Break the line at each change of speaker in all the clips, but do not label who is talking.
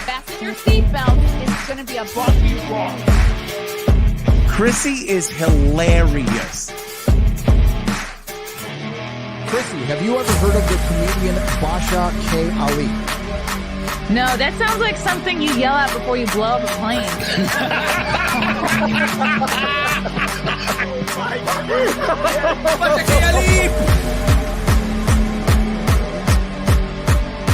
Fasten your seatbelt. It's going to be a bumpy ride.
Chrissie is hilarious.
Chrissie, have you ever heard of the comedian Basha K. Ali?
No, that sounds like something you yell at before you blow up a plane.
Basha K. Ali!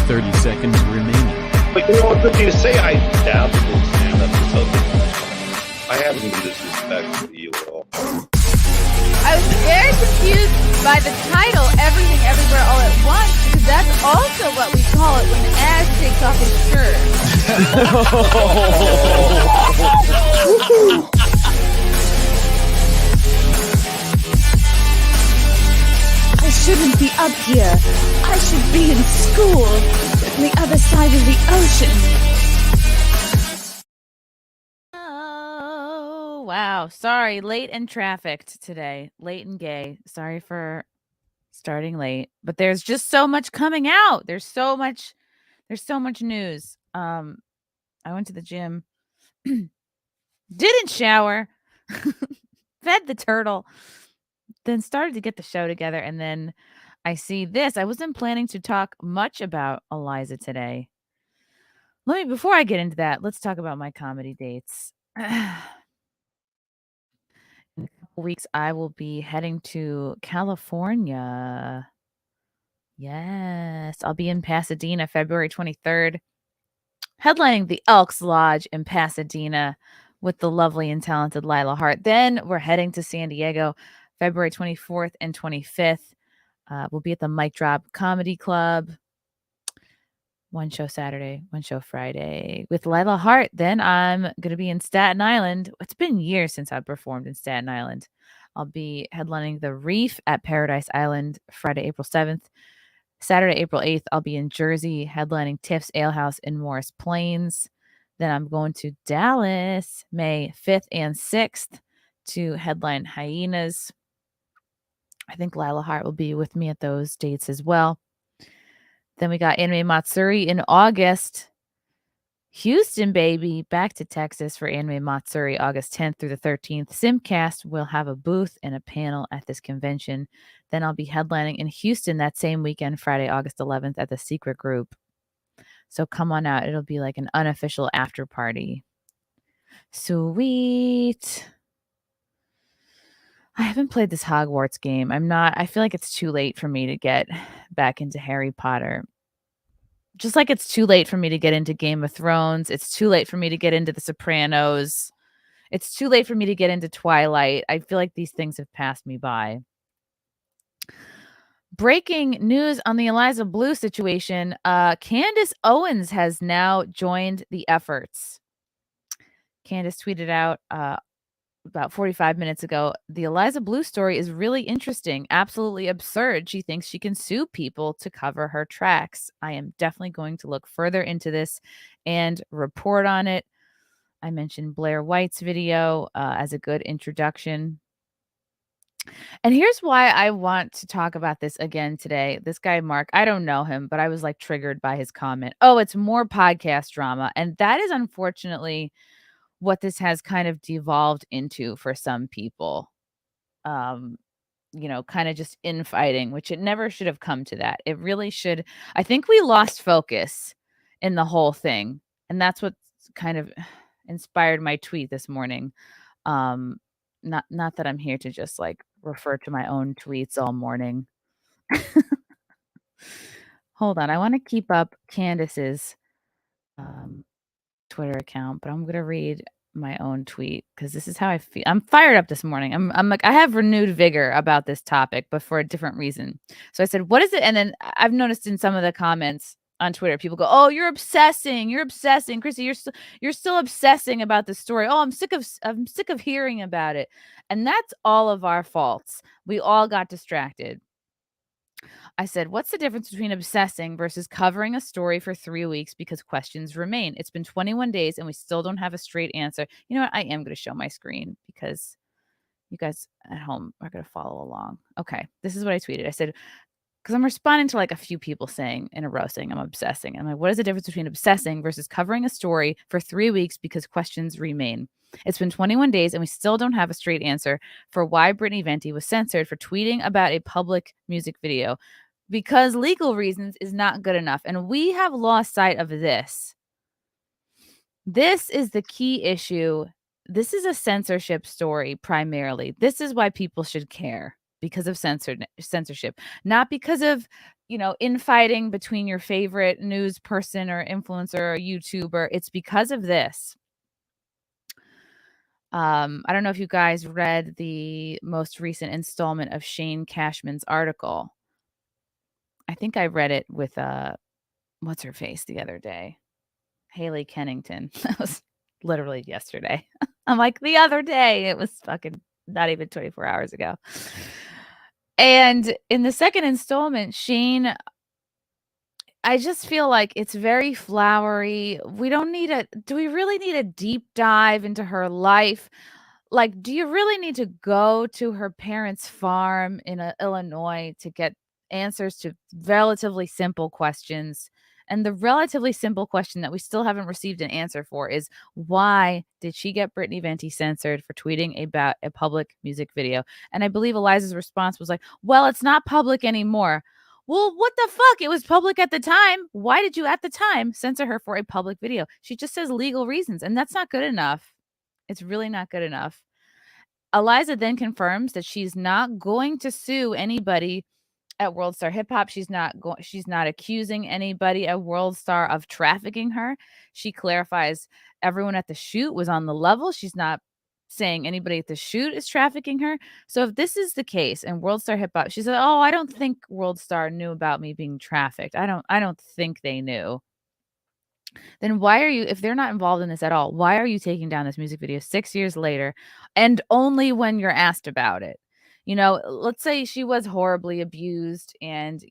30 seconds remaining.
But you know what? Good thing to say I doubt people stand up to something. I haven't been disrespectful to you at all.
I was very confused by the title, Everything Everywhere All at Once, because that's also what we call it when Ash takes off his shirt.
I shouldn't be up here. I should be in school on the other side of the ocean.
Oh, wow. Sorry, late and trafficked today. Late and gay. Sorry for starting late, but there's just so much coming out. There's so much news. I went to the gym, didn't shower, fed the turtle, then started to get the show together, and then I see this. I wasn't planning to talk much about Eliza today. Before I get into that, let's talk about my comedy dates. In a couple weeks, I will be heading to California. Yes, I'll be in Pasadena February 23rd, headlining the Elks Lodge in Pasadena with the lovely and talented Lila Hart. Then we're heading to San Diego February 24th and 25th. We'll be at the Mic Drop Comedy Club. One show Saturday, one show Friday with Lila Hart. Then I'm going to be in Staten Island. It's been years since I've performed in Staten Island. I'll be headlining the Reef at Paradise Island Friday, April 7th. Saturday, April 8th, I'll be in Jersey headlining Tiff's Ale House in Morris Plains. Then I'm going to Dallas May 5th and 6th to headline Hyenas. I think Lila Hart will be with me at those dates as well. Then we got Anime Matsuri in August. Houston, baby. Back to Texas for Anime Matsuri, August 10th through the 13th. Simcast will have a booth and a panel at this convention. Then I'll be headlining in Houston that same weekend, Friday, August 11th, at the Secret Group. So come on out. It'll be like an unofficial after party. Sweet. I haven't played this Hogwarts game. I feel like it's too late for me to get back into Harry Potter. Just like it's too late for me to get into Game of Thrones. It's too late for me to get into The Sopranos. It's too late for me to get into Twilight. I feel like these things have passed me by. Breaking news on the Eliza Bleu situation. Candace Owens has now joined the efforts. Candace tweeted out about 45 minutes ago, the Eliza Bleu story is really interesting, absolutely absurd. She thinks she can sue people to cover her tracks. I am definitely going to look further into this and report on it. I mentioned Blair White's video as a good introduction. And here's why I want to talk about this again today. This guy, Mark, I don't know him, but I was like triggered by his comment. Oh, it's more podcast drama. And that is unfortunately what this has kind of devolved into for some people. Kind of just infighting, which it never should have come to that. It really should. I think we lost focus in the whole thing. And that's what kind of inspired my tweet this morning. Not that I'm here to just like refer to my own tweets all morning. Hold on. I want to keep up Candace's Twitter account, but I'm going to read my own tweet because this is how I feel. I'm fired up this morning. I'm like, I have renewed vigor about this topic, but for a different reason. So I said, what is it? And then I've noticed in some of the comments on Twitter, people go, oh, you're obsessing. Chrissie, you're still obsessing about the story. Oh, I'm sick of hearing about it. And that's all of our faults. We all got distracted. I said, what's the difference between obsessing versus covering a story for 3 weeks because questions remain? It's been 21 days and we still don't have a straight answer. You know what? I am going to show my screen because you guys at home are going to follow along. Okay. This is what I tweeted. I said, because I'm responding to like a few people saying in a row saying I'm obsessing. I'm like, what is the difference between obsessing versus covering a story for 3 weeks because questions remain? It's been 21 days and we still don't have a straight answer for why Brittany Venti was censored for tweeting about a public music video, because legal reasons is not good enough. And we have lost sight of this. This is the key issue. This is a censorship story primarily. This is why people should care, because of censorship, not because of, infighting between your favorite news person or influencer or YouTuber. It's because of this. I don't know if you guys read the most recent installment of Shane Cashman's article. I think I read it with what's her face the other day, Haley Kennington. That was literally yesterday. I'm like, the other day. It was fucking not even 24 hours ago. And in the second installment, Shane, I just feel like it's very flowery. Do we really need a deep dive into her life? Like, do you really need to go to her parents' farm in Illinois to get answers to relatively simple questions? And the relatively simple question that we still haven't received an answer for is, why did she get Brittany Venti censored for tweeting about a public music video? And I believe Eliza's response was like, well, it's not public anymore. Well, what the fuck? It was public at the time. Why did you at the time censor her for a public video? She just says legal reasons, and that's not good enough. It's really not good enough. Eliza then confirms that she's not going to sue anybody at World Star Hip Hop. She's not accusing anybody at World Star of trafficking her. She clarifies everyone at the shoot was on the level. She's not saying anybody at the shoot is trafficking her. So if this is the case and World Star Hip Hop, she said, "Oh, I don't think World Star knew about me being trafficked. I don't think they knew." Then why are you, if they're not involved in this at all, why are you taking down this music video 6 years later and only when you're asked about it? Let's say she was horribly abused and,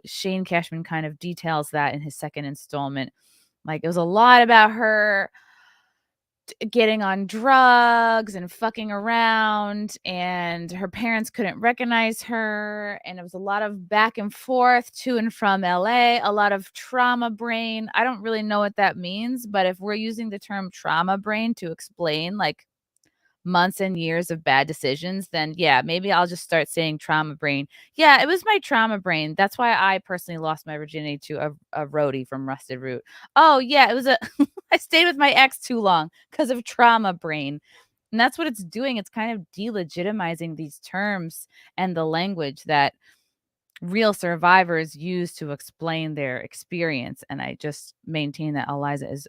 Shane Cashman kind of details that in his second installment. Like, it was a lot about her getting on drugs and fucking around, and her parents couldn't recognize her, and it was a lot of back and forth to and from LA, a lot of trauma brain. I don't really know what that means, but if we're using the term trauma brain to explain like months and years of bad decisions, then yeah, maybe I'll just start saying trauma brain. Yeah, it was my trauma brain. That's why I personally lost my virginity to a roadie from Rusted Root. Oh yeah, it was I stayed with my ex too long because of trauma brain. And that's what it's doing. It's kind of delegitimizing these terms and the language that real survivors use to explain their experience. And I just maintain that Eliza is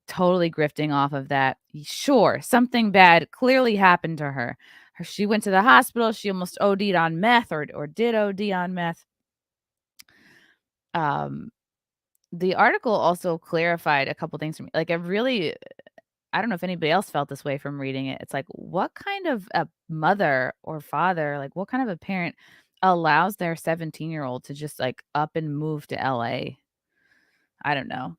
totally grifting off of that. Sure, something bad clearly happened to her. She went to the hospital. She almost OD'd on meth or did OD on meth. The article also clarified a couple things for me. Like, I don't know if anybody else felt this way from reading it. It's like, what kind of a mother or father, like what kind of a parent allows their 17-year-old to just like up and move to LA? I don't know.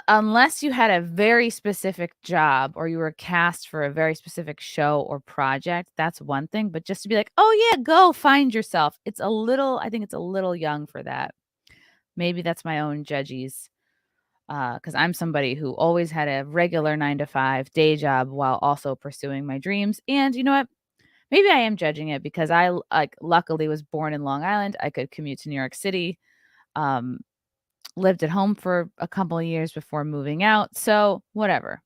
Unless you had a very specific job or you were cast for a very specific show or project, that's one thing. But just to be like, oh yeah, go find yourself. I think it's a little young for that. Maybe that's my own judges. Because I'm somebody who always had a regular 9-to-5 day job while also pursuing my dreams. And you know what? Maybe I am judging it because I luckily was born in Long Island. I could commute to New York City. Lived at home for a couple of years before moving out. So whatever.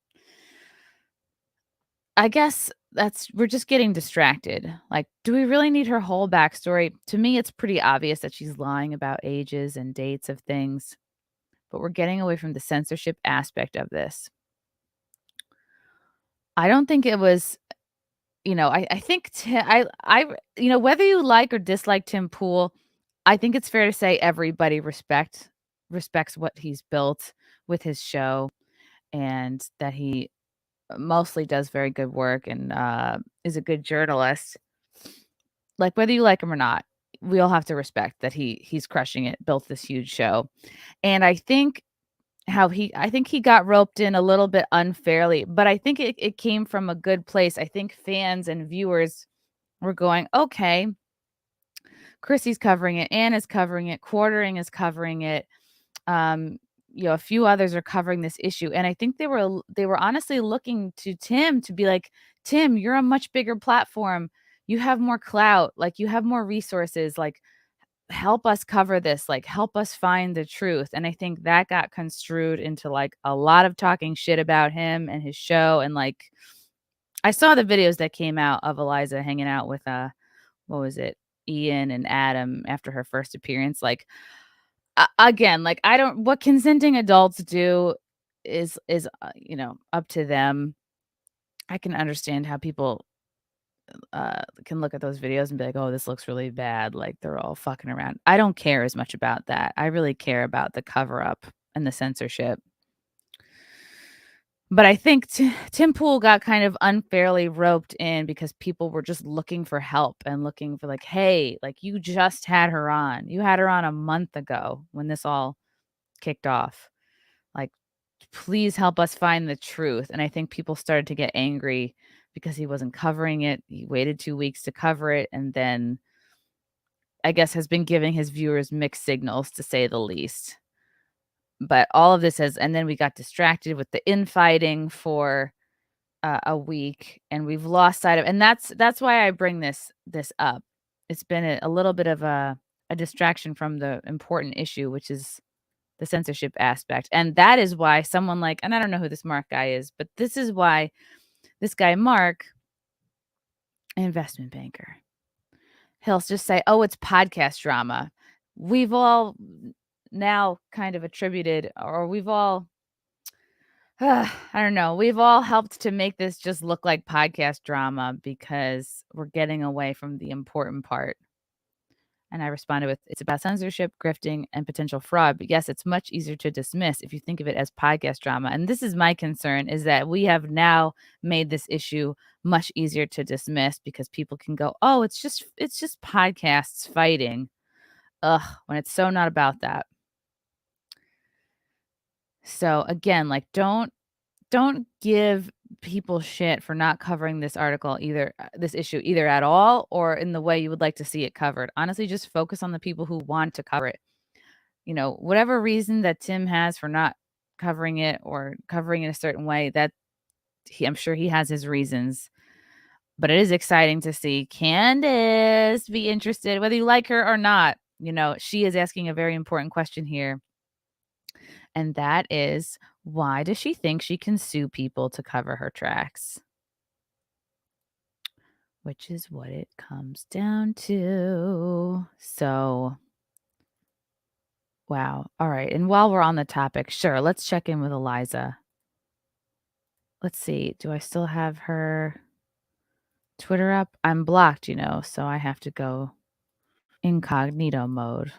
I guess we're just getting distracted. Like, do we really need her whole backstory? To me, it's pretty obvious that she's lying about ages and dates of things, but we're getting away from the censorship aspect of this. I don't think it was, I think, whether you like or dislike Tim Pool, I think it's fair to say everybody respects what he's built with his show, and that he mostly does very good work and is a good journalist. Like, whether you like him or not, we all have to respect that he's crushing it, built this huge show. And I think he got roped in a little bit unfairly, but I think it came from a good place. I think fans and viewers were going, okay, Chrissie's covering it, Ann is covering it, Quartering is covering it. A few others are covering this issue, and I think they were honestly looking to Tim to be like, Tim, you're a much bigger platform. You have more clout, like you have more resources, like help us cover this, like help us find the truth. And I think that got construed into like a lot of talking shit about him and his show. And like I saw the videos that came out of Eliza hanging out with what was it, Ian and Adam after her first appearance. Like again, like what consenting adults do is up to them. I can understand how people can look at those videos and be like, oh, this looks really bad, like they're all fucking around. I don't care as much about that. I really care about the cover up and the censorship. But I think Tim Pool got kind of unfairly roped in because people were just looking for help and looking for like, hey, like you just had her on. You had her on a month ago when this all kicked off. Like, please help us find the truth. And I think people started to get angry because he wasn't covering it. He waited 2 weeks to cover it, and then I guess has been giving his viewers mixed signals, to say the least. But all of this and then we got distracted with the infighting for a week, and we've lost sight of, and that's why I bring this up. It's been a little bit of a distraction from the important issue, which is the censorship aspect. And that is why someone like, and I don't know who this Mark guy is, but this is why this guy, Mark, an investment banker, he'll just say, oh, it's podcast drama. We've all now kind of attributed, or we've all, I don't know, we've all helped to make this just look like podcast drama because we're getting away from the important part. And I responded with, it's about censorship, grifting, and potential fraud. But yes, it's much easier to dismiss if you think of it as podcast drama. And this is my concern, is that we have now made this issue much easier to dismiss because people can go, oh, it's just podcasts fighting. Ugh, when it's so not about that. So again, like don't give people shit for not covering this article, either this issue either at all or in the way you would like to see it covered. Honestly, just focus on the people who want to cover it. Whatever reason that Tim has for not covering it or covering it a certain way, that I'm sure he has his reasons. But it is exciting to see Candace be interested, whether you like her or not. She is asking a very important question here. And that is, why does she think she can sue people to cover her tracks? Which is what it comes down to. So, wow. All right. And while we're on the topic, sure, let's check in with Eliza. Let's see. Do I still have her Twitter up? I'm blocked, so I have to go incognito mode.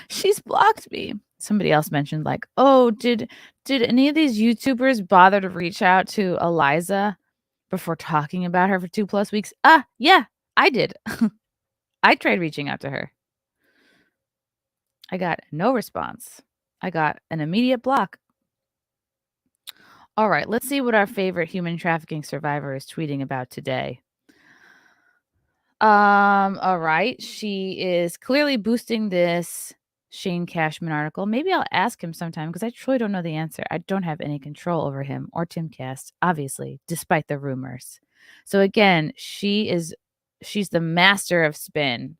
She's blocked me. Somebody else mentioned like, oh, did any of these YouTubers bother to reach out to Eliza before talking about her for 2+ weeks? Yeah, I did. I tried reaching out to her. I got no response. I got an immediate block. All right, let's see what our favorite human trafficking survivor is tweeting about today. All right. She is clearly boosting this Shane Cashman article. Maybe I'll ask him sometime because I truly don't know the answer. I don't have any control over him or Timcast, obviously, despite the rumors. So again, she's the master of spin.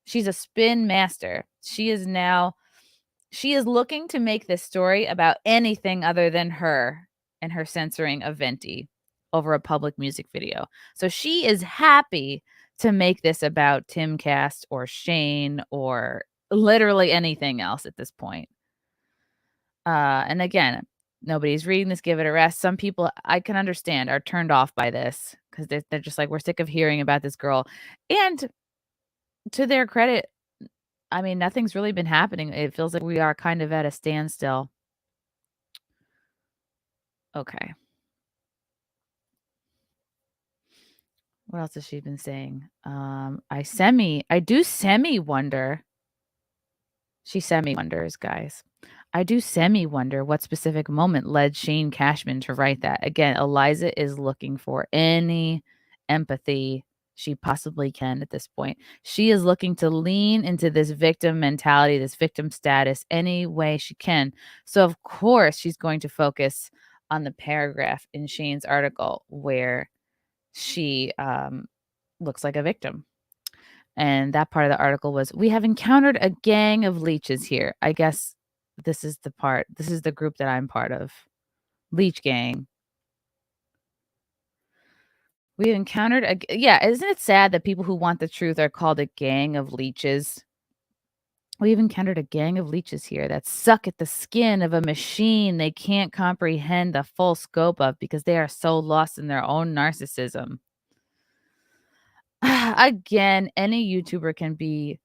She's a spin master. She is looking to make this story about anything other than her and her censoring of Venti over a public music video. So she is happy to make this about Timcast or Shane or literally anything else at this point. And again, nobody's reading this, give it a rest. Some people, I can understand, are turned off by this because they're just like, we're sick of hearing about this girl. And to their credit, I mean, nothing's really been happening. It feels like we are kind of at a standstill. Okay. What else has she been saying? I do semi-wonder. She semi-wonders, guys. I do semi-wonder what specific moment led Shane Cashman to write that. Again, Eliza is looking for any empathy she possibly can at this point. She is looking to lean into this victim mentality, this victim status any way she can. So, of course, she's going to focus on the paragraph in Shane's article where she looks like a victim. And that part of the article was, "We have encountered a gang of leeches here." I guess this is the group that I'm part of. Leech gang. We encountered yeah, isn't it sad that people who want the truth are called a gang of leeches? We've encountered a gang of leeches here that suck at the skin of a machine they can't comprehend the full scope of because they are so lost in their own narcissism. Again, any YouTuber can be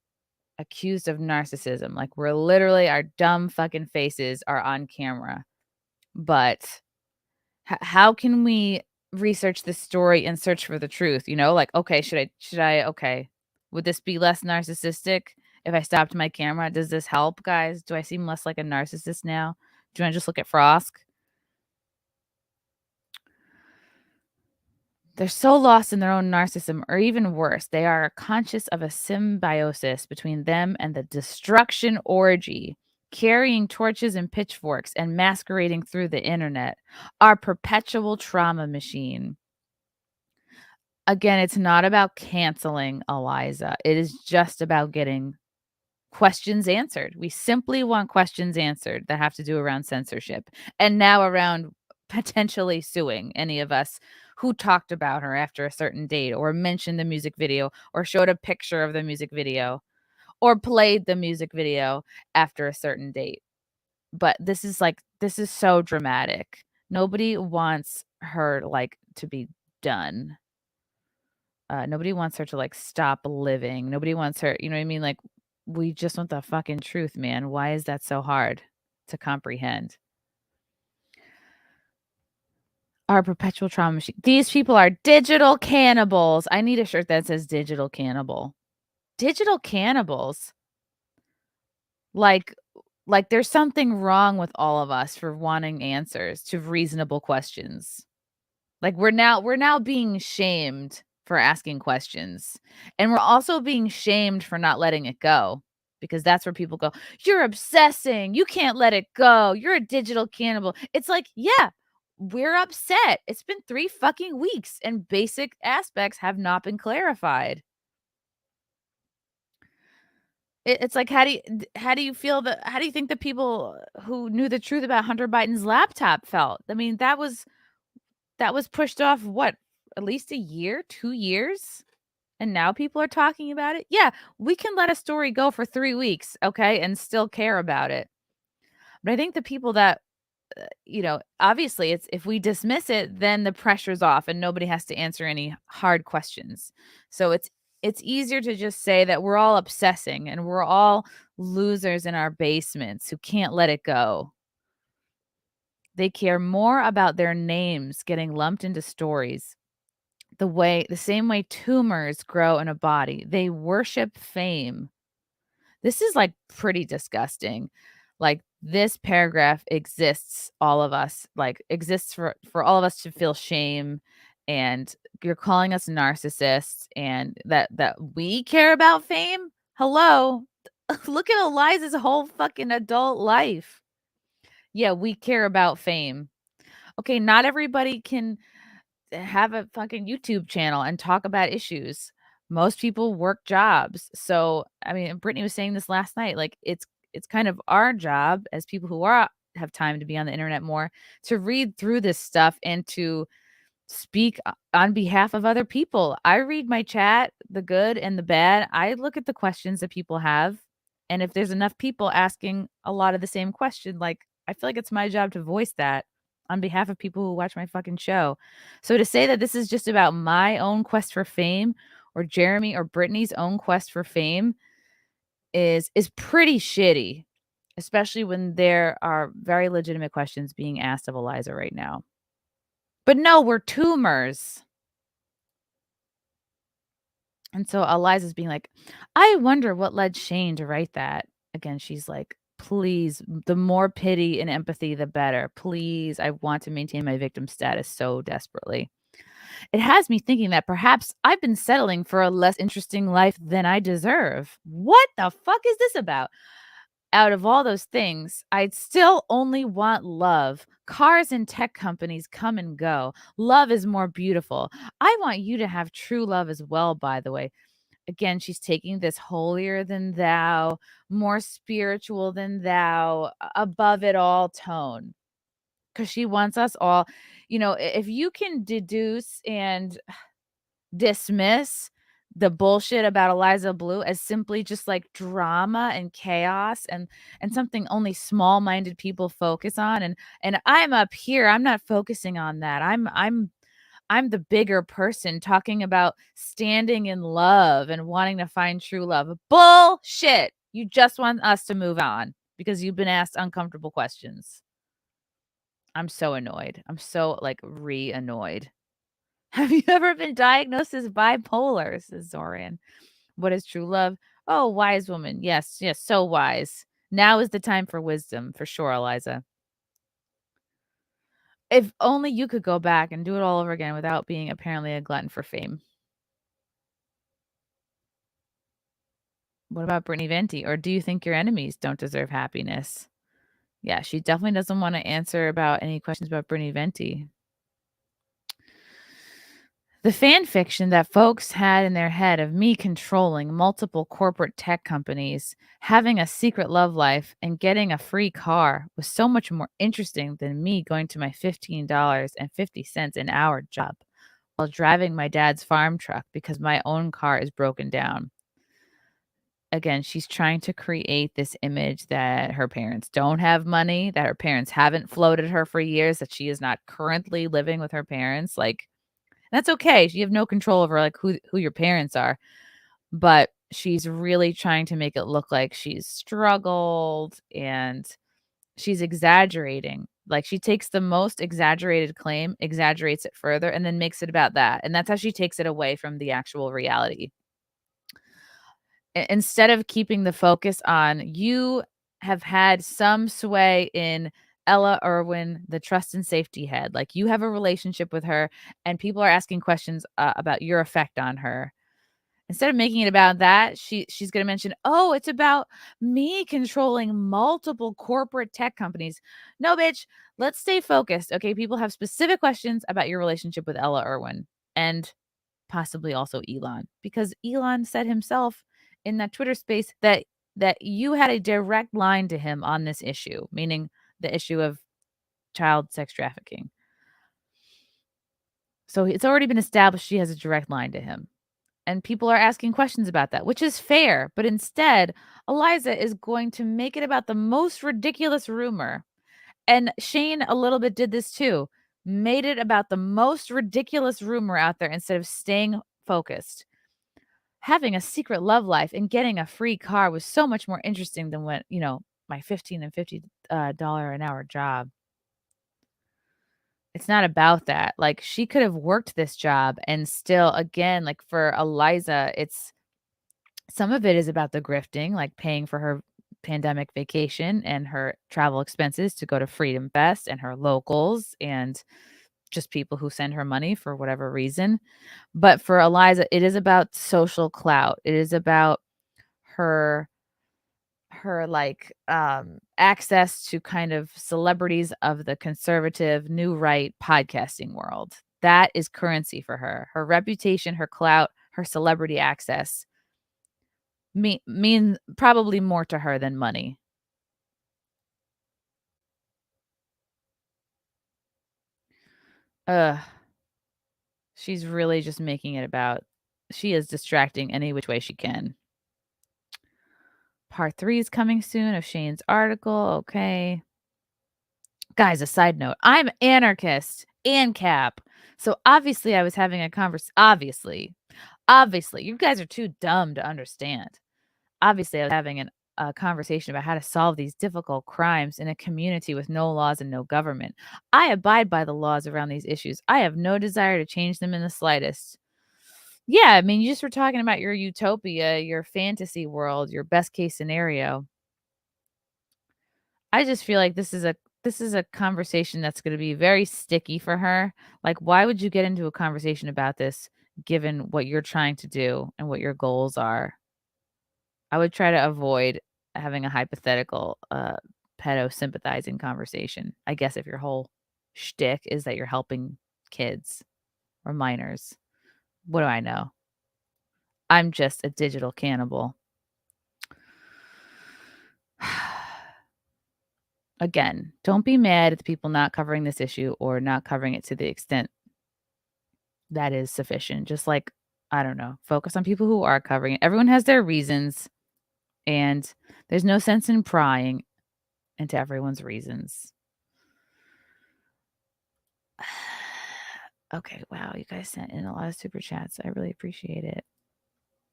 accused of narcissism. Like, we're literally, our dumb fucking faces are on camera. But how can we research this story and search for the truth? You know, like, okay, okay, would this be less narcissistic if I stopped my camera? Does this help, guys? Do I seem less like a narcissist now? Do you want to just look at Frosk? They're so lost in their own narcissism, or even worse, they are conscious of a symbiosis between them and the destruction orgy, carrying torches and pitchforks and masquerading through the internet, our perpetual trauma machine. Again, it's not about canceling Eliza. It is just about getting questions answered. We simply want questions answered that have to do around censorship and now around potentially suing any of us who talked about her after a certain date or mentioned the music video or showed a picture of the music video or played the music video after a certain date. But this is so dramatic. Nobody wants her to be done. Nobody wants her to stop living. Nobody wants her, you know what I mean? Like, we just want the fucking truth, man. Why is that so hard to comprehend? Our perpetual trauma machine. These people are digital cannibals. I need a shirt that says digital cannibal. Digital cannibals. Like there's something wrong with all of us for wanting answers to reasonable questions. Like, we're now being shamed for asking questions. And we're also being shamed for not letting it go, because that's where people go, "You're obsessing. You can't let it go. You're a digital cannibal." It's like, yeah, we're upset. It's been 3 fucking weeks and basic aspects have not been clarified. It's like, how do you think the people who knew the truth about Hunter Biden's laptop felt? I mean, that was pushed off, what, at least a year, 2 years? And now people are talking about it? Yeah, we can let a story go for 3 weeks, okay, and still care about it. But I think the people that, obviously, it's, if we dismiss it, then the pressure's off and nobody has to answer any hard questions. So it's easier to just say that we're all obsessing and we're all losers in our basements who can't let it go. They care more about their names getting lumped into stories the same way tumors grow in a body. They worship fame. This is pretty disgusting. Like, this paragraph exists all of us, exists for all of us to feel shame, and you're calling us narcissists and that we care about fame? Hello. Look at Eliza's whole fucking adult life. Yeah, we care about fame. Okay, not everybody can have a fucking YouTube channel and talk about issues. Most people work jobs. So, I mean, Brittany was saying this last night, it's kind of our job as people who have time to be on the internet more to read through this stuff and to speak on behalf of other people. I read my chat, the good and the bad. I look at the questions that people have. And if there's enough people asking a lot of the same question, I feel like it's my job to voice that on behalf of people who watch my fucking show. So to say that this is just about my own quest for fame or Jeremy or Brittany's own quest for fame is pretty shitty, especially when there are very legitimate questions being asked of Eliza right now. But no, we're tumors. And so Eliza's being like, I wonder what led Shane to write that. Again, she's like, please, the more pity and empathy, the better. Please, I want to maintain my victim status so desperately. It has me thinking that perhaps I've been settling for a less interesting life than I deserve. What the fuck is this about? Out of all those things, I'd still only want love. Cars and tech companies come and go. Love is more beautiful. I want you to have true love as well, by the way. Again, she's taking this holier than thou, more spiritual than thou, above it all tone. Because she wants us all, if you can deduce and dismiss the bullshit about Eliza Bleu as simply just like drama and chaos and something only small-minded people focus on, and I'm up here, I'm not focusing on that. I'm the bigger person talking about standing in love and wanting to find true love. Bullshit. You just want us to move on because you've been asked uncomfortable questions. I'm so annoyed. I'm so like annoyed. Have you ever been diagnosed as bipolar? Says Zorian. What is true love? Oh, wise woman. Yes, yes, so wise. Now is the time for wisdom, for sure, Eliza. If only you could go back and do it all over again without being apparently a glutton for fame. What about Brittany Venti? Or do you think your enemies don't deserve happiness? Yeah, she definitely doesn't want to answer about any questions about Brittany Venti. The fan fiction that folks had in their head of me controlling multiple corporate tech companies, having a secret love life, and getting a free car was so much more interesting than me going to my $15.50 an hour job while driving my dad's farm truck because my own car is broken down. Again, she's trying to create this image that her parents don't have money, that her parents haven't floated her for years, that she is not currently living with her parents. Like, that's okay. You have no control over like who your parents are. But she's really trying to make it look like she's struggled and she's exaggerating. Like she takes the most exaggerated claim, exaggerates it further, and then makes it about that. And that's how she takes it away from the actual reality. Instead of keeping the focus on you have had some sway in Ella Irwin, the trust and safety head. Like you have a relationship with her and people are asking questions about your effect on her. Instead of making it about that, she's going to mention, "Oh, it's about me controlling multiple corporate tech companies." No, bitch, let's stay focused. Okay, people have specific questions about your relationship with Ella Irwin and possibly also Elon, because Elon said himself in that Twitter space that you had a direct line to him on this issue, meaning the issue of child sex trafficking. So it's already been established she has a direct line to him. And people are asking questions about that, which is fair. But instead, Eliza is going to make it about the most ridiculous rumor. And Shane a little bit did this too, made it about the most ridiculous rumor out there instead of staying focused. Having a secret love life and getting a free car was so much more interesting than what, my $15 and $50 an hour job. It's not about that. Like she could have worked this job and still, again, like for Eliza, it's some of it is about the grifting, like paying for her pandemic vacation and her travel expenses to go to Freedom Fest and her locals and just people who send her money for whatever reason. But for Eliza, it is about social clout. It is about her like access to kind of celebrities of the conservative new right podcasting world. That is currency for her. Her reputation, her clout, her celebrity access mean probably more to her than money. Ugh. She's really just making it about she is distracting any which way she can. Part 3 is coming soon of Shane's article. Okay. Guys, a side note. I'm anarchist and cap. So obviously I was having a conversation. Obviously, you guys are too dumb to understand. Obviously, I was having a conversation about how to solve these difficult crimes in a community with no laws and no government. I abide by the laws around these issues. I have no desire to change them in the slightest. Yeah, I mean, you just were talking about your utopia, your fantasy world, your best case scenario. I just feel like this is this is a conversation that's going to be very sticky for her. Like, why would you get into a conversation about this given what you're trying to do and what your goals are? I would try to avoid having a hypothetical pedo sympathizing conversation. I guess if your whole shtick is that you're helping kids or minors. What do I know? I'm just a digital cannibal. Again, don't be mad at the people not covering this issue or not covering it to the extent that is sufficient. Just like, I don't know, focus on people who are covering it. Everyone has their reasons, and there's no sense in prying into everyone's reasons. Okay, wow, you guys sent in a lot of super chats. I really appreciate it.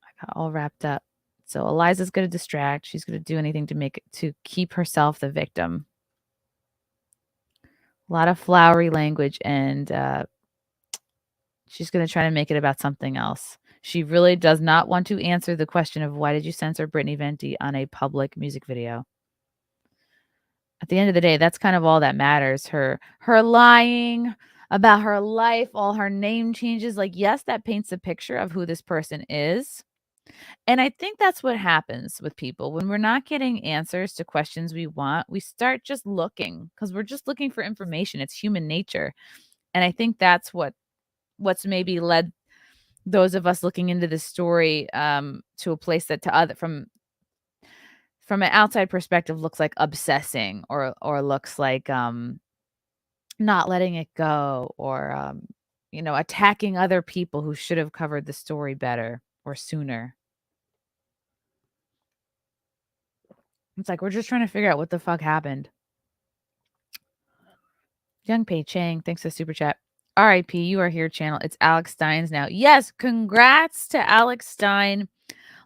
I got all wrapped up. So Eliza's going to distract. She's going to do anything to keep herself the victim. A lot of flowery language, and she's going to try to make it about something else. She really does not want to answer the question of why did you censor Brittany Venti on a public music video? At the end of the day, that's kind of all that matters. Her lying about her life, all her name changes. Like, yes, that paints a picture of who this person is. And I think that's what happens with people. When we're not getting answers to questions we want, we start just looking because we're just looking for information. It's human nature. And I think that's what's maybe led those of us looking into this story to a place that from an outside perspective looks like obsessing or looks like not letting it go or attacking other people who should have covered the story better or sooner. It's like we're just trying to figure out what the fuck happened. Young Pei Chang, thanks for the super chat. RIP, you are here channel. It's Alex Stein's now. Yes, congrats to Alex Stein.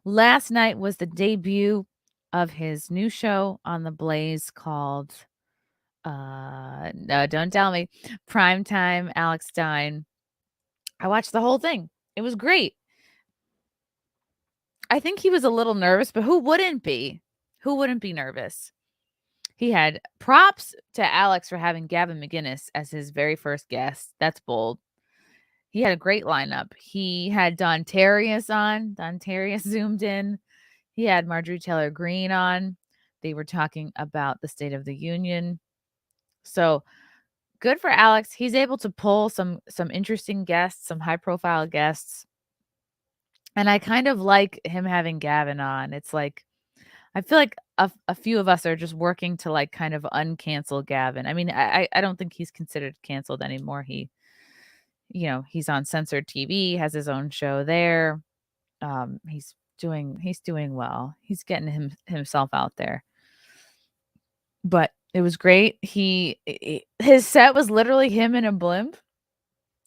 Last night was the debut of his new show on the Blaze called no, don't tell me. Primetime Alex Stein. I watched the whole thing. It was great. I think he was a little nervous, but who wouldn't be? Who wouldn't be nervous? He had props to Alex for having Gavin McInnes as his very first guest. That's bold. He had a great lineup. He had Don Terrius on. Don Terrius zoomed in. He had Marjorie Taylor Greene on. They were talking about the State of the Union. So good for Alex. He's able to pull some interesting guests, some high-profile guests. And I kind of like him having Gavin on. It's like, I feel like a few of us are just working to like kind of uncancel Gavin. I mean, I don't think he's considered canceled anymore. He's on censored TV, has his own show there. He's doing well. He's getting himself out there. But it was great. His set was literally him in a blimp.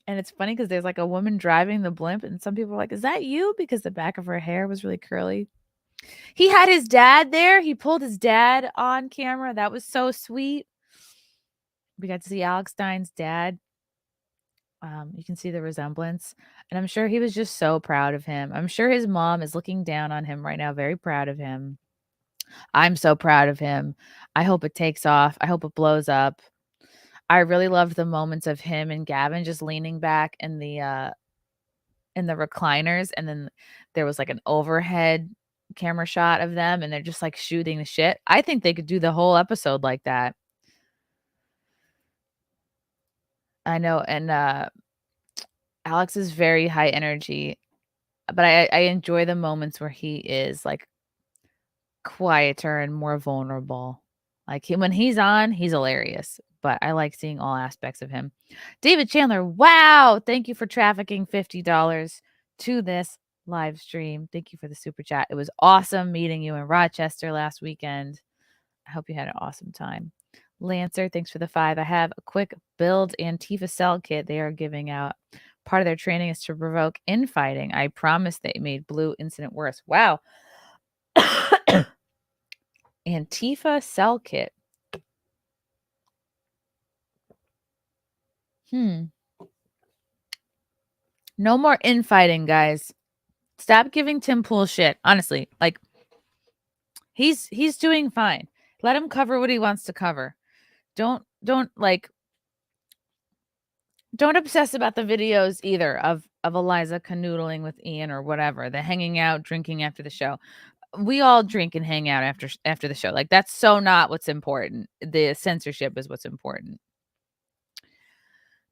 And it's funny because there's like a woman driving the blimp, and some people are like, "Is that you?" Because the back of her hair was really curly. He had his dad there. He pulled his dad on camera. That was so sweet. We got to see Alex Stein's dad. You can see the resemblance. And I'm sure he was just so proud of him. I'm sure his mom is looking down on him right now, very proud of him. I'm so proud of him. I hope it takes off. I hope it blows up. I really loved the moments of him and Gavin just leaning back in the recliners, and then there was like an overhead camera shot of them, and they're just like shooting the shit. I think they could do the whole episode like that. I know, and Alex is very high energy, but I enjoy the moments where he is like quieter and more vulnerable. Like when he's on, he's hilarious. But I like seeing all aspects of him. David Chandler, wow! Thank you for trafficking $50 to this live stream. Thank you for the super chat. It was awesome meeting you in Rochester last weekend. I hope you had an awesome time. Lancer, thanks for the 5. I have a quick build Antifa cell kit they are giving out. Part of their training is to provoke infighting. I promise they made Blue incident worse. Wow. Antifa cell kit. No more infighting, guys. Stop giving Tim Pool shit. Honestly, like he's doing fine. Let him cover what he wants to cover. Don't obsess about the videos either of Eliza canoodling with Ian or whatever, the hanging out, drinking after the show. We all drink and hang out after the show. Like, that's so not what's important. The censorship is what's important.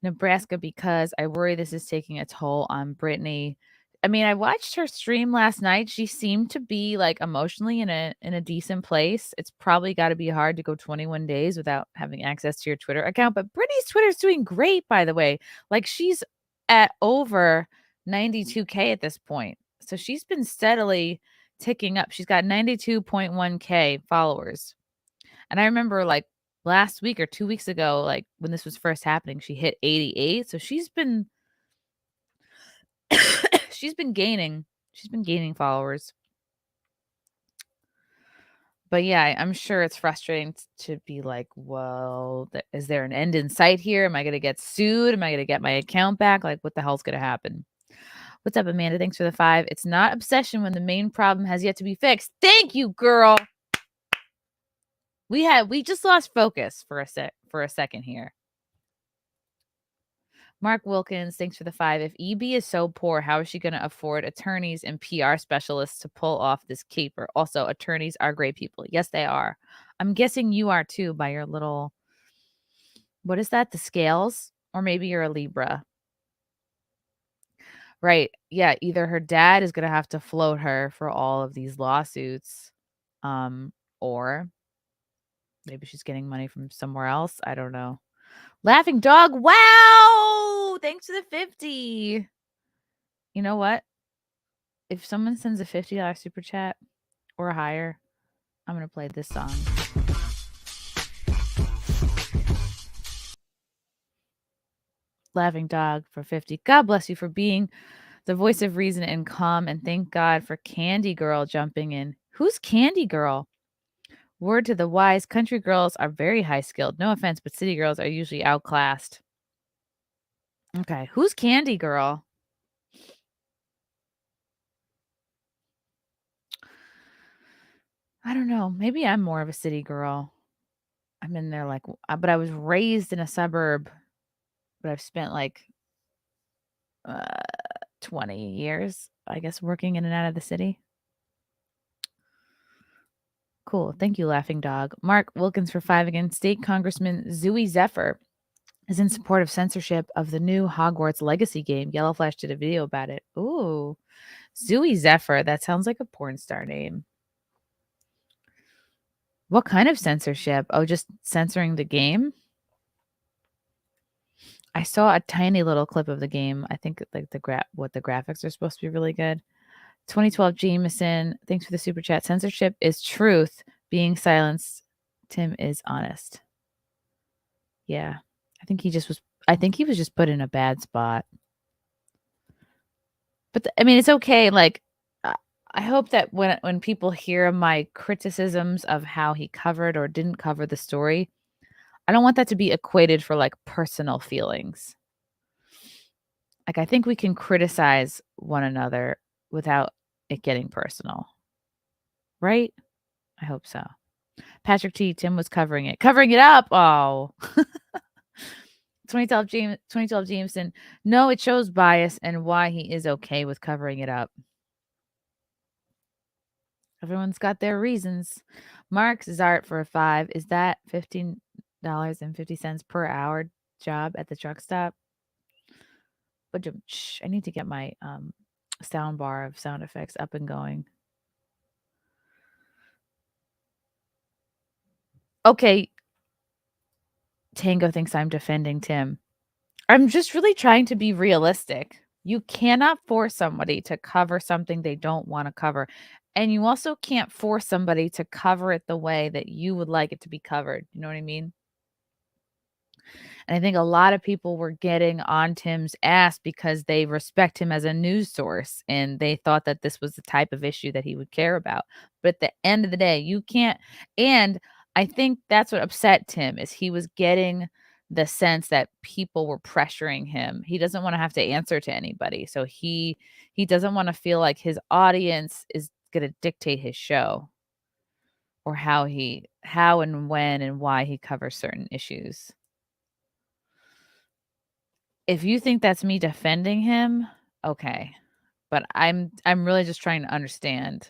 Nebraska, because I worry this is taking a toll on Brittany. I mean, I watched her stream last night. She seemed to be like emotionally in a decent place. It's probably got to be hard to go 21 days without having access to your Twitter account. But Brittany's Twitter is doing great, by the way. Like, she's at over 92K at this point. So she's been steadily ticking up. She's got 92.1K followers. And I remember like last week or 2 weeks ago, like when this was first happening, she hit 88. So she's been she's been gaining followers. But yeah, I'm sure it's frustrating to be like, well, is there an end in sight here? Am I going to get sued? Am I going to get my account back? Like, what the hell's going to happen? What's up, Amanda? Thanks for the 5. It's not obsession when the main problem has yet to be fixed. Thank you, girl. We just lost focus for a second here. Mark Wilkins, thanks for the 5. If EB is so poor, how is she going to afford attorneys and PR specialists to pull off this caper? Also, attorneys are great people. Yes, they are. I'm guessing you are too by your little, what is that? The scales? Or maybe you're a Libra. Right. Yeah. Either her dad is going to have to float her for all of these lawsuits, or maybe she's getting money from somewhere else. I don't know. Laughing Dog. Wow. Thanks for the 50. You know what? If someone sends a $50 super chat or higher, I'm going to play this song. Laughing Dog for 50. God bless you for being the voice of reason and calm. And thank God for Candy Girl jumping in. Who's Candy Girl? Word to the wise, country girls are very high skilled. No offense, but city girls are usually outclassed. Okay, who's Candy Girl? I don't know. Maybe I'm more of a city girl. I'm in there like, but I was raised in a suburb, but I've spent like 20 years, I guess, working in and out of the city. Cool. Thank you, Laughing Dog. Mark Wilkins for 5 again. State Congressman Zooey Zephyr is in support of censorship of the new Hogwarts Legacy game. Yellow Flash did a video about it. Ooh, Zooey Zephyr. That sounds like a porn star name. What kind of censorship? Oh, just censoring the game? I saw a tiny little clip of the game. I think like the graphics are supposed to be really good. 2012 Jameson, thanks for the super chat. Censorship is truth. Being silenced, Tim is honest. Yeah. I think he was just put in a bad spot. But I mean, it's okay. Like, I hope that when people hear my criticisms of how he covered or didn't cover the story, I don't want that to be equated for like personal feelings. Like, I think we can criticize one another without it getting personal. Right? I hope so. Patrick T. Tim was covering it up. Oh. 2012 Jameson. No, it shows bias and why he is okay with covering it up. Everyone's got their reasons. Mark's Zart for a 5. Is that $15.50 per hour job at the truck stop? But I need to get my sound bar of sound effects up and going. Okay. Tango thinks I'm defending Tim. I'm just really trying to be realistic. You cannot force somebody to cover something they don't want to cover. And you also can't force somebody to cover it the way that you would like it to be covered. You know what I mean? And I think a lot of people were getting on Tim's ass because they respect him as a news source and they thought that this was the type of issue that he would care about. But at the end of the day, you can't. And I think that's what upset Tim is he was getting the sense that people were pressuring him. He doesn't want to have to answer to anybody. So he doesn't want to feel like his audience is going to dictate his show or how and when and why he covers certain issues. If you think that's me defending him, okay. But I'm really just trying to understand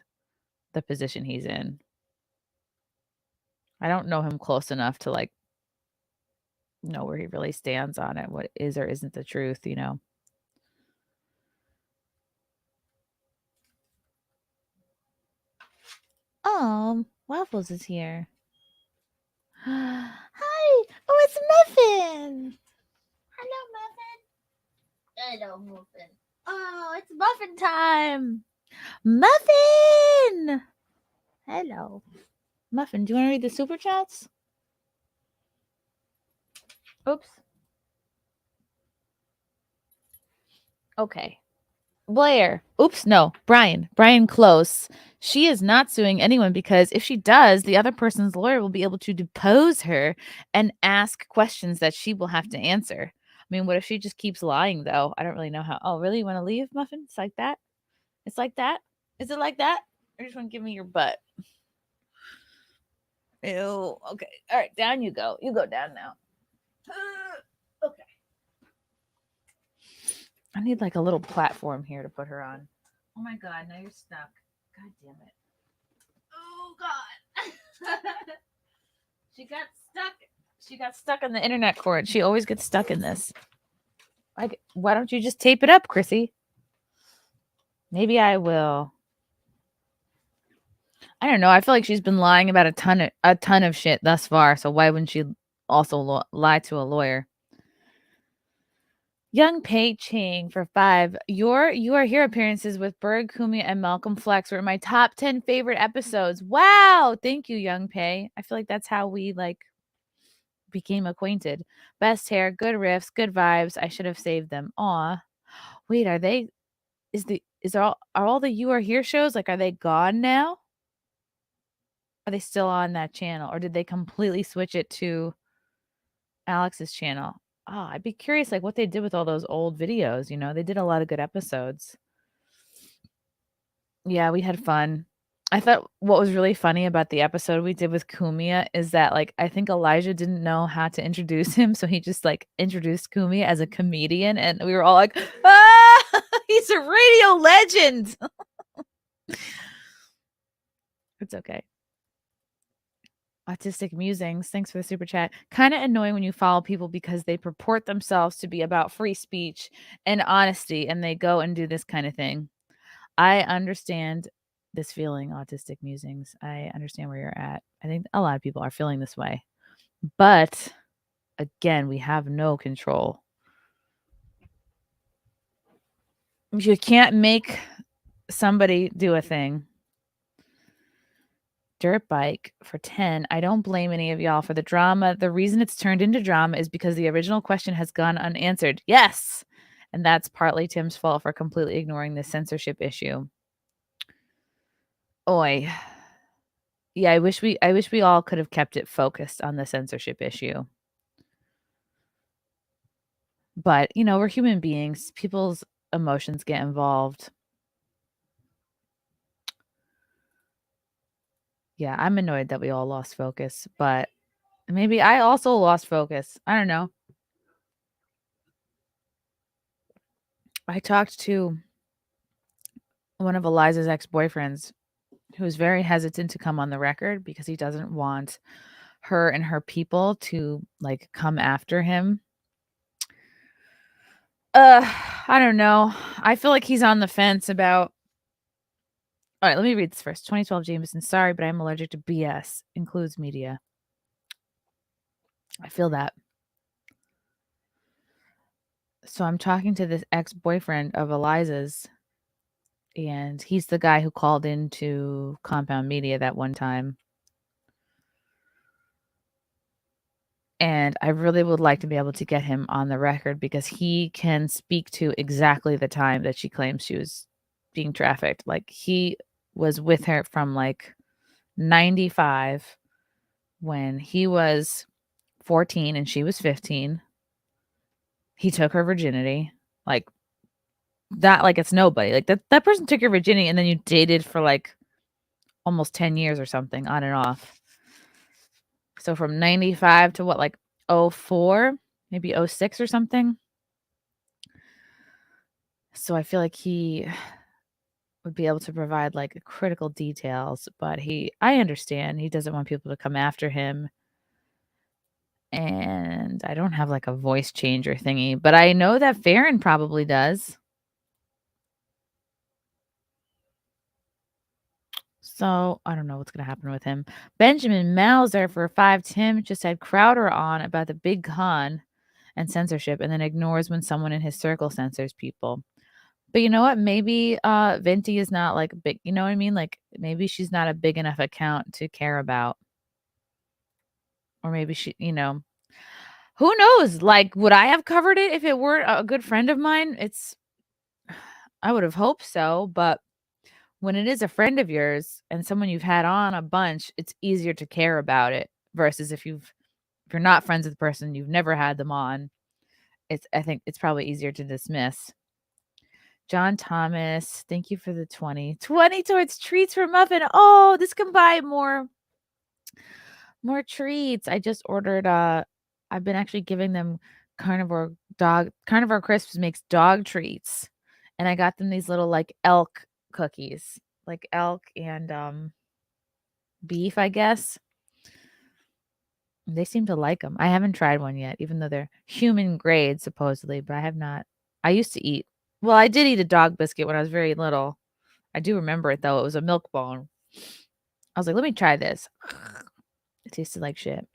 the position he's in. I don't know him close enough to like know where he really stands on it, what is or isn't the truth, you know. Oh, Waffles is here. Hi. Oh, it's Muffin. Hello, Muffin. Hello, Muffin. Oh, it's Muffin time. Muffin. Hello. Muffin, do you want to read the super chats? Oops. Okay. Blair. Oops, no. Brian Close. She is not suing anyone because if she does, the other person's lawyer will be able to depose her and ask questions that she will have to answer. I mean, what if she just keeps lying, though? I don't really know how. Oh, really? You want to leave, Muffin? It's like that? It's like that? Is it like that? Or you just want to give me your butt? Ew. Okay. All right. Down you go. You go down now. Okay. I need like a little platform here to put her on. Oh my God. Now you're stuck. God damn it. Oh God. She got stuck. She got stuck on the internet cord. She always gets stuck in this. Why don't you just tape it up, Chrissy? Maybe I will. I don't know. I feel like she's been lying about a ton of shit thus far. So why wouldn't she also lie to a lawyer? Young Pei Ching for 5. Your You Are Here appearances with Berg, Kumi, and Malcolm Flex were my top 10 favorite episodes. Wow. Thank you, Young Pei. I feel like that's how we like became acquainted. Best hair, good riffs, good vibes. I should have saved them. Aw. Wait, are all the You Are Here shows, like, are they gone now? Are they still on that channel, or did they completely switch it to Alex's channel? Oh, I'd be curious, like, what they did with all those old videos, you know? They did a lot of good episodes. Yeah, we had fun. I thought what was really funny about the episode we did with Kumia is that, like, I think Elijah didn't know how to introduce him, so he just, like, introduced Kumia as a comedian, and we were all like, "Ah, he's a radio legend!" It's okay. Autistic Musings, thanks for the super chat. Kind of annoying when you follow people because they purport themselves to be about free speech and honesty, and they go and do this kind of thing. I understand this feeling, Autistic Musings. I understand where you're at. I think a lot of people are feeling this way. But again, we have no control. You can't make somebody do a thing. Dirt Bike for 10. I don't blame any of y'all for the drama. The reason it's turned into drama is because the original question has gone unanswered. Yes. And that's partly Tim's fault for completely ignoring the censorship issue. Oi. Yeah, I wish we all could have kept it focused on the censorship issue. But, you know, we're human beings. People's emotions get involved. Yeah, I'm annoyed that we all lost focus, but maybe I also lost focus. I don't know. I talked to one of Eliza's ex-boyfriends who's very hesitant to come on the record because he doesn't want her and her people to like come after him. I don't know. I feel like he's on the fence about. All right, let me read this first. 2012 Jameson. Sorry, but I'm allergic to BS. Includes media. I feel that. So I'm talking to this ex-boyfriend of Eliza's, and he's the guy who called into Compound Media that one time. And I really would like to be able to get him on the record because he can speak to exactly the time that she claims she was being trafficked. Like, he was with her from like 95 when he was 14 and she was 15. He took her virginity. Like that, like it's nobody. Like that person took your virginity and then you dated for like almost 10 years or something on and off. So from 95 to what, like 04, maybe 06 or something. So I feel like he would be able to provide like critical details, but I understand he doesn't want people to come after him. And I don't have like a voice changer thingy, but I know that Farron probably does. So I don't know what's going to happen with him. Benjamin Mauser for 5 Tim just had Crowder on about the big con and censorship, and then ignores when someone in his circle censors people. But you know what? Maybe Venti is not like big. You know what I mean? Like maybe she's not a big enough account to care about. Or maybe she, who knows? Like, would I have covered it if it weren't a good friend of mine? I would have hoped so. But when it is a friend of yours and someone you've had on a bunch, it's easier to care about it versus if you're not friends with the person, you've never had them on. I think it's probably easier to dismiss. John Thomas, thank you for the 20. 20 towards treats for Muffin. Oh, this can buy more treats. I just ordered I've been actually giving them Carnivore Crisps makes dog treats. And I got them these little like elk cookies. Like elk and beef, I guess. They seem to like them. I haven't tried one yet, even though they're human grade supposedly, but I have not. I used to eat. Well, I did eat a dog biscuit when I was very little. I do remember it though. It was a milk bone. I was like, let me try this. It tasted like shit.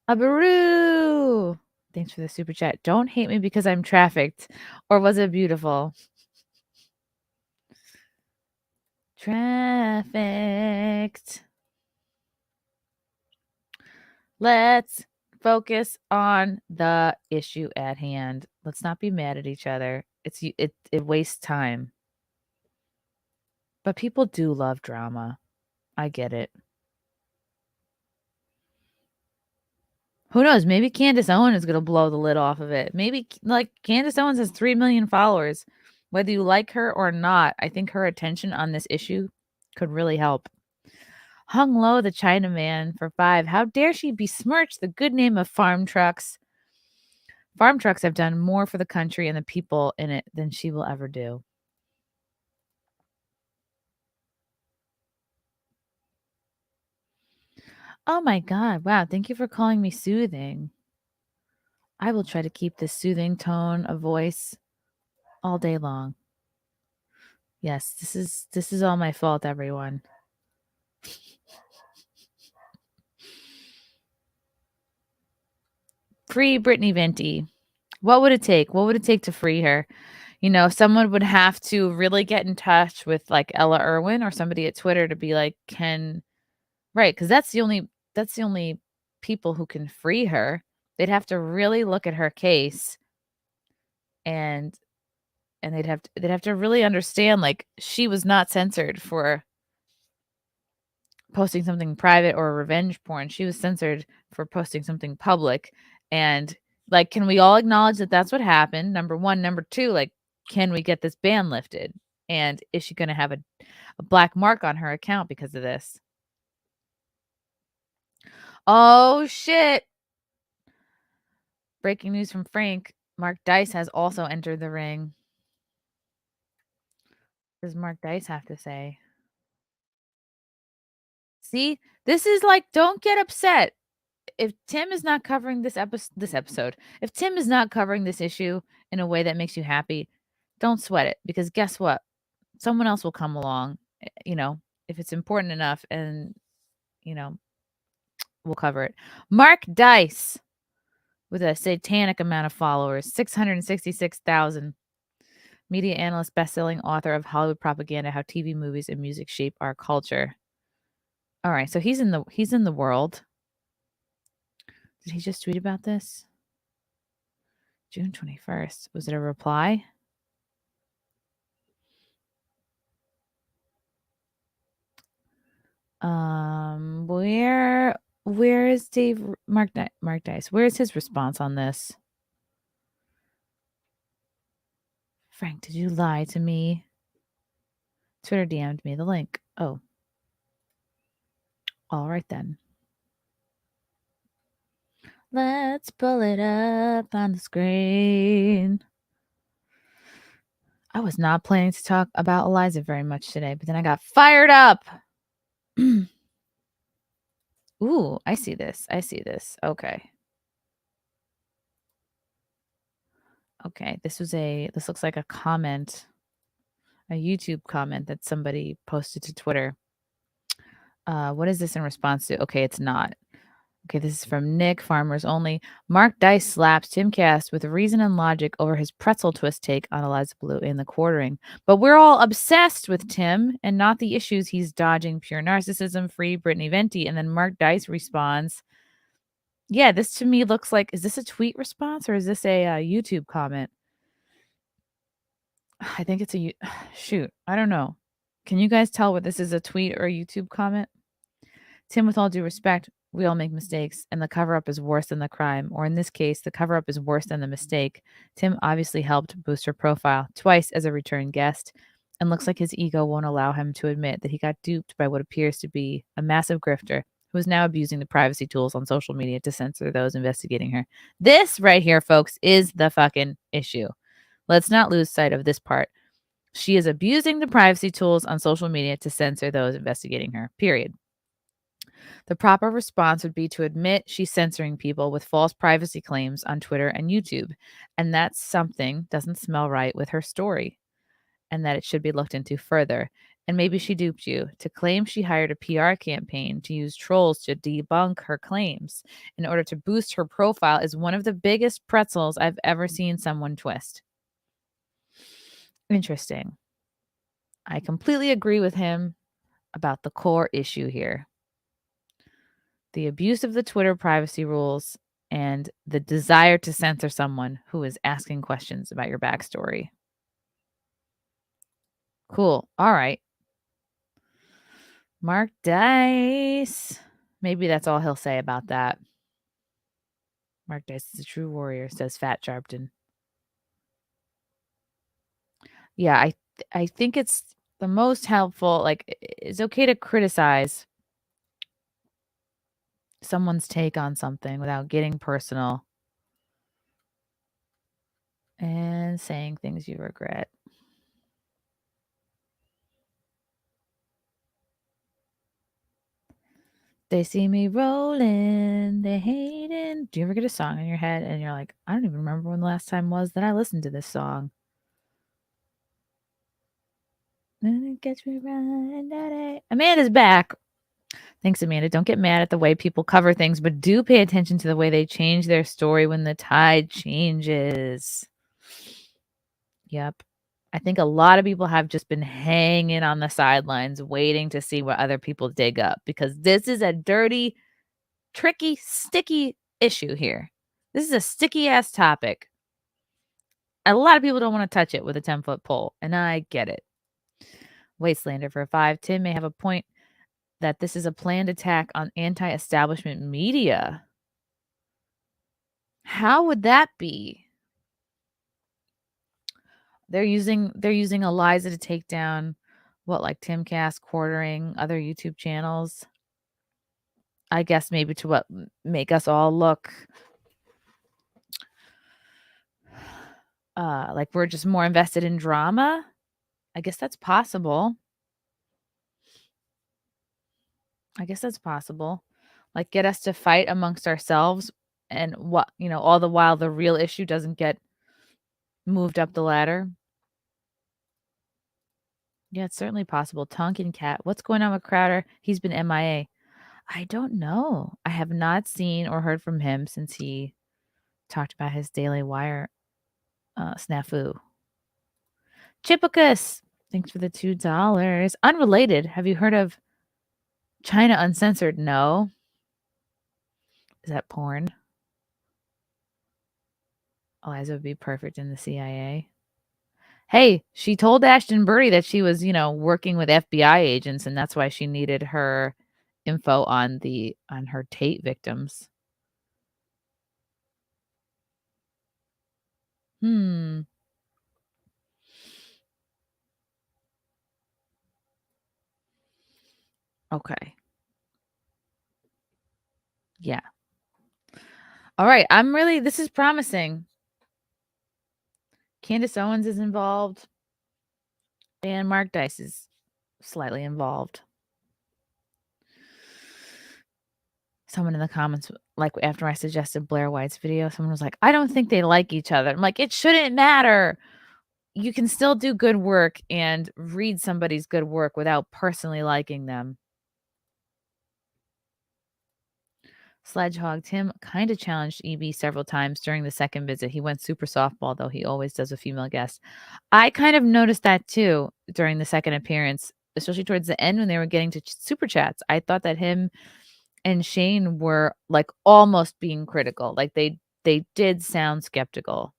Abaru! Thanks for the super chat. Don't hate me because I'm trafficked. Or was it beautiful? Trafficked. Let's focus on the issue at hand. Let's not be mad at each other. It wastes time. But people do love drama. I get it. Who knows? Maybe Candace Owens is going to blow the lid off of it. Maybe, like, Candace Owens has 3 million followers. Whether you like her or not, I think her attention on this issue could really help. Hung Low, the Chinaman, for 5. How dare she besmirch the good name of farm trucks? Farm trucks have done more for the country and the people in it than she will ever do. Oh my God. Wow. Thank you for calling me soothing. I will try to keep this soothing tone of voice all day long. Yes, this is all my fault, everyone. Free Brittany Venti. What would it take? What would it take to free her? Someone would have to really get in touch with like Ella Irwin or somebody at Twitter to be like, right, because that's the only people who can free her. They'd have to really look at her case and they'd have to really understand like she was not censored for posting something private or revenge porn. She was censored for posting something public. And like, can we all acknowledge that that's what happened? Number one. Number two, like, can we get this ban lifted? And is she going to have a black mark on her account because of this? Oh, shit. Breaking news from Frank. Mark Dice has also entered the ring. What does Mark Dice have to say? See, this is like, don't get upset. If Tim is not covering this episode, if Tim is not covering this issue in a way that makes you happy, don't sweat it, because guess what? Someone else will come along, if it's important enough, and, we'll cover it. Mark Dice with a satanic amount of followers, 666,000. Media analyst, best-selling author of Hollywood Propaganda: How TV, Movies, and Music Shape Our Culture. All right, so he's in the world. Did he just tweet about this? June 21st. Was it a reply? Where is Mark Dice? Where is his response on this? Frank, did you lie to me? Twitter DM'd me the link. Oh. All right then. Let's pull it up on the screen. I was not planning to talk about Eliza very much today, but then I got fired up. Ooh, I see this. Okay. Okay, this looks like a comment, a YouTube comment that somebody posted to Twitter. What is this in response to? Okay, it's not. Okay, this is from Nick, Farmers Only. Mark Dice slaps Timcast with reason and logic over his pretzel twist take on Eliza Bleu in the quartering. But we're all obsessed with Tim and not the issues he's dodging. Pure narcissism, free Brittany Venti. And then Mark Dice responds, yeah, this to me looks like, is this a tweet response or is this a YouTube comment? I think it's a, shoot, I don't know. Can you guys tell what this is, a tweet or a YouTube comment? Tim, with all due respect, we all make mistakes, and the cover up is worse than the crime. Or in this case, the cover up is worse than the mistake. Tim obviously helped boost her profile twice as a return guest, and looks like his ego won't allow him to admit that he got duped by what appears to be a massive grifter who is now abusing the privacy tools on social media to censor those investigating her. This right here, folks, is the fucking issue. Let's not lose sight of this part. She is abusing the privacy tools on social media to censor those investigating her, period. The proper response would be to admit she's censoring people with false privacy claims on Twitter and YouTube, and that something doesn't smell right with her story, and that it should be looked into further. And maybe she duped you. To claim she hired a PR campaign to use trolls to debunk her claims in order to boost her profile is one of the biggest pretzels I've ever seen someone twist. Interesting. I completely agree with him about the core issue here. The abuse of the Twitter privacy rules and the desire to censor someone who is asking questions about your backstory. Cool. All right. Mark Dice. Maybe that's all he'll say about that. Mark Dice is a true warrior, says Fat Sharpton. Yeah, I think it's the most helpful. Like, it's okay to criticize someone's take on something without getting personal and saying things you regret. They see me rolling, they hating. Do you ever get a song in your head and you're like, I don't even remember when the last time was that I listened to this song? Catch me right that day. Amanda's back. Thanks, Amanda. Don't get mad at the way people cover things, but do pay attention to the way they change their story when the tide changes. Yep. I think a lot of people have just been hanging on the sidelines waiting to see what other people dig up because this is a dirty, tricky, sticky issue here. This is a sticky ass topic. A lot of people don't want to touch it with a 10-foot pole, and I get it. Wastelander for 5. Tim may have a point that this is a planned attack on anti-establishment media. How would that be? They're using Eliza to take down what, like Timcast, Quartering, other YouTube channels. I guess maybe to what make us all look like we're just more invested in drama. I guess that's possible. Like get us to fight amongst ourselves and what, all the while the real issue doesn't get moved up the ladder. Yeah, it's certainly possible. Tonkin Cat. What's going on with Crowder? He's been MIA. I don't know. I have not seen or heard from him since he talked about his Daily Wire snafu. Chipicus. Thanks for the $2. Unrelated. Have you heard of China Uncensored? No. Is that porn? Eliza would be perfect in the CIA. Hey, she told Ashton Burry that she was, working with FBI agents, and that's why she needed her info on her Tate victims. Okay. Yeah. All right. This is promising. Candace Owens is involved. And Mark Dice is slightly involved. Someone in the comments, like after I suggested Blair White's video, someone was like, I don't think they like each other. I'm like, it shouldn't matter. You can still do good work and read somebody's good work without personally liking them. Sledgehog Tim kind of challenged EB several times during the second visit. He went super softball, though he always does a female guest. I kind of noticed that too during the second appearance, especially towards the end when they were getting to super chats. I thought that him and Shane were like almost being critical. Like they did sound skeptical.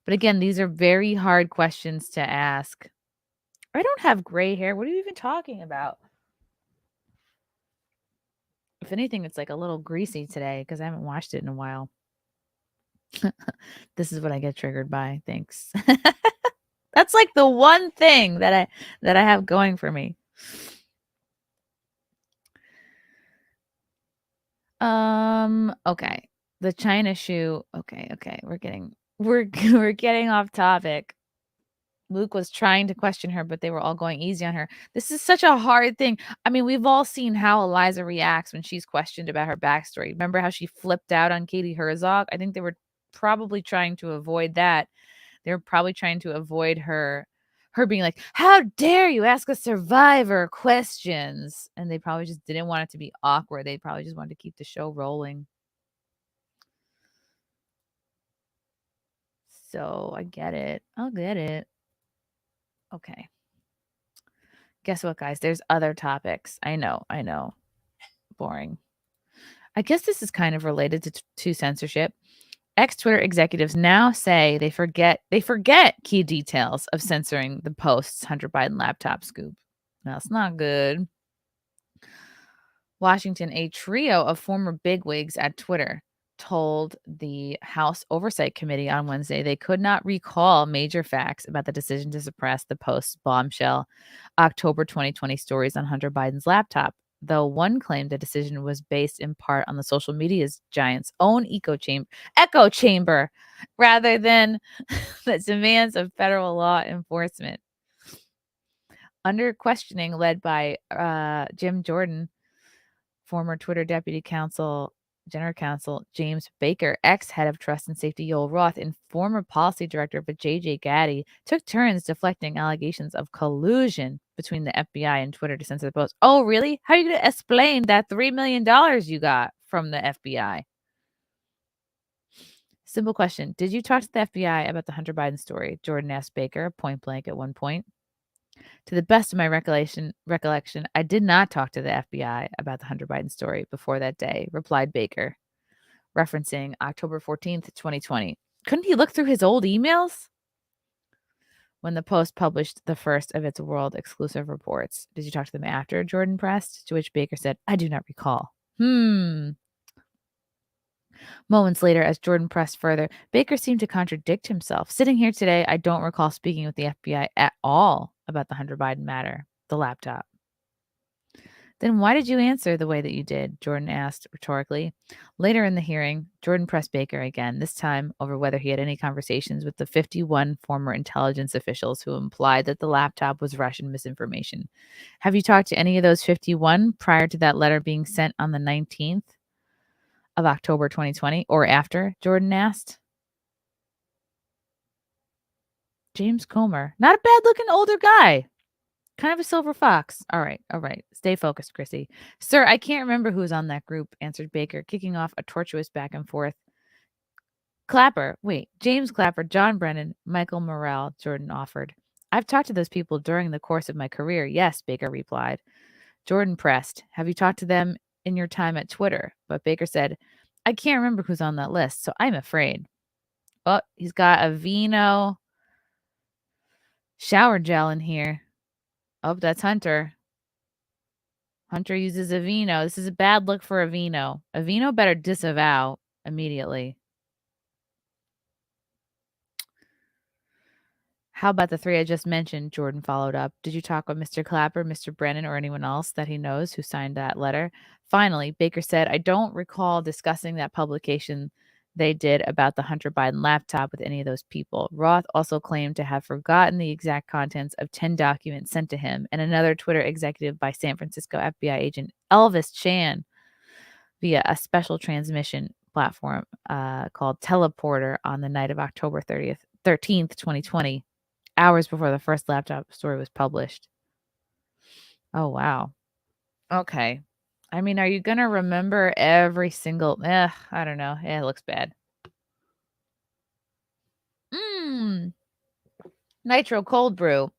But again, these are very hard questions to ask. I don't have gray hair. What are you even talking about? If anything, it's like a little greasy today because I haven't washed it in a while. This is what I get triggered by. Thanks. That's like the one thing that I have going for me. Okay. The China shoe. Okay. We're getting off topic. Luke was trying to question her, but they were all going easy on her. This is such a hard thing. I mean, we've all seen how Eliza reacts when she's questioned about her backstory. Remember how she flipped out on Katie Herzog? I think they were probably trying to avoid that. They were probably trying to avoid her being like, how dare you ask a survivor questions? And they probably just didn't want it to be awkward. They probably just wanted to keep the show rolling. So I get it. I'll get it. Okay. Guess what, guys? There's other topics. I know. Boring. I guess this is kind of related to censorship. Ex-Twitter executives now say they forget key details of censoring the post's Hunter Biden laptop scoop. That's not good. Washington, a trio of former bigwigs at Twitter told the House Oversight Committee on Wednesday they could not recall major facts about the decision to suppress the Post's bombshell October 2020 stories on Hunter Biden's laptop, though one claimed the decision was based in part on the social media giant's own echo chamber rather than the demands of federal law enforcement. Under questioning led by Jim Jordan, former Twitter Deputy General Counsel James Baker, ex-head of Trust and Safety Yoel Roth, and former policy director for J.J. Gaddy took turns deflecting allegations of collusion between the FBI and Twitter to censor the post. Oh, really? How are you going to explain that $3 million you got from the FBI? Simple question. Did you talk to the FBI about the Hunter Biden story? Jordan asked Baker point blank at one point. To the best of my recollection, I did not talk to the FBI about the Hunter Biden story before that day, replied Baker, referencing October 14th, 2020. Couldn't he look through his old emails? When the Post published the first of its world exclusive reports, did you talk to them after? Jordan pressed, to which Baker said, I do not recall. Moments later, as Jordan pressed further, Baker seemed to contradict himself. Sitting here today, I don't recall speaking with the FBI at all about the Hunter Biden matter, the laptop. Then why did you answer the way that you did? Jordan asked rhetorically. Later in the hearing, Jordan pressed Baker again, this time over whether he had any conversations with the 51 former intelligence officials who implied that the laptop was Russian misinformation. Have you talked to any of those 51 prior to that letter being sent on the 19th of October 2020 or after? Jordan asked. James Comer. Not a bad looking older guy. Kind of a silver fox. All right. Stay focused, Chrissy. Sir, I can't remember who was on that group, answered Baker, kicking off a tortuous back and forth. Clapper. Wait, James Clapper, John Brennan, Michael Morrell, Jordan offered. I've talked to those people during the course of my career. Yes, Baker replied. Jordan pressed. Have you talked to them in your time at Twitter? But Baker said, I can't remember who's on that list, so I'm afraid. Oh, he's got a vino shower gel in here. Oh, that's Hunter. Hunter uses a vino. This is a bad look for a vino. A vino better disavow immediately. How about the three I just mentioned? Jordan followed up. Did you talk with Mr. Clapper, Mr. Brennan, or anyone else that he knows who signed that letter? Finally, Baker said, I don't recall discussing that publication they did about the Hunter Biden laptop with any of those people. Roth also claimed to have forgotten the exact contents of 10 documents sent to him and another Twitter executive by San Francisco FBI agent Elvis Chan via a special transmission platform called Teleporter on the night of October 13th, 2020, hours before the first laptop story was published. Oh, wow. Okay. I mean, are you going to remember every single... I don't know. Yeah, it looks bad. Nitro cold brew.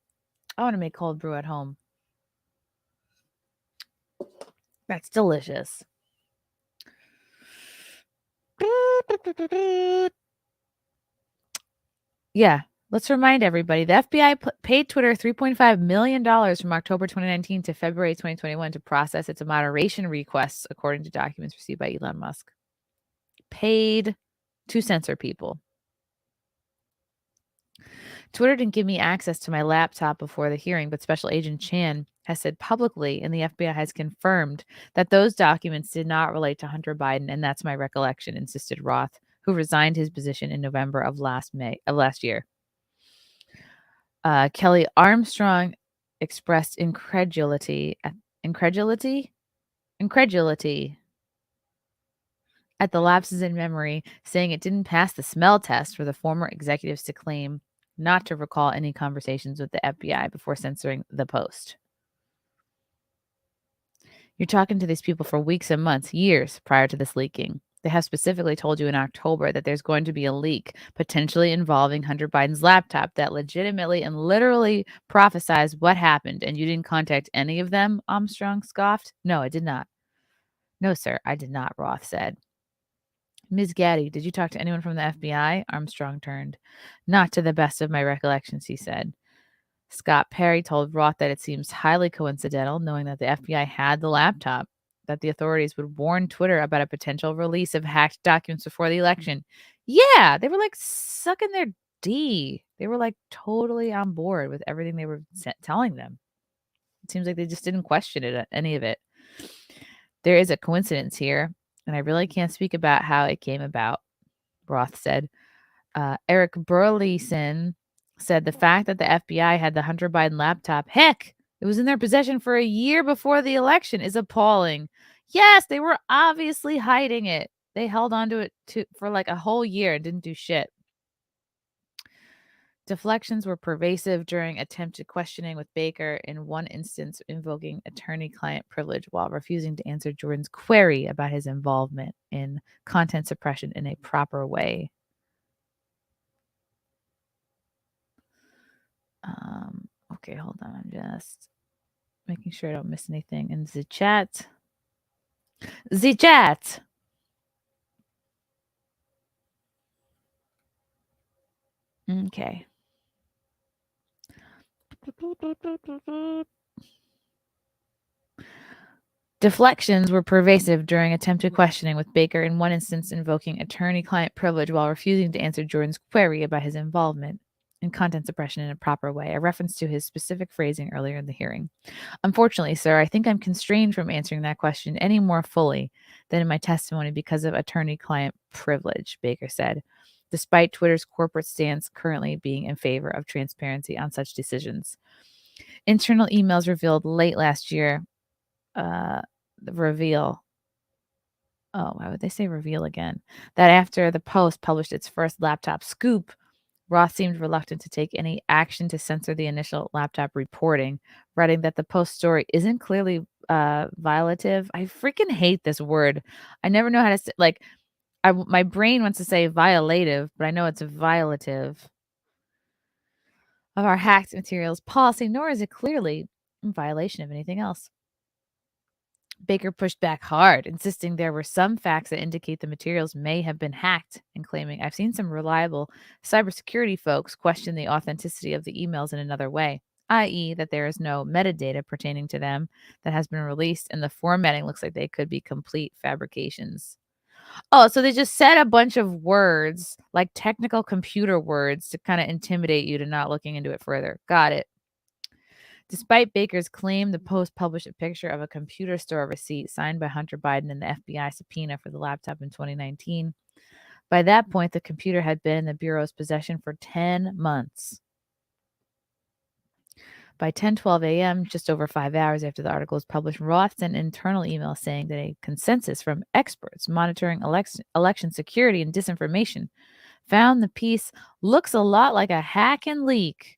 I want to make cold brew at home. That's delicious. Yeah. Let's remind everybody, the FBI paid Twitter $3.5 million from October 2019 to February 2021 to process its moderation requests, according to documents received by Elon Musk. Paid to censor people. Twitter didn't give me access to my laptop before the hearing, but Special Agent Chan has said publicly, and the FBI has confirmed that those documents did not relate to Hunter Biden, and that's my recollection, insisted Roth, who resigned his position in November of last year. Kelly Armstrong expressed incredulity at the lapses in memory, saying it didn't pass the smell test for the former executives to claim not to recall any conversations with the FBI before censoring the post. You're talking to these people for weeks and months, years prior to this leaking. They have specifically told you in October that there's going to be a leak potentially involving Hunter Biden's laptop that legitimately and literally prophesies what happened, and you didn't contact any of them, Armstrong scoffed. No, I did not. No, sir, I did not, Roth said. Ms. Gaddy, did you talk to anyone from the FBI? Armstrong turned. Not to the best of my recollections, he said. Scott Perry told Roth that it seems highly coincidental, knowing that the FBI had the laptop, that the authorities would warn Twitter about a potential release of hacked documents before the election. Yeah, they were like sucking their D. They were like totally on board with everything they were telling them. It seems like they just didn't question it, any of it. There is a coincidence here, and I really can't speak about how it came about, Roth said. Eric Burleson said the fact that the FBI had the Hunter Biden laptop, heck, it was in their possession for a year before the election, is appalling. Yes, they were obviously hiding it. They held onto it for like a whole year and didn't do shit. Deflections were pervasive during attempted questioning with Baker, in one instance invoking attorney-client privilege while refusing to answer Jordan's query about his involvement in content suppression in a proper way. Okay, hold on. I'm just making sure I don't miss anything in the chat. The chat. Okay. Deflections were pervasive during attempted questioning with Baker, in one instance invoking attorney-client privilege while refusing to answer Jordan's query about his involvement in content suppression in a proper way, a reference to his specific phrasing earlier in the hearing. Unfortunately, sir, I think I'm constrained from answering that question any more fully than in my testimony because of attorney-client privilege, Baker said, despite Twitter's corporate stance currently being in favor of transparency on such decisions. Internal emails revealed late last year why would they say reveal again? That after the Post published its first laptop scoop, Roth seemed reluctant to take any action to censor the initial laptop reporting, writing that the Post story isn't clearly violative. I freaking hate this word. I never know how to say, like, my brain wants to say violative, but I know it's violative of our hacked materials policy, nor is it clearly in violation of anything else. Baker pushed back hard, insisting there were some facts that indicate the materials may have been hacked, and claiming, I've seen some reliable cybersecurity folks question the authenticity of the emails in another way, i.e. that there is no metadata pertaining to them that has been released, and the formatting looks like they could be complete fabrications. Oh, so they just said a bunch of words, like technical computer words, to kind of intimidate you to not looking into it further. Got it. Despite Baker's claim, the Post published a picture of a computer store receipt signed by Hunter Biden in the FBI subpoena for the laptop in 2019. By that point, the computer had been in the Bureau's possession for 10 months. By 10:12 a.m., just over 5 hours after the article was published, Roth sent an internal email saying that a consensus from experts monitoring election security and disinformation found the piece looks a lot like a hack and leak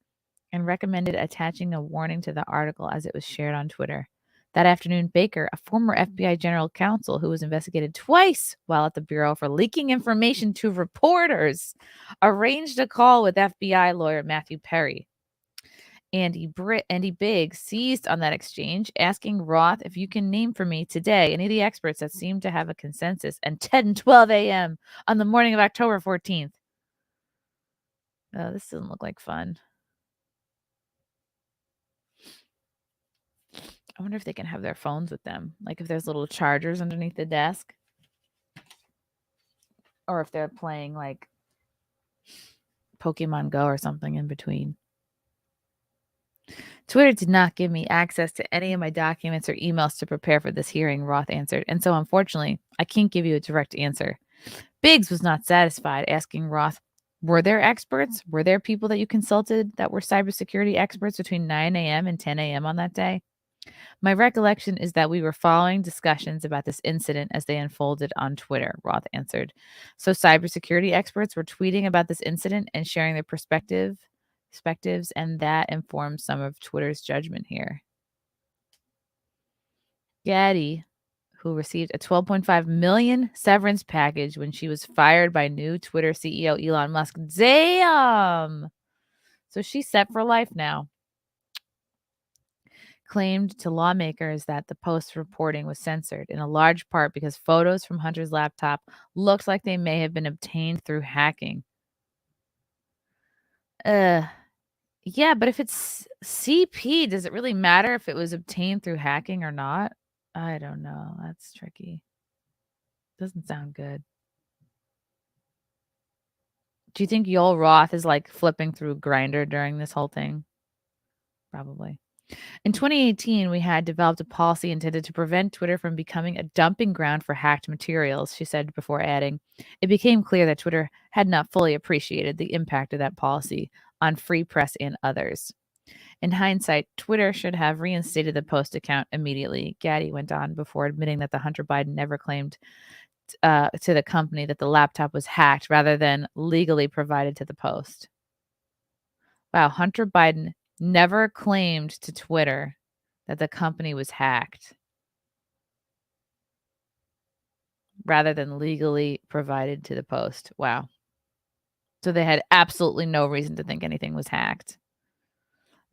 and recommended attaching a warning to the article as it was shared on Twitter. That afternoon, Baker, a former FBI general counsel who was investigated twice while at the Bureau for leaking information to reporters, arranged a call with FBI lawyer Matthew Perry. Andy Biggs seized on that exchange, asking Roth if you can name for me today any of the experts that seem to have a consensus at 10:12 a.m. on the morning of October 14th. Oh, this doesn't look like fun. I wonder if they can have their phones with them. Like if there's little chargers underneath the desk. Or if they're playing like Pokemon Go or something in between. Twitter did not give me access to any of my documents or emails to prepare for this hearing, Roth answered. And so, unfortunately, I can't give you a direct answer. Biggs was not satisfied, asking Roth, were there experts? Were there people that you consulted that were cybersecurity experts between 9 a.m. and 10 a.m. on that day? My recollection is that we were following discussions about this incident as they unfolded on Twitter, Roth answered. So cybersecurity experts were tweeting about this incident and sharing their perspectives, and that informs some of Twitter's judgment here. Gaddy, who received a $12.5 million severance package when she was fired by new Twitter CEO Elon Musk. Damn! So she's set for life now. Claimed to lawmakers that the Post's reporting was censored, in a large part because photos from Hunter's laptop looked like they may have been obtained through hacking. Yeah, but if it's CP, does it really matter if it was obtained through hacking or not? I don't know. That's tricky. Doesn't sound good. Do you think Yoel Roth is like flipping through Grindr during this whole thing? Probably. In 2018, we had developed a policy intended to prevent Twitter from becoming a dumping ground for hacked materials, she said before adding, it became clear that Twitter had not fully appreciated the impact of that policy on free press and others. In hindsight, Twitter should have reinstated the Post account immediately, Gaddy went on before admitting that the Hunter Biden never claimed to the company that the laptop was hacked rather than legally provided to the Post. Wow, Hunter Biden never claimed to Twitter that the company was hacked rather than legally provided to the Post. Wow. So they had absolutely no reason to think anything was hacked.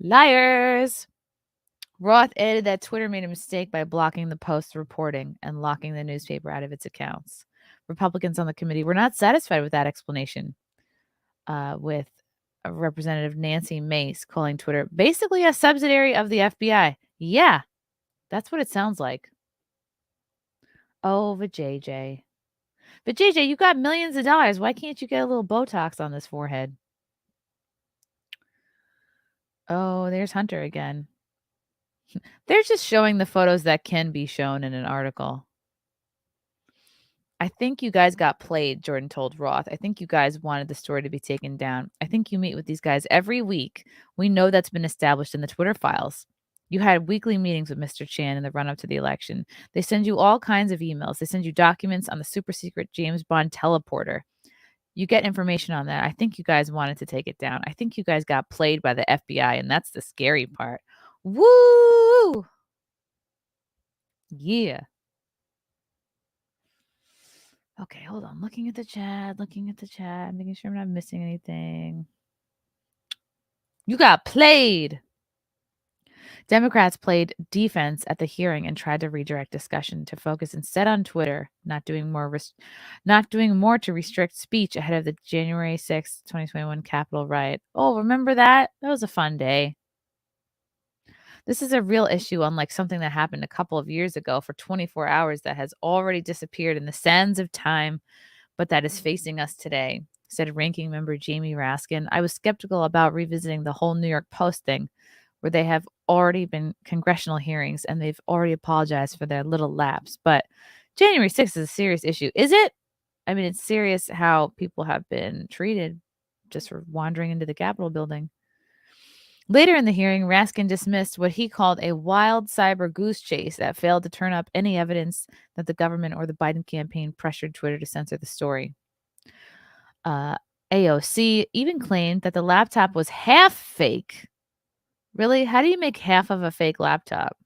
Liars! Roth added that Twitter made a mistake by blocking the Post's reporting and locking the newspaper out of its accounts. Republicans on the committee were not satisfied with that explanation, with Representative Nancy Mace calling Twitter basically a subsidiary of the FBI. Yeah, that's what it sounds like. Oh, Vijay. But JJ, you got millions of dollars. Why can't you get a little Botox on this forehead? Oh, there's Hunter again. They're just showing the photos that can be shown in an article. I think you guys got played, Jordan told Roth. I think you guys wanted the story to be taken down. I think you meet with these guys every week. We know that's been established in the Twitter files. You had weekly meetings with Mr. Chan in the run-up to the election. They send you all kinds of emails. They send you documents on the super secret James Bond teleporter. You get information on that. I think you guys wanted to take it down. I think you guys got played by the FBI, and that's the scary part. Woo! Yeah. Okay, hold on. Looking at the chat, making sure I'm not missing anything. You got played. Democrats played defense at the hearing and tried to redirect discussion to focus instead on Twitter, not doing more to restrict speech ahead of the January 6, 2021 Capitol riot. Oh, remember that? That was a fun day. This is a real issue, unlike something that happened a couple of years ago for 24 hours that has already disappeared in the sands of time, but that is facing us today, said Ranking Member Jamie Raskin. I was skeptical about revisiting the whole New York Post thing, where they have already been congressional hearings and they've already apologized for their little lapse. But January 6th is a serious issue. Is it? I mean, it's serious how people have been treated just for wandering into the Capitol building. Later in the hearing, Raskin dismissed what he called a wild cyber goose chase that failed to turn up any evidence that the government or the Biden campaign pressured Twitter to censor the story. AOC even claimed that the laptop was half fake. Really? How do you make half of a fake laptop?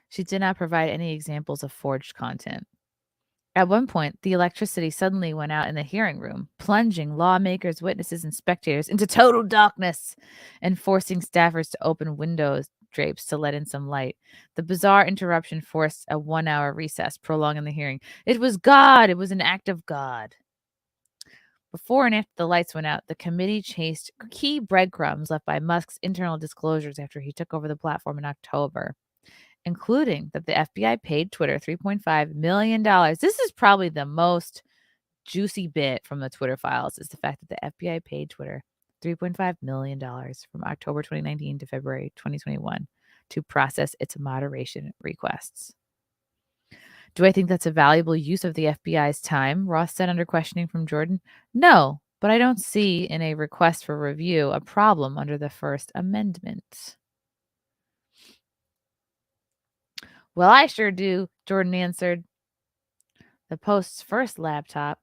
She did not provide any examples of forged content. At one point, the electricity suddenly went out in the hearing room, plunging lawmakers, witnesses, and spectators into total darkness and forcing staffers to open windows drapes to let in some light. The bizarre interruption forced a 1-hour recess, prolonging the hearing. It was God. It was an act of God. Before and after the lights went out, the committee chased key breadcrumbs left by Musk's internal disclosures after he took over the platform in October, including that the FBI paid Twitter $3.5 million. This is probably the most juicy bit from the Twitter files, is the fact that the FBI paid Twitter $3.5 million from October 2019 to February 2021 to process its moderation requests. Do I think that's a valuable use of the FBI's time? Ross said under questioning from Jordan. No, but I don't see in a request for review a problem under the First Amendment. Well, I sure do, Jordan answered. The Post's first laptop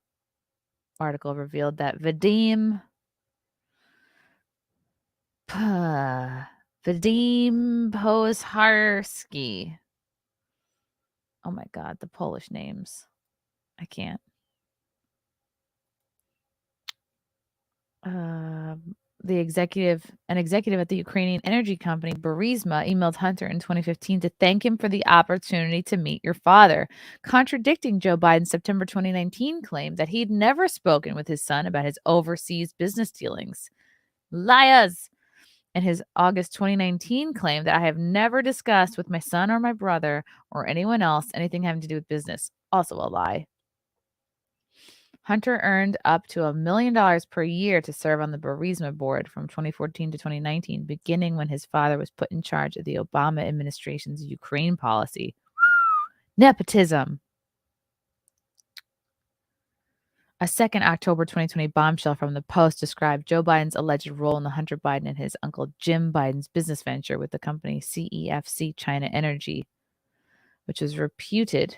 article revealed that Vadim Posharski. Oh my God, the Polish names. I can't. An executive at the Ukrainian energy company Burisma emailed Hunter in 2015 to thank him for the opportunity to meet your father, contradicting Joe Biden's September 2019 claim that he'd never spoken with his son about his overseas business dealings. Liars! And his August 2019 claim that I have never discussed with my son or my brother or anyone else anything having to do with business. Also a lie. Hunter earned up to $1 million per year to serve on the Burisma board from 2014 to 2019, beginning when his father was put in charge of the Obama administration's Ukraine policy. Nepotism. A second October 2020 bombshell from the Post described Joe Biden's alleged role in the Hunter Biden and his uncle Jim Biden's business venture with the company CEFC China Energy, which was reputed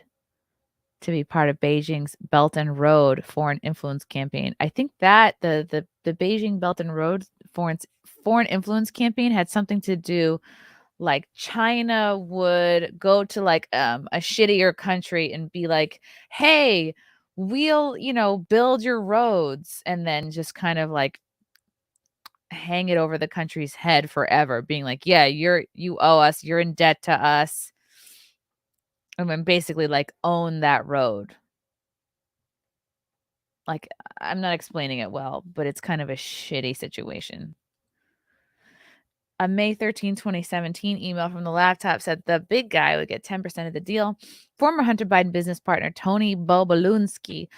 to be part of Beijing's Belt and Road foreign influence campaign. I think that the Beijing Belt and Road foreign influence campaign had something to do, like China would go to like a shittier country and be like, hey, we'll, build your roads, and then just kind of like hang it over the country's head forever, being like, yeah, you owe us, you're in debt to us. And then basically like own that road. Like, I'm not explaining it well, but it's kind of a shitty situation. A May 13, 2017 email from the laptop said the big guy would get 10% of the deal. Former Hunter Biden business partner Tony Bobulinski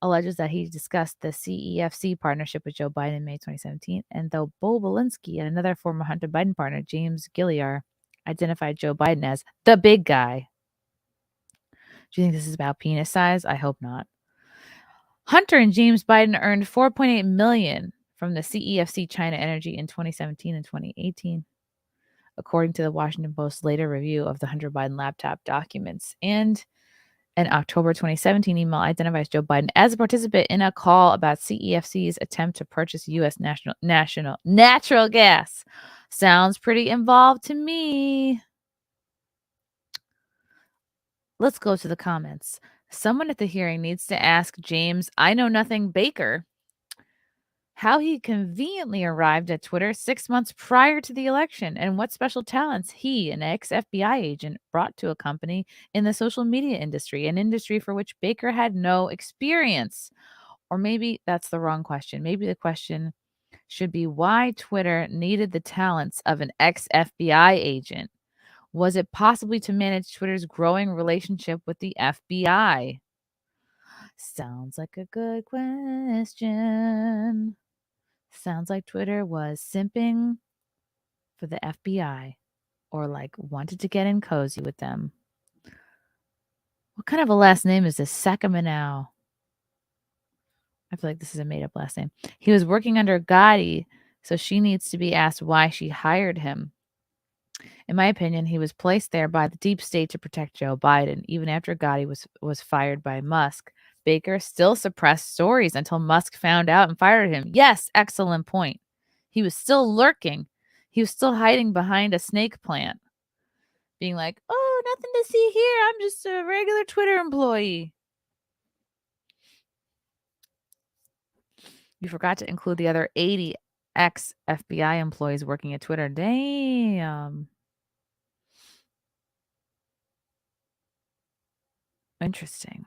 alleges that he discussed the CEFC partnership with Joe Biden in May 2017. And though Bobulinski and another former Hunter Biden partner, James Gilliar, identified Joe Biden as the big guy. Do you think this is about penis size? I hope not. Hunter and James Biden earned $4.8 million from the CEFC China Energy in 2017 and 2018, according to the Washington Post's later review of the Hunter Biden laptop documents. And an October 2017 email identifies Joe Biden as a participant in a call about CEFC's attempt to purchase U.S. natural gas. Sounds pretty involved to me. Let's go to the comments. Someone at the hearing needs to ask James I Know Nothing Baker how he conveniently arrived at Twitter 6 months prior to the election and what special talents he, an ex-FBI agent, brought to a company in the social media industry, an industry for which Baker had no experience. Or maybe that's the wrong question. Maybe the question should be why Twitter needed the talents of an ex-FBI agent. Was it possibly to manage Twitter's growing relationship with the FBI? Sounds like a good question. Sounds like Twitter was simping for the FBI or like wanted to get in cozy with them. What kind of a last name is this? Sacamanow. I feel like this is a made up last name. He was working under Gotti, so she needs to be asked why she hired him. In my opinion, he was placed there by the deep state to protect Joe Biden. Even after Gotti was fired by Musk, Baker still suppressed stories until Musk found out and fired him. Yes, excellent point. He was still lurking. He was still hiding behind a snake plant, being like, oh, nothing to see here. I'm just a regular Twitter employee. You forgot to include the other 80 ex-FBI employees working at Twitter. Damn. Interesting.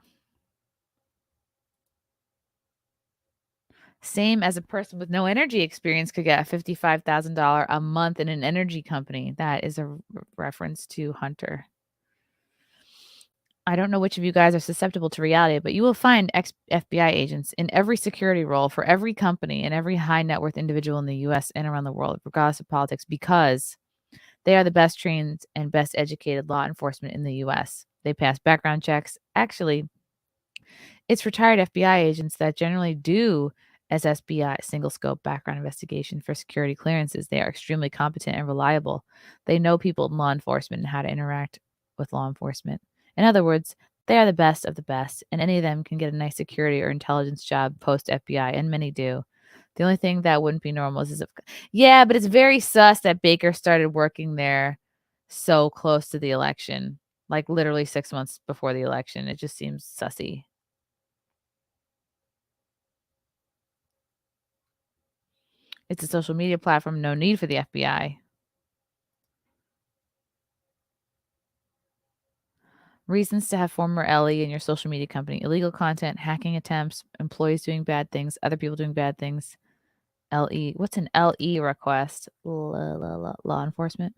Same as a person with no energy experience could get a $55,000 a month in an energy company. That is a reference to Hunter. I don't know which of you guys are susceptible to reality, but you will find ex-FBI agents in every security role for every company and every high net worth individual in the US and around the world, regardless of politics, because they are the best trained and best educated law enforcement in the US. They pass background checks. Actually, it's retired FBI agents that generally do SSBI, single scope background investigation for security clearances. They are extremely competent and reliable. They know people in law enforcement and how to interact with law enforcement. In other words, they are the best of the best, and any of them can get a nice security or intelligence job post FBI, and many do. The only thing that wouldn't be normal is yeah, but it's very sus that Baker started working there so close to the election, like literally 6 months before the election. It just seems sussy. It's a social media platform, no need for the FBI. Reasons to have former LE in your social media company: illegal content, hacking attempts, employees doing bad things, other people doing bad things. LE. What's an LE request? Law enforcement.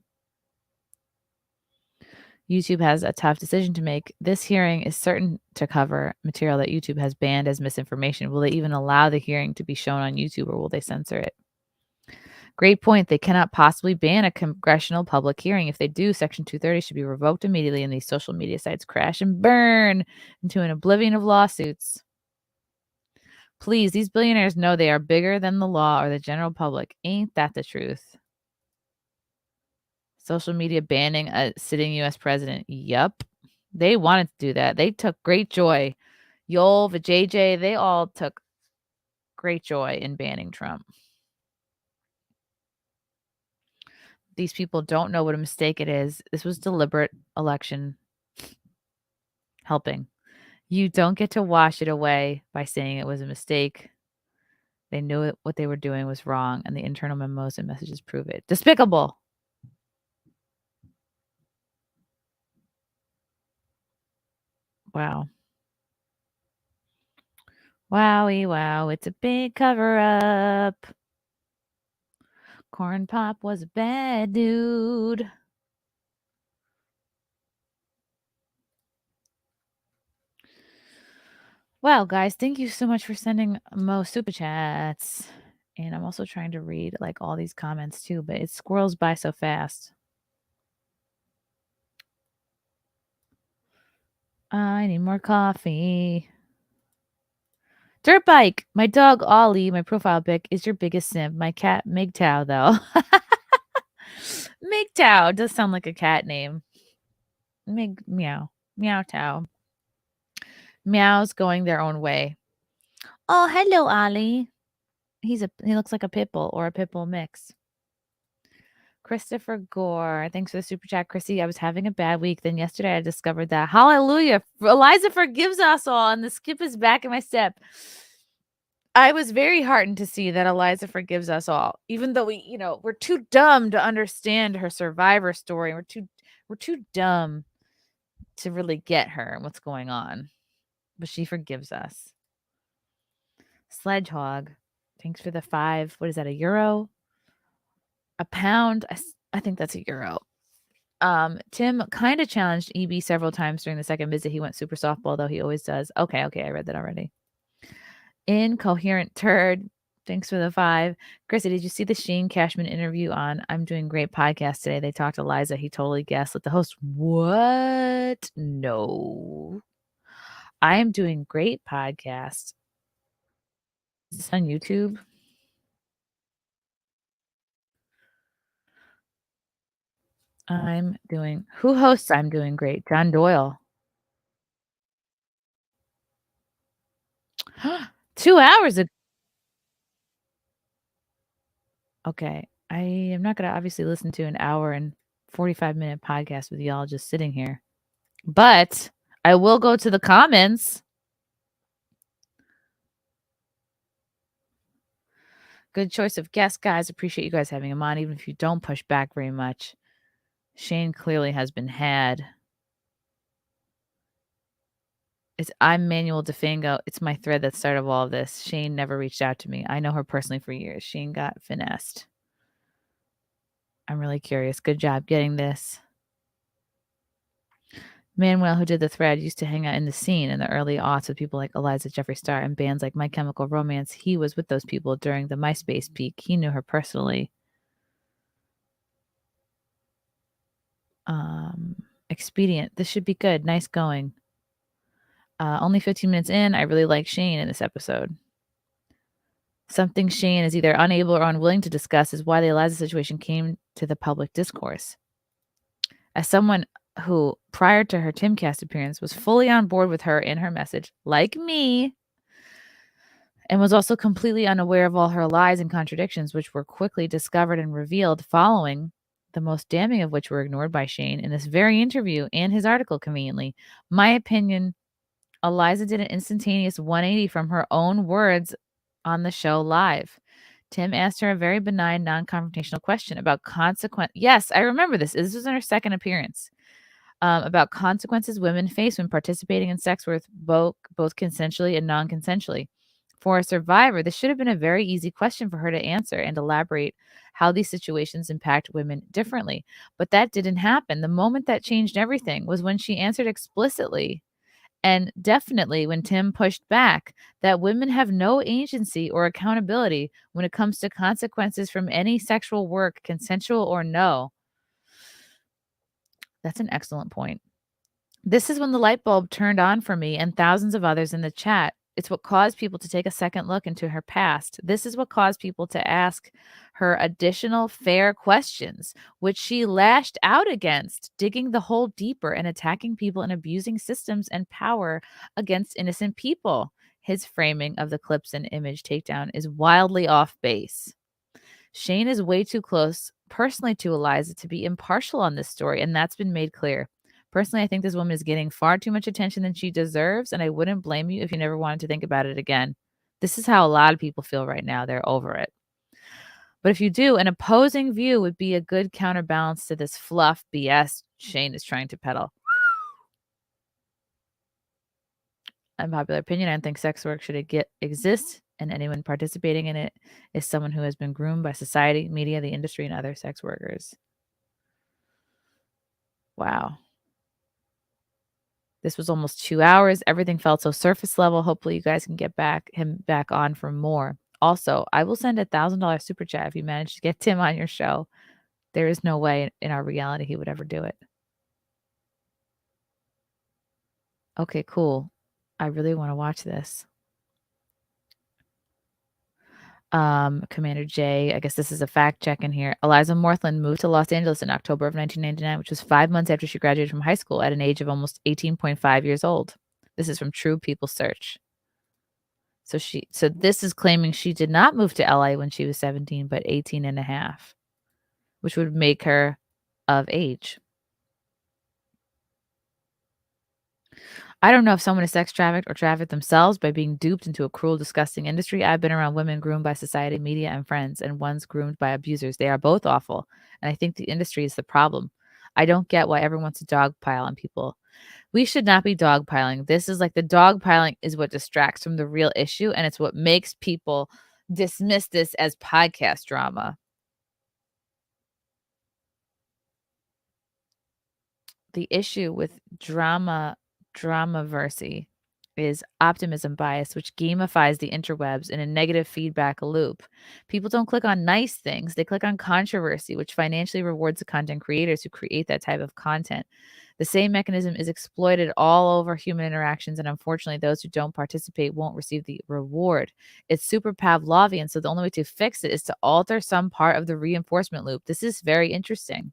YouTube has a tough decision to make. This hearing is certain to cover material that YouTube has banned as misinformation. Will they even allow the hearing to be shown on YouTube, or will they censor it? Great point. They cannot possibly ban a congressional public hearing. If they do, Section 230 should be revoked immediately and these social media sites crash and burn into an oblivion of lawsuits. Please, these billionaires know they are bigger than the law or the general public. Ain't that the truth? Social media banning a sitting U.S. president. Yup. They wanted to do that. They took great joy. Yoel, JJ, they all took great joy in banning Trump. These people don't know what a mistake it is. This was deliberate election helping. You don't get to wash it away by saying it was a mistake. They knew that what they were doing was wrong, and the internal memos and messages prove it. Despicable. Wow. Wowie, wow. It's a big cover up. Corn Pop was a bad dude. Well, guys, thank you so much for sending Mo super chats. And I'm also trying to read like all these comments too, but it squirrels by so fast. I need more coffee. Dirt bike. My dog Ollie, my profile pic, is your biggest simp. My cat MGTOW though. MGTOW does sound like a cat name. Meow. Meow Tao. Meows going their own way. Oh, hello, Ollie. He looks like a pit bull or a pit bull mix. Christopher Gore. Thanks for the super chat, Chrissy. I was having a bad week. Then yesterday I discovered that. Hallelujah. Eliza forgives us all, and the skip is back in my step. I was very heartened to see that Eliza forgives us all, even though we're too dumb to understand her survivor story. We're too dumb to really get her and what's going on. But she forgives us. Sledgehog. Thanks for the 5. What is that, a euro? A pound? I think that's a euro. Tim kind of challenged EB several times during the second visit. He went super softball, though he always does. Okay, I read that already. Incoherent turd. Thanks for the 5. Chrissy, did you see the Shane Cashman interview on I'm Doing Great podcast today? They talked to Eliza. He totally gaslit the host. What? No. I Am Doing Great podcast. Is this on YouTube? Who hosts I'm Doing Great? John Doyle. 2 hours ago. Okay. I am not going to obviously listen to an hour and 45-minute podcast with y'all just sitting here. But I will go to the comments. Good choice of guests, guys. Appreciate you guys having him on, even if you don't push back very much. Shane clearly has been had. I'm Manuel DeFango. It's my thread that started all of this. Shane never reached out to me. I know her personally for years. Shane got finessed. I'm really curious. Good job getting this. Manuel, who did the thread, used to hang out in the scene in the early aughts with people like Eliza, Jeffree Star, and bands like My Chemical Romance. He was with those people during the MySpace peak. He knew her personally. Expedient. This should be good. Nice going. Only 15 minutes in. I really like Shane in this episode. Something Shane is either unable or unwilling to discuss is why the Eliza situation came to the public discourse. As someone who, prior to her Timcast appearance, was fully on board with her in her message, like me, and was also completely unaware of all her lies and contradictions, which were quickly discovered and revealed following, the most damning of which were ignored by Shane in this very interview and his article, conveniently. My opinion, Eliza did an instantaneous 180 from her own words on the show live. Tim asked her a very benign, non-confrontational question about consequence. Yes, I remember this. This was in her second appearance. About consequences women face when participating in sex work, both consensually and non-consensually. For a survivor, this should have been a very easy question for her to answer and elaborate how these situations impact women differently. But that didn't happen. The moment that changed everything was when she answered explicitly and definitely when Tim pushed back that women have no agency or accountability when it comes to consequences from any sexual work, consensual or no. That's an excellent point. This is when the light bulb turned on for me and thousands of others in the chat. It's what caused people to take a second look into her past. This is what caused people to ask her additional fair questions, which she lashed out against, digging the hole deeper and attacking people and abusing systems and power against innocent people. His framing of the clips and image takedown is wildly off base. Shane is way too close personally to Eliza to be impartial on this story, and that's been made clear. Personally, I think this woman is getting far too much attention than she deserves, and I wouldn't blame you if you never wanted to think about it again. This is how a lot of people feel right now. They're over it. But if you do, an opposing view would be a good counterbalance to this fluff BS Shane is trying to peddle. Unpopular opinion, I don't think sex work should exist, and anyone participating in it is someone who has been groomed by society, media, the industry, and other sex workers. Wow. This was almost 2 hours. Everything felt so surface level. Hopefully you guys can get him back on for more. Also, I will send $1,000 super chat if you manage to get Tim on your show. There is no way in our reality he would ever do it. Okay, cool. I really want to watch this. Commander J, I guess this is a fact check in here. Eliza Morthland moved to Los Angeles in October of 1999, which was 5 months after she graduated from high school at an age of almost 18.5 years old. This is from True People Search. So this is claiming she did not move to LA when she was 17, but 18 and a half, which would make her of age. I don't know if someone is sex trafficked or trafficked themselves by being duped into a cruel, disgusting industry. I've been around women groomed by society, media, and friends, and ones groomed by abusers. They are both awful, and I think the industry is the problem. I don't get why everyone wants to dogpile on people. We should not be dogpiling. This is like the dogpiling is what distracts from the real issue, and it's what makes people dismiss this as podcast drama. The issue with dramaversy is optimism bias, which gamifies the interwebs in a negative feedback loop. People don't click on nice things, they click on controversy, which financially rewards the content creators who create that type of content. The same mechanism is exploited all over human interactions, and unfortunately, those who don't participate won't receive the reward. It's super Pavlovian, so the only way to fix it is to alter some part of the reinforcement loop. This is very interesting.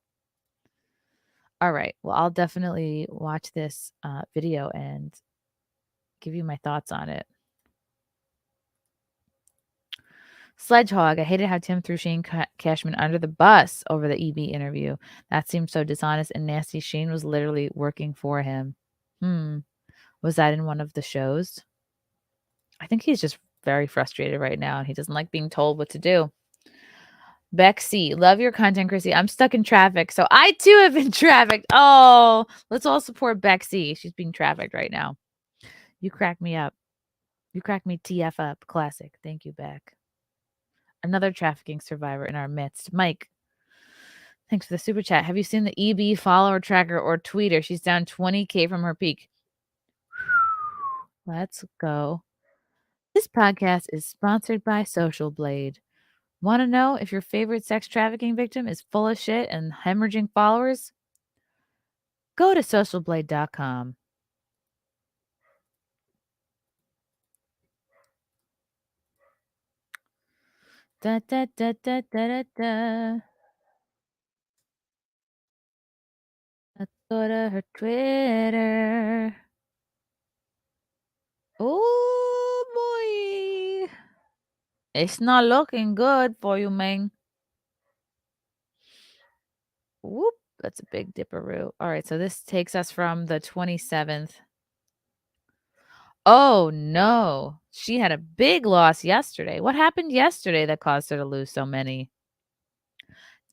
All right. Well, I'll definitely watch this video and give you my thoughts on it. Sledgehog. I hated how Tim threw Shane Cashman under the bus over the EB interview. That seemed so dishonest and nasty. Shane was literally working for him. Was that in one of the shows? I think he's just very frustrated right now. He doesn't like being told what to do. Beck C. Love your content, Chrissy. I'm stuck in traffic, so I too have been trafficked. Oh, let's all support Beck C. She's being trafficked right now. You crack me up. You crack me TF up. Classic. Thank you, Beck. Another trafficking survivor in our midst. Mike, thanks for the super chat. Have you seen the EB follower tracker or tweeter? She's down 20K from her peak. Let's go. This podcast is sponsored by Social Blade. Want to know if your favorite sex trafficking victim is full of shit and hemorrhaging followers? Go to socialblade.com. Da, da, da, da, da, da, da. Let's go to her Twitter. Oh boy. It's not looking good for you, man. Whoop. That's a big dipperoo. All right. So this takes us from the 27th. Oh no. She had a big loss yesterday. What happened yesterday that caused her to lose so many?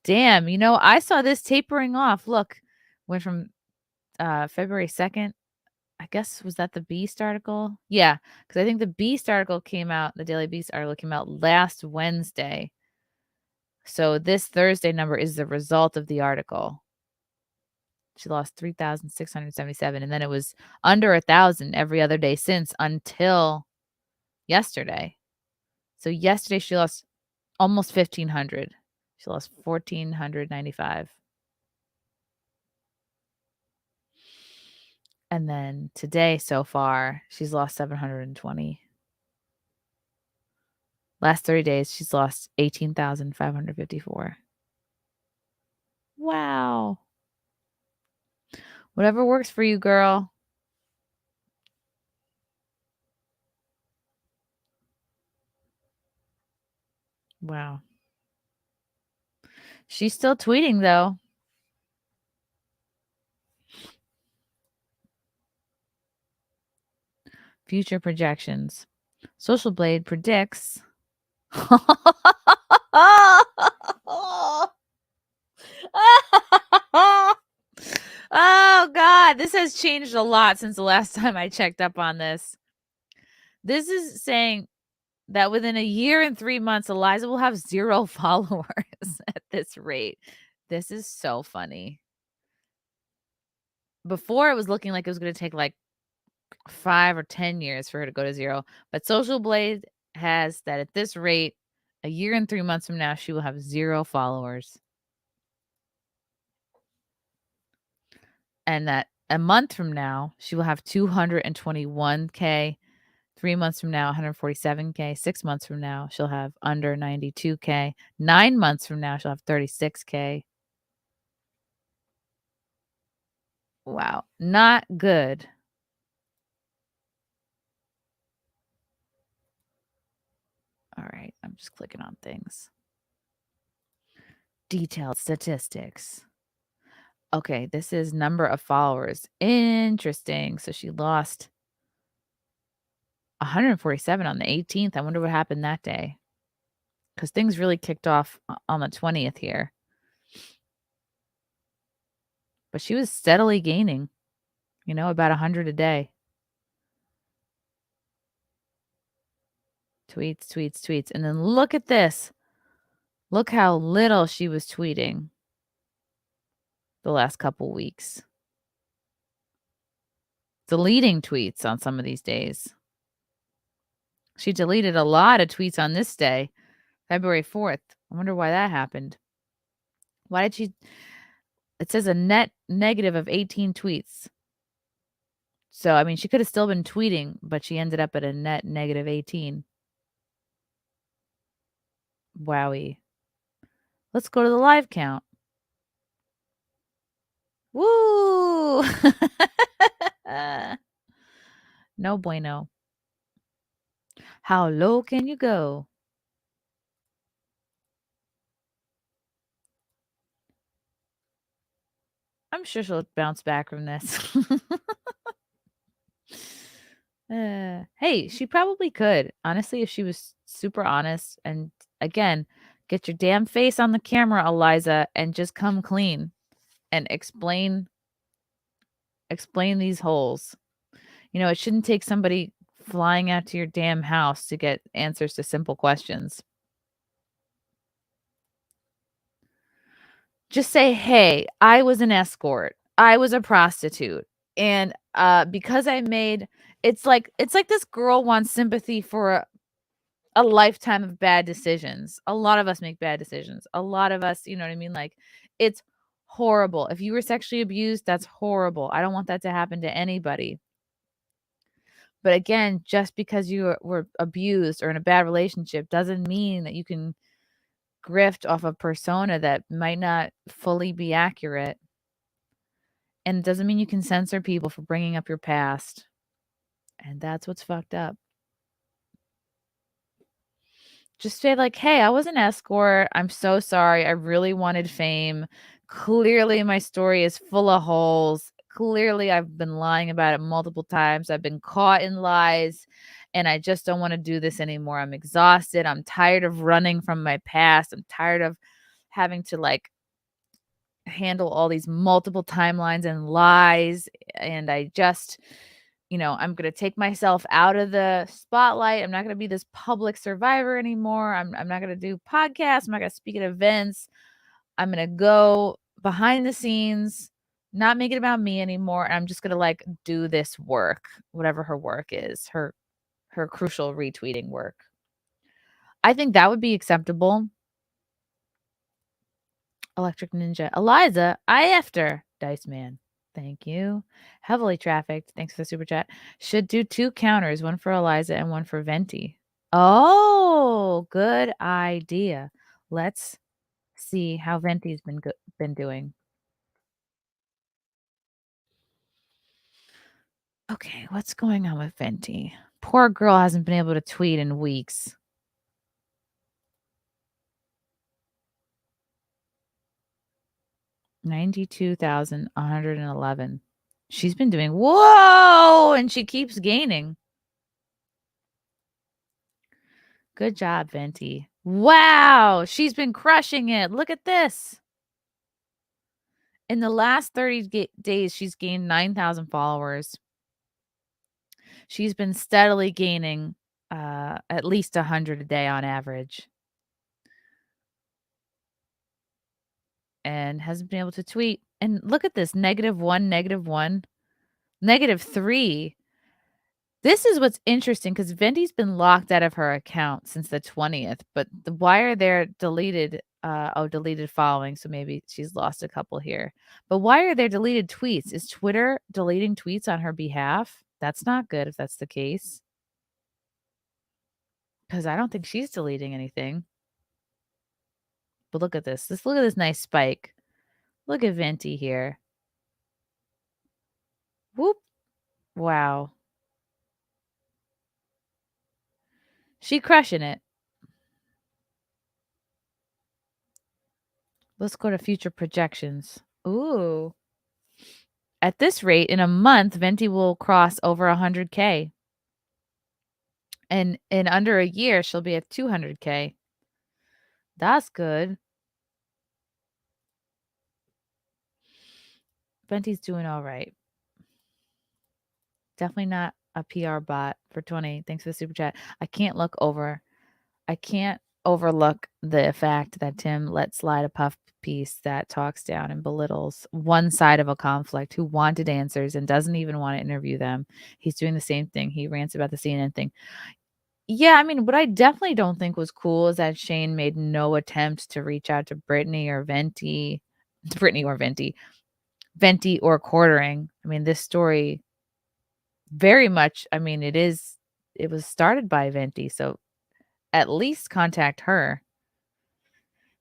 Damn. I saw this tapering off. Look, went from February 2nd. I guess, was that the Beast article? Yeah, because I think the Beast article came out, the Daily Beast article came out last Wednesday. So this Thursday number is the result of the article. She lost 3,677, and then it was under 1,000 every other day since until yesterday. So yesterday she lost almost 1,500. She lost 1,495. And then today so far, she's lost 720. Last 30 days, she's lost 18,554. Wow. Whatever works for you, girl. Wow. She's still tweeting, though. Future projections. Social Blade predicts. Oh, God. This has changed a lot since the last time I checked up on this. This is saying that within a year and 3 months, Eliza will have 0 followers at this rate. This is so funny. Before, it was looking like it was going to take like 5 or 10 years for her to go to 0. But Social Blade has that at this rate, a year and 3 months from now, she will have 0 followers. And that a month from now, she will have 221K. 3 months from now, 147K. 6 months from now, she'll have under 92K. 9 months from now, she'll have 36K. Wow. Not good. All right. I'm just clicking on things. Detailed statistics. Okay. This is number of followers. Interesting. So she lost 147 on the 18th. I wonder what happened that day. Because things really kicked off on the 20th here. But she was steadily gaining, about 100 a day. Tweets. And then look at this. Look how little she was tweeting the last couple weeks. Deleting tweets on some of these days. She deleted a lot of tweets on this day, February 4th. I wonder why that happened. Why did she? It says a net negative of 18 tweets. So, I mean, she could have still been tweeting, but she ended up at a net negative 18. Wowie. Let's go to the live count. Woo! No bueno. How low can you go? I'm sure she'll bounce back from this. Hey, she probably could. Honestly, if she was super honest and again, get your damn face on the camera, Eliza, and just come clean and explain these holes. You know, it shouldn't take somebody flying out to your damn house to get answers to simple questions. Just say, "Hey, I was an escort. I was a prostitute. And because I made it's like this girl wants sympathy for a lifetime of bad decisions. A lot of us make bad decisions. A lot of us, you know what I mean? Like, it's horrible. If you were sexually abused, that's horrible. I don't want that to happen to anybody. But again, just because you were abused or in a bad relationship doesn't mean that you can grift off a persona that might not fully be accurate. And it doesn't mean you can censor people for bringing up your past. And that's what's fucked up. Just say like, "Hey, I was an escort. I'm so sorry. I really wanted fame. Clearly my story is full of holes. Clearly I've been lying about it multiple times. I've been caught in lies and I just don't want to do this anymore. I'm exhausted. I'm tired of running from my past. I'm tired of having to like handle all these multiple timelines and lies and I just I'm going to take myself out of the spotlight. I'm not going to be this public survivor anymore. I'm not going to do podcasts. I'm not going to speak at events. I'm going to go behind the scenes, not make it about me anymore. And I'm just going to like do this work, whatever her work is, her crucial retweeting work." I think that would be acceptable. Electric Ninja. Eliza, I after Dice Man. Thank you. Heavily trafficked. Thanks for the super chat. Should do 2 counters, one for Eliza and one for Venti. Oh, good idea. Let's see how Venti's been doing. Okay, what's going on with Venti? Poor girl hasn't been able to tweet in weeks. $92,111. She's been doing whoa, and she keeps gaining. Good job, Venti. Wow, she's been crushing it. Look at this. In the last 30 days, she's gained 9,000 followers. She's been steadily gaining at least 100 a day on average. And hasn't been able to tweet. And look at this, -1, -1, -3. This is what's interesting because Venti's been locked out of her account since the 20th, but why are there deleted? Deleted following. So maybe she's lost a couple here. But why are there deleted tweets? Is Twitter deleting tweets on her behalf? That's not good if that's the case. Because I don't think she's deleting anything. But look at this. Look at this nice spike. Look at Venti here. Whoop. Wow. She crushing it. Let's go to future projections. Ooh. At this rate, in a month, Venti will cross over 100K. And in under a year, she'll be at 200K. That's good. Venti's doing all right. Definitely not a PR bot for 20. Thanks for the super chat. I can't look over I can't overlook the fact that Tim let slide a puff piece that talks down and belittles one side of a conflict who wanted answers and doesn't even want to interview them. He's doing the same thing. He rants about the CNN thing. Yeah, I mean, what I definitely don't think was cool is that Shane made no attempt to reach out to Brittany or Venti, Venti or Quartering. I mean, this story very much, I mean, it was started by Venti, so at least contact her.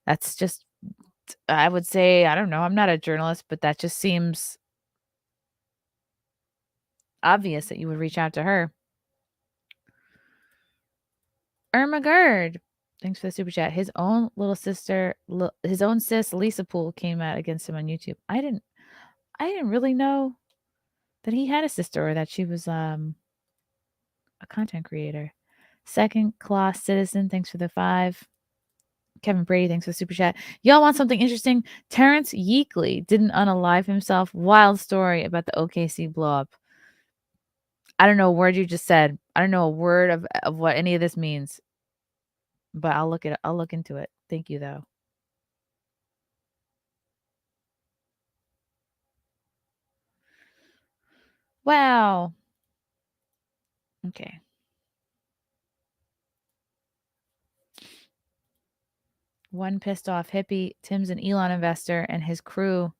That's just, I would say, I don't know, I'm not a journalist, but that just seems obvious that you would reach out to her. Irma Gerd, thanks for the super chat. His own little sister, his own sis, Lisa Poole, came out against him on YouTube. I didn't really know that he had a sister or that she was a content creator. Second class citizen, thanks for the 5. Kevin Brady, thanks for the super chat. Y'all want something interesting? Terrence Yeakley didn't unalive himself. Wild story about the OKC blow up. I don't know a word you just said. I don't know a word of what any of this means. But I'll look into it. Thank you though. Wow. Okay. One pissed off hippie, Tim's an Elon investor, and his crew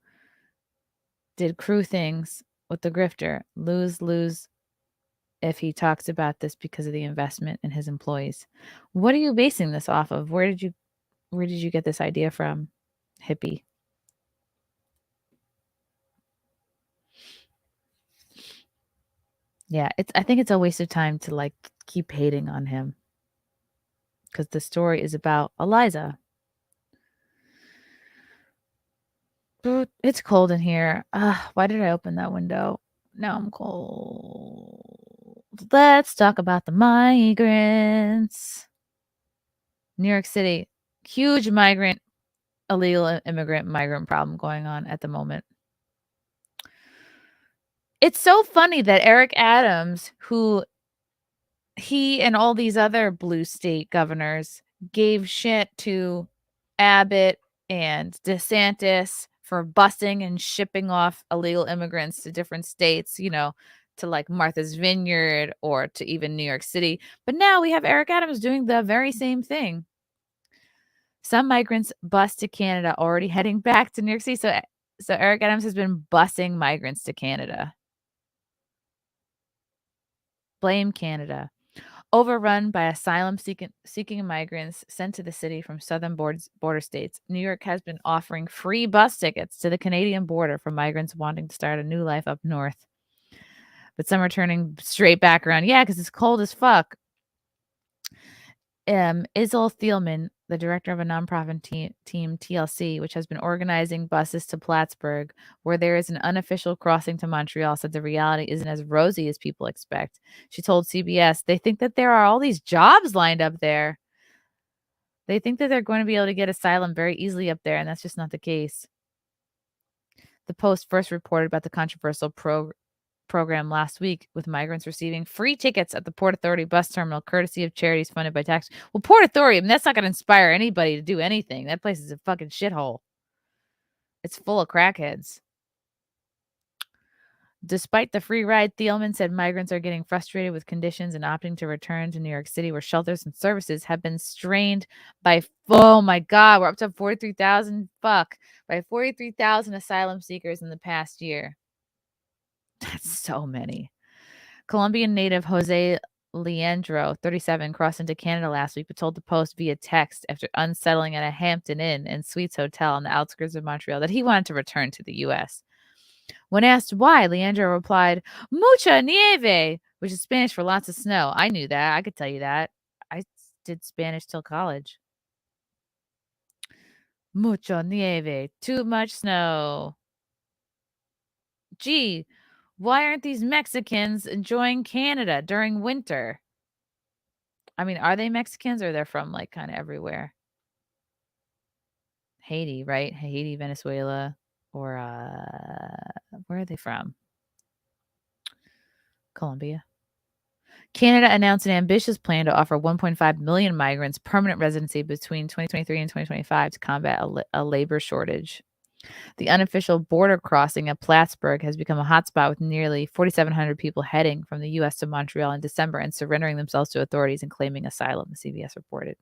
did crew things with the grifter. Lose if he talks about this because of the investment in his employees. What are you basing this off of? Where did you get this idea from, hippie? Yeah, I think it's a waste of time to like keep hating on him because the story is about Eliza. It's cold in here. Why did I open that window? Now I'm cold. Let's talk about the migrants. New York City, huge illegal immigrant migrant problem going on at the moment. It's so funny that Eric Adams, who he and all these other blue state governors gave shit to Abbott and DeSantis for busing and shipping off illegal immigrants to different states, to like Martha's Vineyard or to even New York City. But now we have Eric Adams doing the very same thing. Some migrants bus to Canada, already heading back to New York City. So Eric Adams has been busing migrants to Canada. Blame Canada. Overrun by asylum-seeking migrants sent to the city from southern border states, New York has been offering free bus tickets to the Canadian border for migrants wanting to start a new life up north. But some are turning straight back around. Yeah, because it's cold as fuck. Isel Thielman, the director of a nonprofit team, TLC, which has been organizing buses to Plattsburgh, where there is an unofficial crossing to Montreal, said the reality isn't as rosy as people expect. She told CBS they think that there are all these jobs lined up there. They think that they're going to be able to get asylum very easily up there, and that's just not the case. The Post first reported about the controversial program last week, with migrants receiving free tickets at the Port Authority bus terminal courtesy of charities funded by tax. Well, Port Authority, I mean, that's not going to inspire anybody to do anything. That place is a fucking shithole. It's full of crackheads. Despite the free ride, Thielman said migrants are getting frustrated with conditions and opting to return to New York City, where shelters and services have been strained by, oh my God, we're up to 43,000, by 43,000 asylum seekers in the past year. That's so many. Colombian native Jose Leandro, 37, crossed into Canada last week, but told the Post via text after unsettling at a Hampton Inn and Suites hotel on the outskirts of Montreal that he wanted to return to the U.S. When asked why, Leandro replied, "Mucha nieve," which is Spanish for lots of snow. I knew that. I could tell you that. I did Spanish till college. Mucha nieve. Too much snow. Gee, why aren't these Mexicans enjoying Canada during winter? I mean, are they Mexicans or they're from like kind of everywhere? Haiti, right? Haiti, Venezuela, or where are they from? Colombia. Canada announced an ambitious plan to offer 1.5 million migrants permanent residency between 2023 and 2025 to combat a labor shortage. The unofficial border crossing at Plattsburgh has become a hotspot with nearly 4,700 people heading from the U.S. to Montreal in December and surrendering themselves to authorities and claiming asylum, the CBS reported.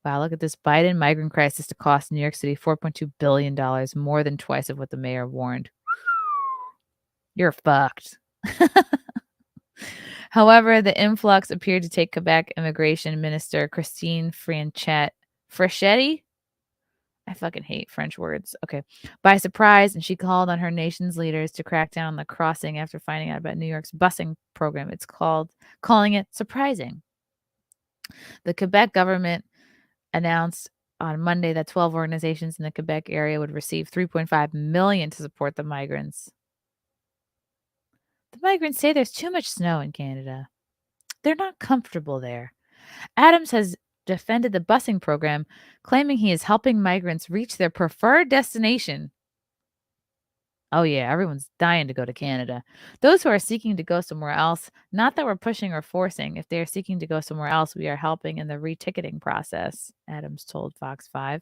Wow, look at this Biden migrant crisis to cost New York City $4.2 billion, more than twice of what the mayor warned. You're fucked. However, the influx appeared to take Quebec Immigration Minister Christine Frechetti, I fucking hate French words. Okay. By surprise, and she called on her nation's leaders to crack down on the crossing after finding out about New York's busing program. It's calling it surprising. The Quebec government announced on Monday that 12 organizations in the Quebec area would receive $3.5 million to support the migrants. The migrants say there's too much snow in Canada. They're not comfortable there. Adams has defended the busing program, claiming he is helping migrants reach their preferred destination. Oh, yeah, everyone's dying to go to Canada. Those who are seeking to go somewhere else, not that we're pushing or forcing, if they are seeking to go somewhere else, we are helping in the reticketing process, Adams told Fox 5.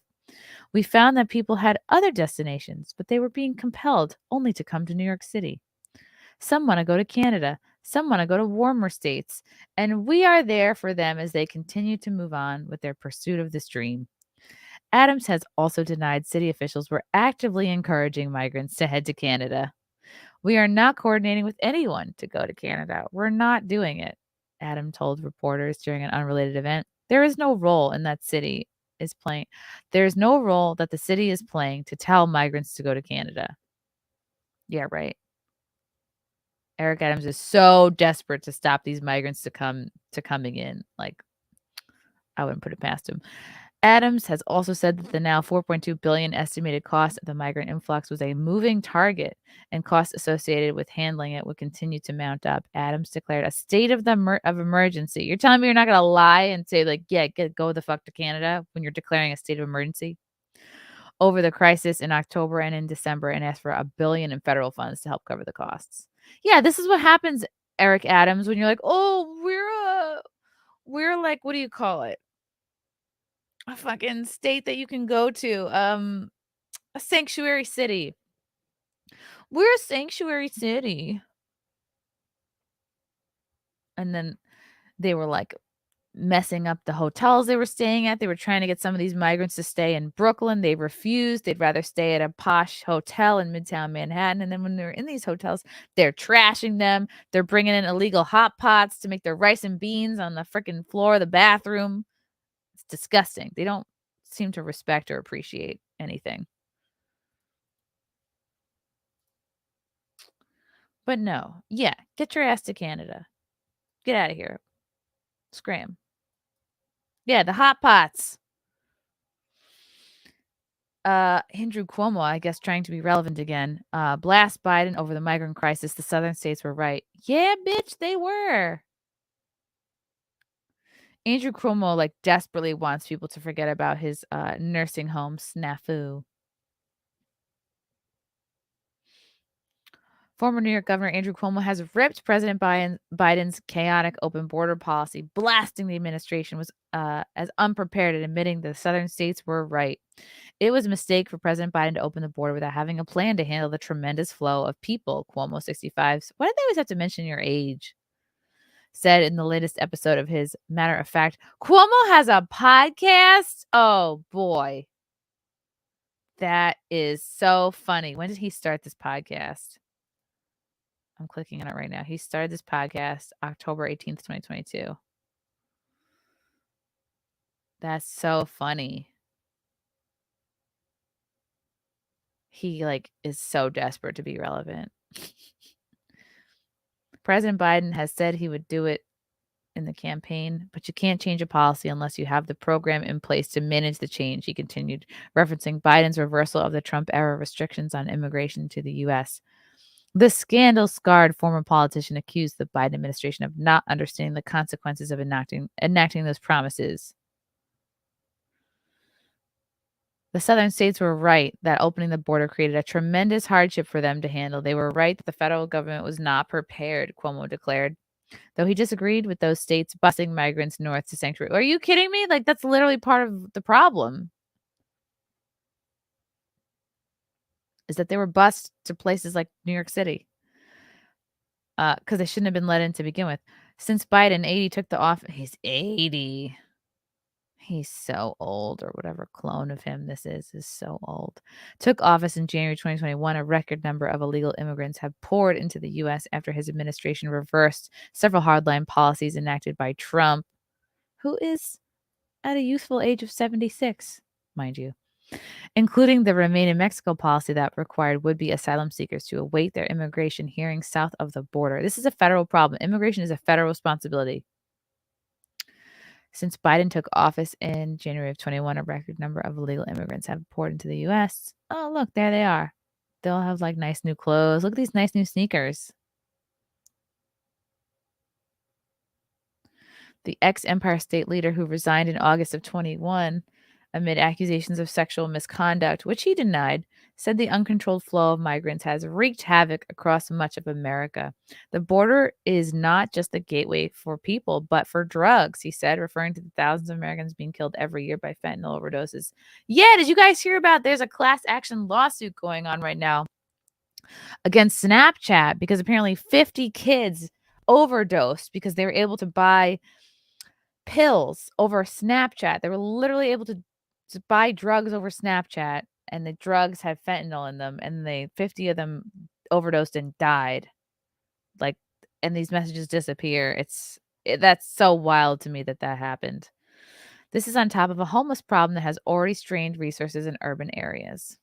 We found that people had other destinations, but they were being compelled only to come to New York City. Some want to go to Canada. Some want to go to warmer states. And we are there for them as they continue to move on with their pursuit of this dream. Adams has also denied city officials were actively encouraging migrants to head to Canada. We are not coordinating with anyone to go to Canada. We're not doing it, Adam told reporters during an unrelated event. There is no role in that city is playing. There is no role that the city is playing to tell migrants to go to Canada. Yeah, right. Eric Adams is so desperate to stop these migrants to coming in. Like, I wouldn't put it past him. Adams has also said that the now $4.2 billion estimated cost of the migrant influx was a moving target, and costs associated with handling it would continue to mount up. Adams declared a state of emergency. You're telling me you're not going to lie and say, like, yeah, go the fuck to Canada when you're declaring a state of emergency over the crisis in October and in December, and asked for $1 billion in federal funds to help cover the costs. Yeah, this is what happens, Eric Adams, when you're like, oh, we're like, what do you call it? A fucking state that you can go to, a sanctuary city. We're a sanctuary city. And then they were like messing up the hotels they were staying at. They were trying to get some of these migrants to stay in Brooklyn. They refused. They'd rather stay at a posh hotel in Midtown Manhattan. And then when they're in these hotels, they're trashing them. They're bringing in illegal hot pots to make their rice and beans on the freaking floor of the bathroom. It's disgusting. They don't seem to respect or appreciate anything. But no, yeah, get your ass to Canada. Get out of here. Scram. Yeah, the hot pots. Andrew Cuomo, I guess, trying to be relevant again. Blast Biden over the migrant crisis. The southern states were right. Yeah, bitch, they were. Andrew Cuomo, like, desperately wants people to forget about his nursing home snafu. Former New York Governor Andrew Cuomo has ripped President Biden's chaotic open border policy, blasting the administration was as unprepared and admitting the southern states were right. It was a mistake for President Biden to open the border without having a plan to handle the tremendous flow of people, Cuomo 65. Why do they always have to mention your age? Said in the latest episode of his Matter of Fact. Cuomo has a podcast? Oh, boy. That is so funny. When did he start this podcast? I'm clicking on it right now. He started this podcast October 18th, 2022. That's so funny. He is so desperate to be relevant. President Biden has said he would do it in the campaign, but you can't change a policy unless you have the program in place to manage the change, he continued, referencing Biden's reversal of the Trump-era restrictions on immigration to the U.S. The scandal-scarred former politician accused the Biden administration of not understanding the consequences of enacting those promises. The southern states were right that opening the border created a tremendous hardship for them to handle. They were right that the federal government was not prepared, Cuomo declared. though he disagreed with those states busing migrants north to sanctuary. Are you kidding me? Like, that's literally part of the problem, is that they were bused to places like New York City because they shouldn't have been let in to begin with. Since Biden, 80, took the office. He's 80. He's so old, or whatever clone of him this is so old. Took office in January 2021. A record number of illegal immigrants have poured into the U.S. after his administration reversed several hardline policies enacted by Trump, who is at a youthful age of 76, mind you, including the Remain in Mexico policy that required would-be asylum seekers to await their immigration hearing south of the border. This is a federal problem. Immigration is a federal responsibility. Since Biden took office in January of 21, a record number of illegal immigrants have poured into the U.S. Oh, look, there they are. They'll have like nice new clothes. Look at these nice new sneakers. The ex-Empire State leader who resigned in August of 21 amid accusations of sexual misconduct, which he denied, said the uncontrolled flow of migrants has wreaked havoc across much of America. The border is not just the gateway for people, but for drugs, he said, referring to the thousands of Americans being killed every year by fentanyl overdoses. Yeah, did you guys hear about there's a class action lawsuit going on right now against Snapchat because apparently 50 kids overdosed because they were able to buy pills over Snapchat. They were literally able to buy drugs over Snapchat, and the drugs had fentanyl in them, and 50 of them overdosed and died. Like, and these messages disappear. That's so wild to me that happened. This is on top of a homeless problem that has already strained resources in urban areas.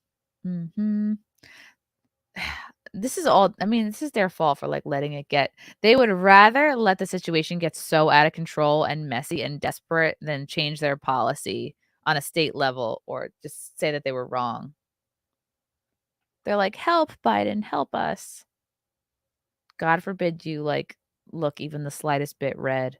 This is all, I mean, this is their fault for like letting it get. They would rather let the situation get so out of control and messy and desperate than change their policy on a state level or just say that they were wrong. They're like, help, Biden, help us. God forbid you like look even the slightest bit red.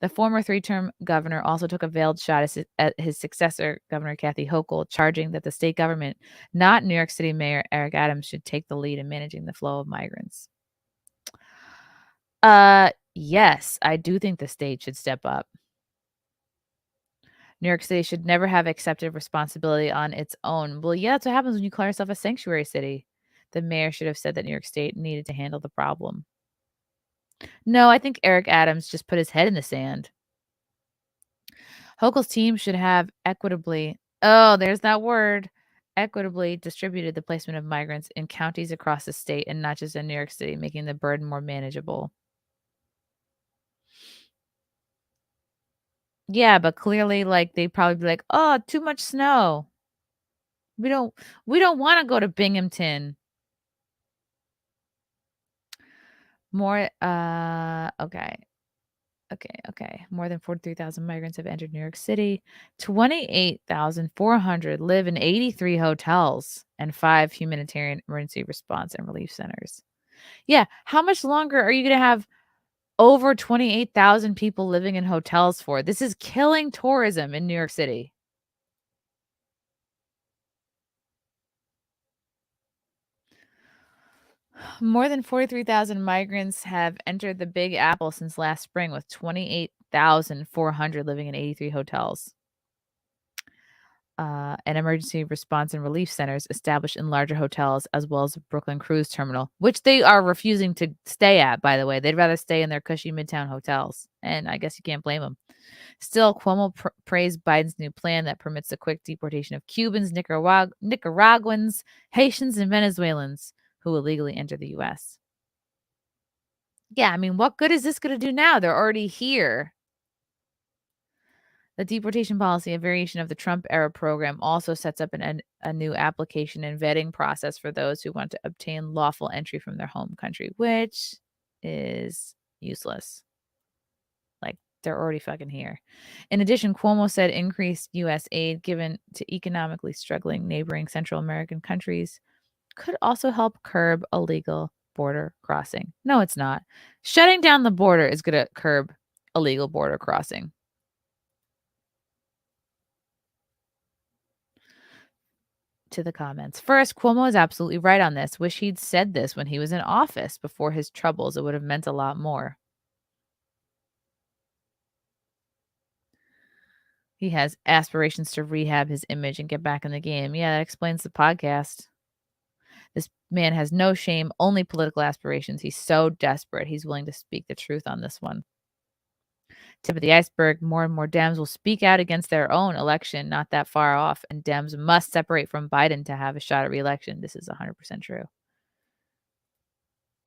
The former three-term governor also took a veiled shot at his successor, Governor Kathy Hochul, charging that the state government, not New York City Mayor Eric Adams, should take the lead in managing the flow of migrants. Yes, I do think the state should step up. New York City should never have accepted responsibility on its own. Well, yeah, that's what happens when you call yourself a sanctuary city. The mayor should have said that New York State needed to handle the problem. No, I think Eric Adams just put his head in the sand. Hochul's team should have equitably, oh, there's that word, equitably distributed the placement of migrants in counties across the state and not just in New York City, making the burden more manageable. Yeah, but clearly, like, they'd probably be like, oh, too much snow. We don't want to go to Binghamton. More, okay. More than 43,000 migrants have entered New York City. 28,400 live in 83 hotels and 5 humanitarian emergency response and relief centers. Yeah, how much longer are you going to have over 28,000 people living in hotels for? This is killing tourism in New York City. More than 43,000 migrants have entered the Big Apple since last spring, with 28,400 living in 83 hotels. And emergency response and relief centers established in larger hotels, as well as the Brooklyn Cruise Terminal, which they are refusing to stay at, by the way. They'd rather stay in their cushy Midtown hotels. And I guess you can't blame them. Still, Cuomo praised Biden's new plan that permits the quick deportation of Cubans, Nicaraguans, Haitians, and Venezuelans who illegally enter the U.S. Yeah, I mean, what good is this going to do now? They're already here. The deportation policy, a variation of the Trump-era program, also sets up a new application and vetting process for those who want to obtain lawful entry from their home country, which is useless. Like, they're already fucking here. In addition, Cuomo said increased U.S. aid given to economically struggling neighboring Central American countries could also help curb illegal border crossing. No, it's not. Shutting down the border is going to curb illegal border crossing. To the comments. First, Cuomo is absolutely right on this. Wish he'd said this when he was in office before his troubles. It would have meant a lot more. He has aspirations to rehab his image and get back in the game. Yeah, that explains the podcast. This man has no shame, only political aspirations. He's so desperate. He's willing to speak the truth on this one. Tip of the iceberg, more and more Dems will speak out against their own election, not that far off, and Dems must separate from Biden to have a shot at re-election. This is 100% true.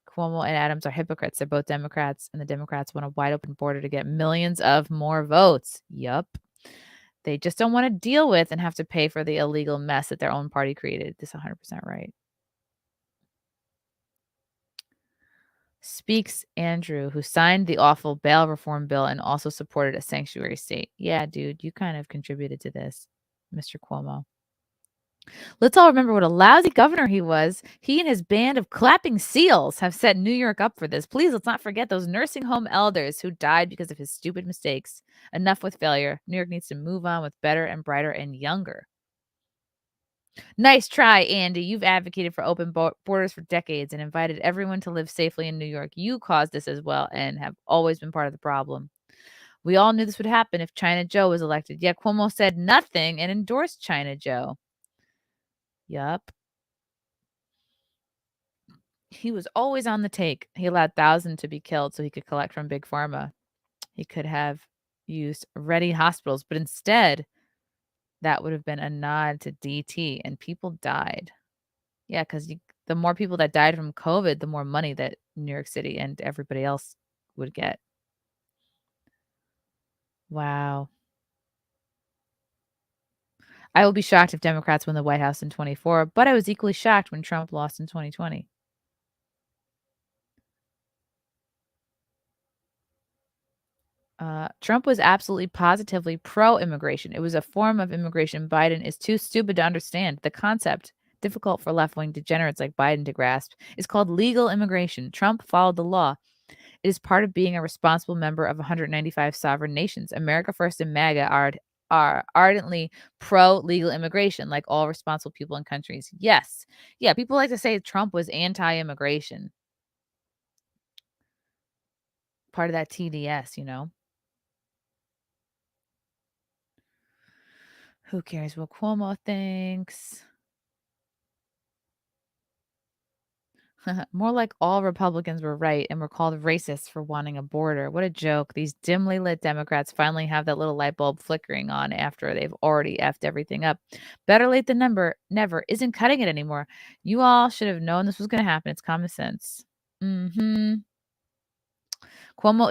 Cuomo and Adams are hypocrites. They're both Democrats, and the Democrats want a wide open border to get millions of more votes. Yup. They just don't want to deal with and have to pay for the illegal mess that their own party created. This is 100% right. Speaks Andrew, who signed the awful bail reform bill and also supported a sanctuary state. Yeah, dude, you kind of contributed to this, Mr. Cuomo. Let's all remember what a lousy governor he was. He and his band of clapping seals have set New York up for this. Please, let's not forget those nursing home elders who died because of his stupid mistakes. Enough with failure. New York needs to move on with better and brighter and younger. Nice try, Andy. You've advocated for open borders for decades and invited everyone to live safely in New York. You caused this as well and have always been part of the problem. We all knew this would happen if China Joe was elected, yet Cuomo said nothing and endorsed China Joe. Yup. He was always on the take. He allowed thousands to be killed so he could collect from Big Pharma. He could have used ready hospitals, but instead, that would have been a nod to DT, and people died. Yeah, because the more people that died from COVID, the more money that New York City and everybody else would get. Wow. I will be shocked if Democrats win the White House in 24, but I was equally shocked when Trump lost in 2020. Trump was absolutely positively pro-immigration. It was a form of immigration Biden is too stupid to understand. The concept, difficult for left-wing degenerates like Biden to grasp, is called legal immigration. Trump followed the law. It is part of being a responsible member of 195 sovereign nations. America First and MAGA are ardently pro-legal immigration, like all responsible people in countries. Yes. Yeah, people like to say Trump was anti-immigration. Part of that TDS, you know? Who cares what Cuomo thinks? More like all Republicans were right and were called racists for wanting a border. What a joke. These dimly lit Democrats finally have that little light bulb flickering on after they've already effed everything up. Better late than never isn't cutting it anymore. You all should have known this was going to happen. It's common sense. Cuomo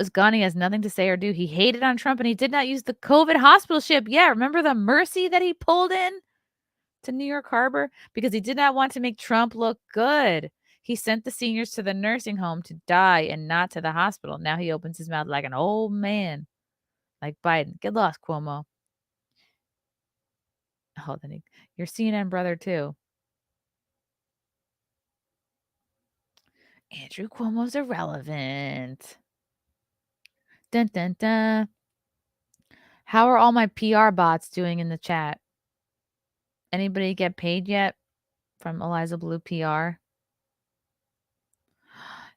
is gone. He has nothing to say or do. He hated on Trump and he did not use the COVID hospital ship. Yeah, remember the Mercy that he pulled in to New York Harbor? Because he did not want to make Trump look good. He sent the seniors to the nursing home to die and not to the hospital. Now he opens his mouth like an old man, like Biden. Get lost, Cuomo. Oh, then your CNN brother, too. Andrew Cuomo's irrelevant. Dun, dun, dun. How are all my PR bots doing in the chat? Anybody get paid yet from Eliza Bleu PR?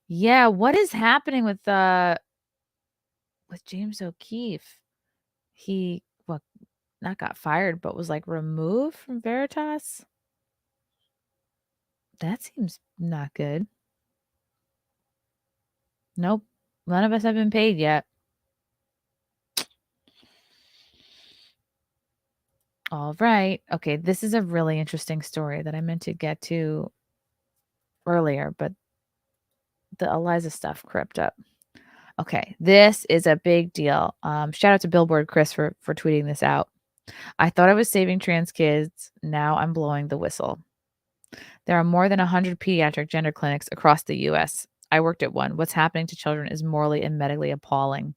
Yeah, what is happening with James O'Keefe? He not got fired, but was like removed from Veritas. That seems not good. Nope. None of us have been paid yet. All right. Okay, this is a really interesting story that I meant to get to earlier, but the Eliza stuff crept up. Okay, this is a big deal. Shout out to Billboard Chris for tweeting this out. I thought I was saving trans kids. Now I'm blowing the whistle. There are more than 100 pediatric gender clinics across the U.S. I worked at one. What's happening to children is morally and medically appalling.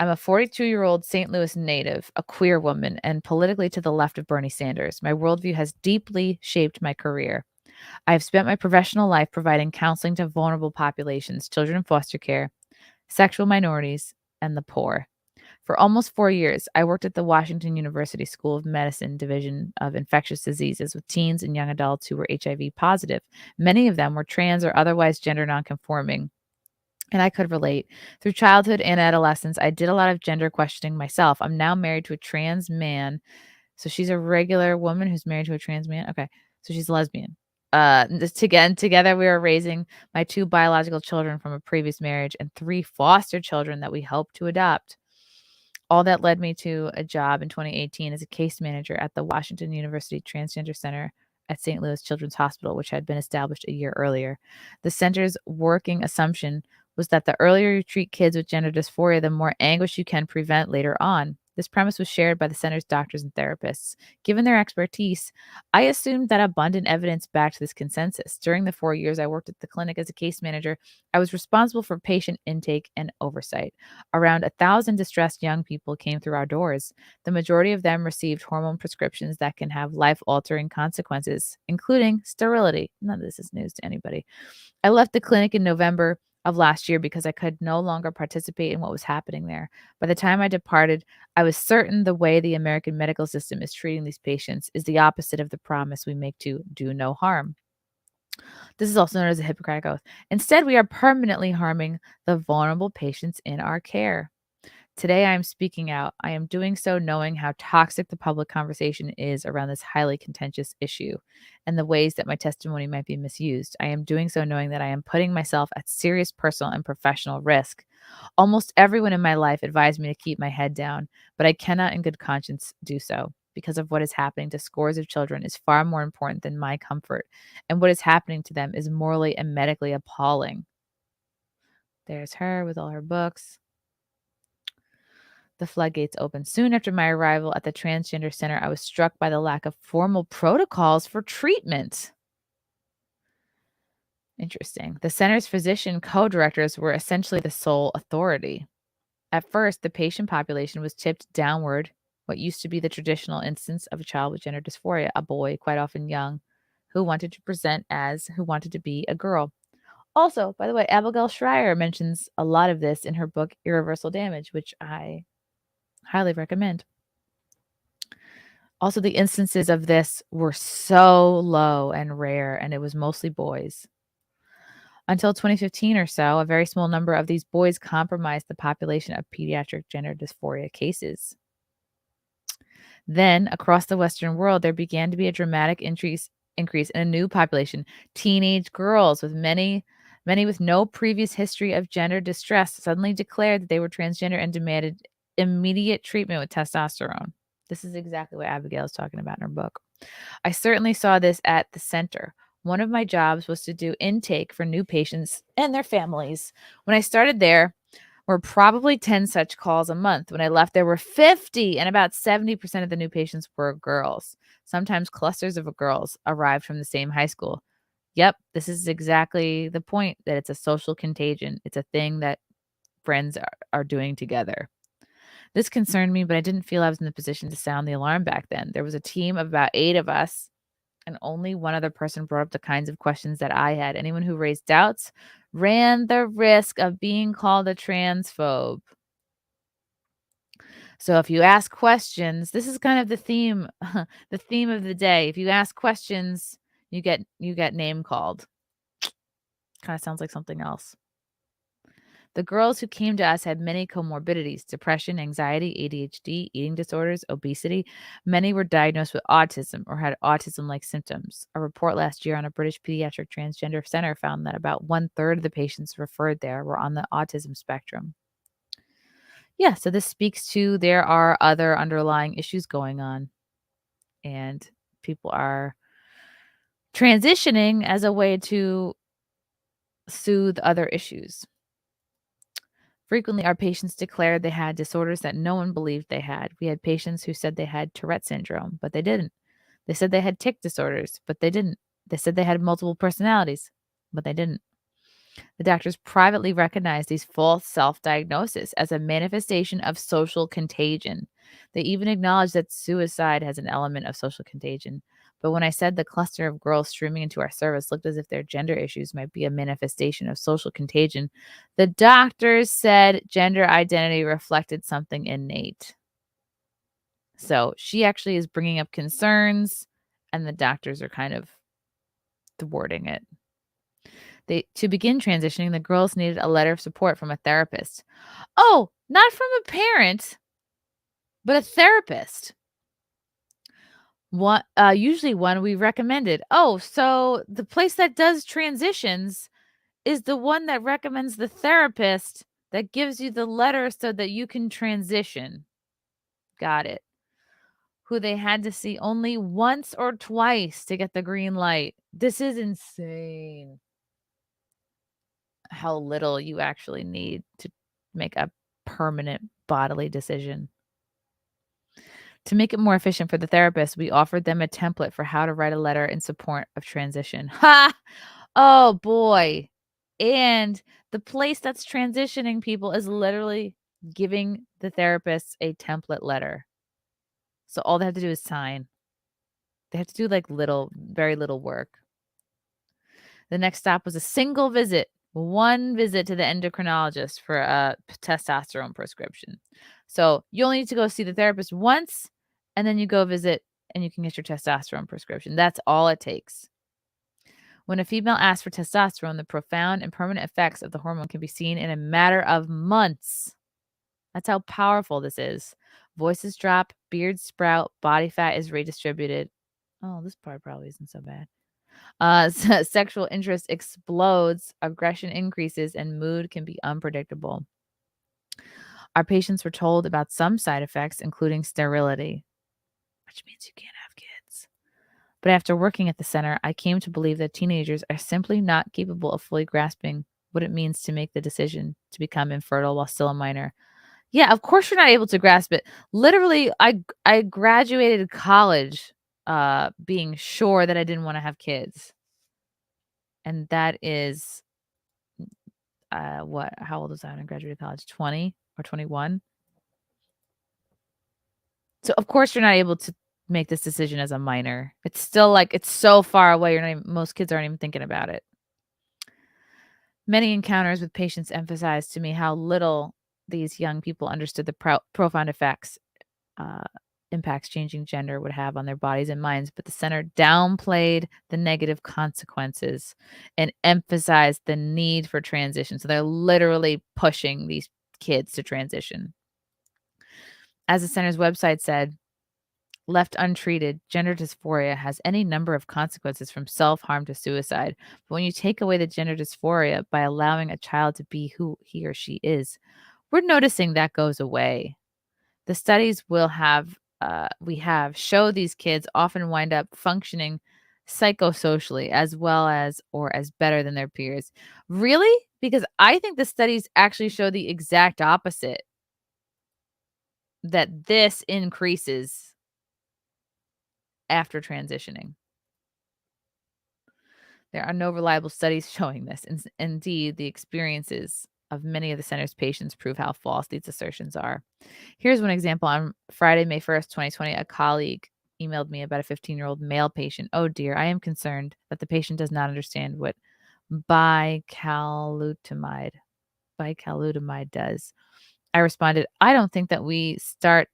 I'm a 42-year-old St. Louis native, a queer woman, and politically to the left of Bernie Sanders. My worldview has deeply shaped my career. I have spent my professional life providing counseling to vulnerable populations, children in foster care, sexual minorities, and the poor. For almost 4 years, I worked at the Washington University School of Medicine Division of Infectious Diseases with teens and young adults who were HIV positive. Many of them were trans or otherwise gender nonconforming. And I could relate. Through childhood and adolescence, I did a lot of gender questioning myself. I'm now married to a trans man. So she's a regular woman who's married to a trans man. Okay. So she's a lesbian. Together we are raising my 2 biological children from a previous marriage and 3 foster children that we hope to adopt. All that led me to a job in 2018 as a case manager at the Washington University Transgender Center at St. Louis Children's Hospital, which had been established a year earlier. The center's working assumption was that the earlier you treat kids with gender dysphoria, the more anguish you can prevent later on. This premise was shared by the center's doctors and therapists. Given their expertise, I assumed that abundant evidence backed this consensus. During the 4 years I worked at the clinic as a case manager, I was responsible for patient intake and oversight. Around 1,000 distressed young people came through our doors. The majority of them received hormone prescriptions that can have life-altering consequences, including sterility. None of this is news to anybody. I left the clinic in November of last year because I could no longer participate in what was happening there. By the time I departed, I was certain the way the American medical system is treating these patients is the opposite of the promise we make to do no harm. This is also known as a Hippocratic Oath. Instead, we are permanently harming the vulnerable patients in our care. Today, I am speaking out. I am doing so knowing how toxic the public conversation is around this highly contentious issue and the ways that my testimony might be misused. I am doing so knowing that I am putting myself at serious personal and professional risk. Almost everyone in my life advised me to keep my head down, but I cannot in good conscience do so because of what is happening to scores of children is far more important than my comfort, and what is happening to them is morally and medically appalling. There's her with all her books. The floodgates opened. Soon after my arrival at the Transgender Center, I was struck by the lack of formal protocols for treatment. Interesting. The center's physician co-directors were essentially the sole authority. At first, the patient population was tipped downward, what used to be the traditional instance of a child with gender dysphoria, a boy, quite often young, who wanted to be a girl. Also, by the way, Abigail Schreier mentions a lot of this in her book, Irreversible Damage, which I highly recommend. Also, the instances of this were so low and rare, and it was mostly boys. Until 2015 or so, a very small number of these boys compromised the population of pediatric gender dysphoria cases. Then, across the Western world, there began to be a dramatic increase in a new population, teenage girls with many with no previous history of gender distress suddenly declared that they were transgender and demanded immediate treatment with testosterone. This is exactly what Abigail is talking about in her book. I certainly saw this at the center. One of my jobs was to do intake for new patients and their families. When I started there, were probably 10 such calls a month. When I left, there were 50, and about 70% of the new patients were girls. Sometimes clusters of girls arrived from the same high school. Yep, this is exactly the point, that it's a social contagion. It's a thing that friends are doing together. This concerned me, but I didn't feel I was in the position to sound the alarm back then. There was a team of about 8 of us, and only one other person brought up the kinds of questions that I had. Anyone who raised doubts ran the risk of being called a transphobe. So if you ask questions, this is kind of the theme, the theme of the day. If you ask questions, you get name called. Kind of sounds like something else. The girls who came to us had many comorbidities: depression, anxiety, ADHD, eating disorders, obesity. Many were diagnosed with autism or had autism-like symptoms. A report last year on a British pediatric transgender center found that about 1/3 of the patients referred there were on the autism spectrum. Yeah, so this speaks to there are other underlying issues going on, and people are transitioning as a way to soothe other issues. Frequently, our patients declared they had disorders that no one believed they had. We had patients who said they had Tourette syndrome, but they didn't. They said they had tic disorders, but they didn't. They said they had multiple personalities, but they didn't. The doctors privately recognized these false self-diagnoses as a manifestation of social contagion. They even acknowledged that suicide has an element of social contagion. But when I said the cluster of girls streaming into our service looked as if their gender issues might be a manifestation of social contagion, the doctors said gender identity reflected something innate. So she actually is bringing up concerns, and the doctors are kind of thwarting it. To begin transitioning, the girls needed a letter of support from a therapist. Oh, not from a parent, but a therapist. Usually one we recommended. Oh, so the place that does transitions is the one that recommends the therapist that gives you the letter so that you can transition. Got it. Who they had to see only once or twice to get the green light. This is insane. How little you actually need to make a permanent bodily decision. To make it more efficient for the therapist, we offered them a template for how to write a letter in support of transition. Ha! Oh boy. And the place that's transitioning people is literally giving the therapists a template letter. So all they have to do is sign. They have to do like very little work. The next stop was a single visit, one visit to the endocrinologist for a testosterone prescription. So you only need to go see the therapist once, and then you go visit and you can get your testosterone prescription. That's all it takes. When a female asks for testosterone, the profound and permanent effects of the hormone can be seen in a matter of months. That's how powerful this is. Voices drop, beards sprout, body fat is redistributed. Oh, this part probably isn't so bad. Sexual interest explodes, aggression increases, and mood can be unpredictable. Our patients were told about some side effects, including sterility, which means you can't have kids. But after working at the center, I came to believe that teenagers are simply not capable of fully grasping what it means to make the decision to become infertile while still a minor. Yeah, of course you're not able to grasp it. Literally, I graduated college being sure that I didn't want to have kids. And that is how old was I when I graduated college? 20 or 21? So of course you're not able to make this decision as a minor. It's still like it's so far away. Most kids aren't even thinking about it. Many encounters with patients emphasized to me how little these young people understood the profound impacts changing gender would have on their bodies and minds, but the center downplayed the negative consequences and emphasized the need for transition. So they're literally pushing these kids to transition. As the center's website said, left untreated, gender dysphoria has any number of consequences from self-harm to suicide. But when you take away the gender dysphoria by allowing a child to be who he or she is, we're noticing that goes away. The studies show these kids often wind up functioning psychosocially as well as or as better than their peers. Really? Because I think the studies actually show the exact opposite. That this increases after transitioning. There are no reliable studies showing this. Indeed, the experiences of many of the center's patients prove how false these assertions are. Here's one example. On Friday, May 1st, 2020, a colleague emailed me about a 15-year-old male patient. Oh dear, I am concerned that the patient does not understand what bicalutamide does. I responded, I don't think that we start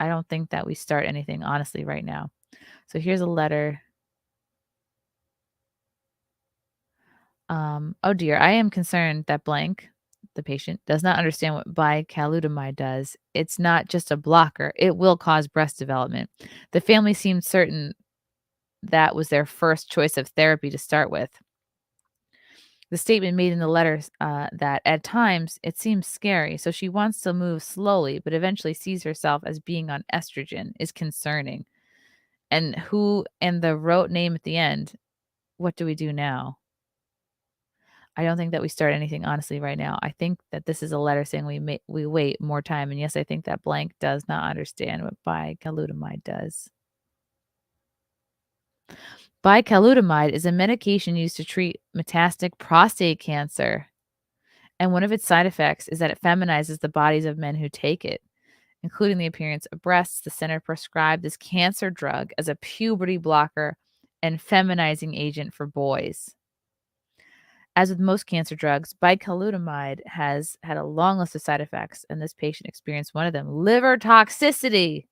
anything honestly right now. So here's a letter. Oh dear, I am concerned that blank, the patient, does not understand what bicalutamide does. It's not just a blocker. It will cause breast development. The family seemed certain that was their first choice of therapy to start with. The statement made in the letter that at times it seems scary, so she wants to move slowly, but eventually sees herself as being on estrogen is concerning. And the rote name at the end, what do we do now? I don't think that we start anything honestly right now. I think that this is a letter saying we wait more time. And yes, I think that blank does not understand what bicalutamide does. Bicalutamide is a medication used to treat metastatic prostate cancer. And one of its side effects is that it feminizes the bodies of men who take it, including the appearance of breasts. The center prescribed this cancer drug as a puberty blocker and feminizing agent for boys. As with most cancer drugs, bicalutamide has had a long list of side effects, and this patient experienced one of them, liver toxicity.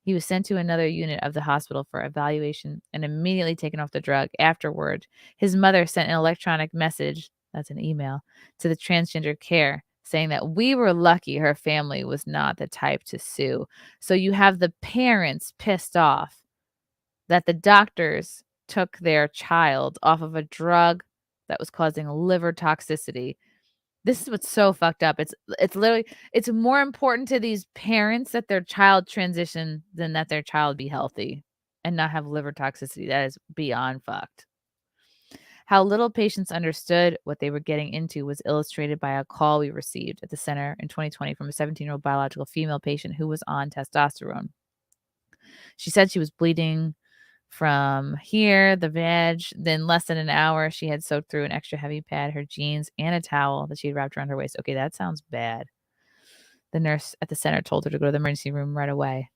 He was sent to another unit of the hospital for evaluation and immediately taken off the drug. Afterward, his mother sent an electronic message, that's an email, to the transgender care saying that we were lucky her family was not the type to sue. So you have the parents pissed off that the doctors took their child off of a drug that was causing liver toxicity. This is what's so fucked up. It's literally it's more important to these parents that their child transition than that their child be healthy and not have liver toxicity. That is beyond fucked. How little patients understood what they were getting into was illustrated by a call we received at the center in 2020 from a 17-year-old biological female patient who was on testosterone. She said she was bleeding from here, the vag. Then less than an hour, she had soaked through an extra heavy pad, her jeans, and a towel that she had wrapped around her waist. Okay, that sounds bad. The nurse at the center told her to go to the emergency room right away.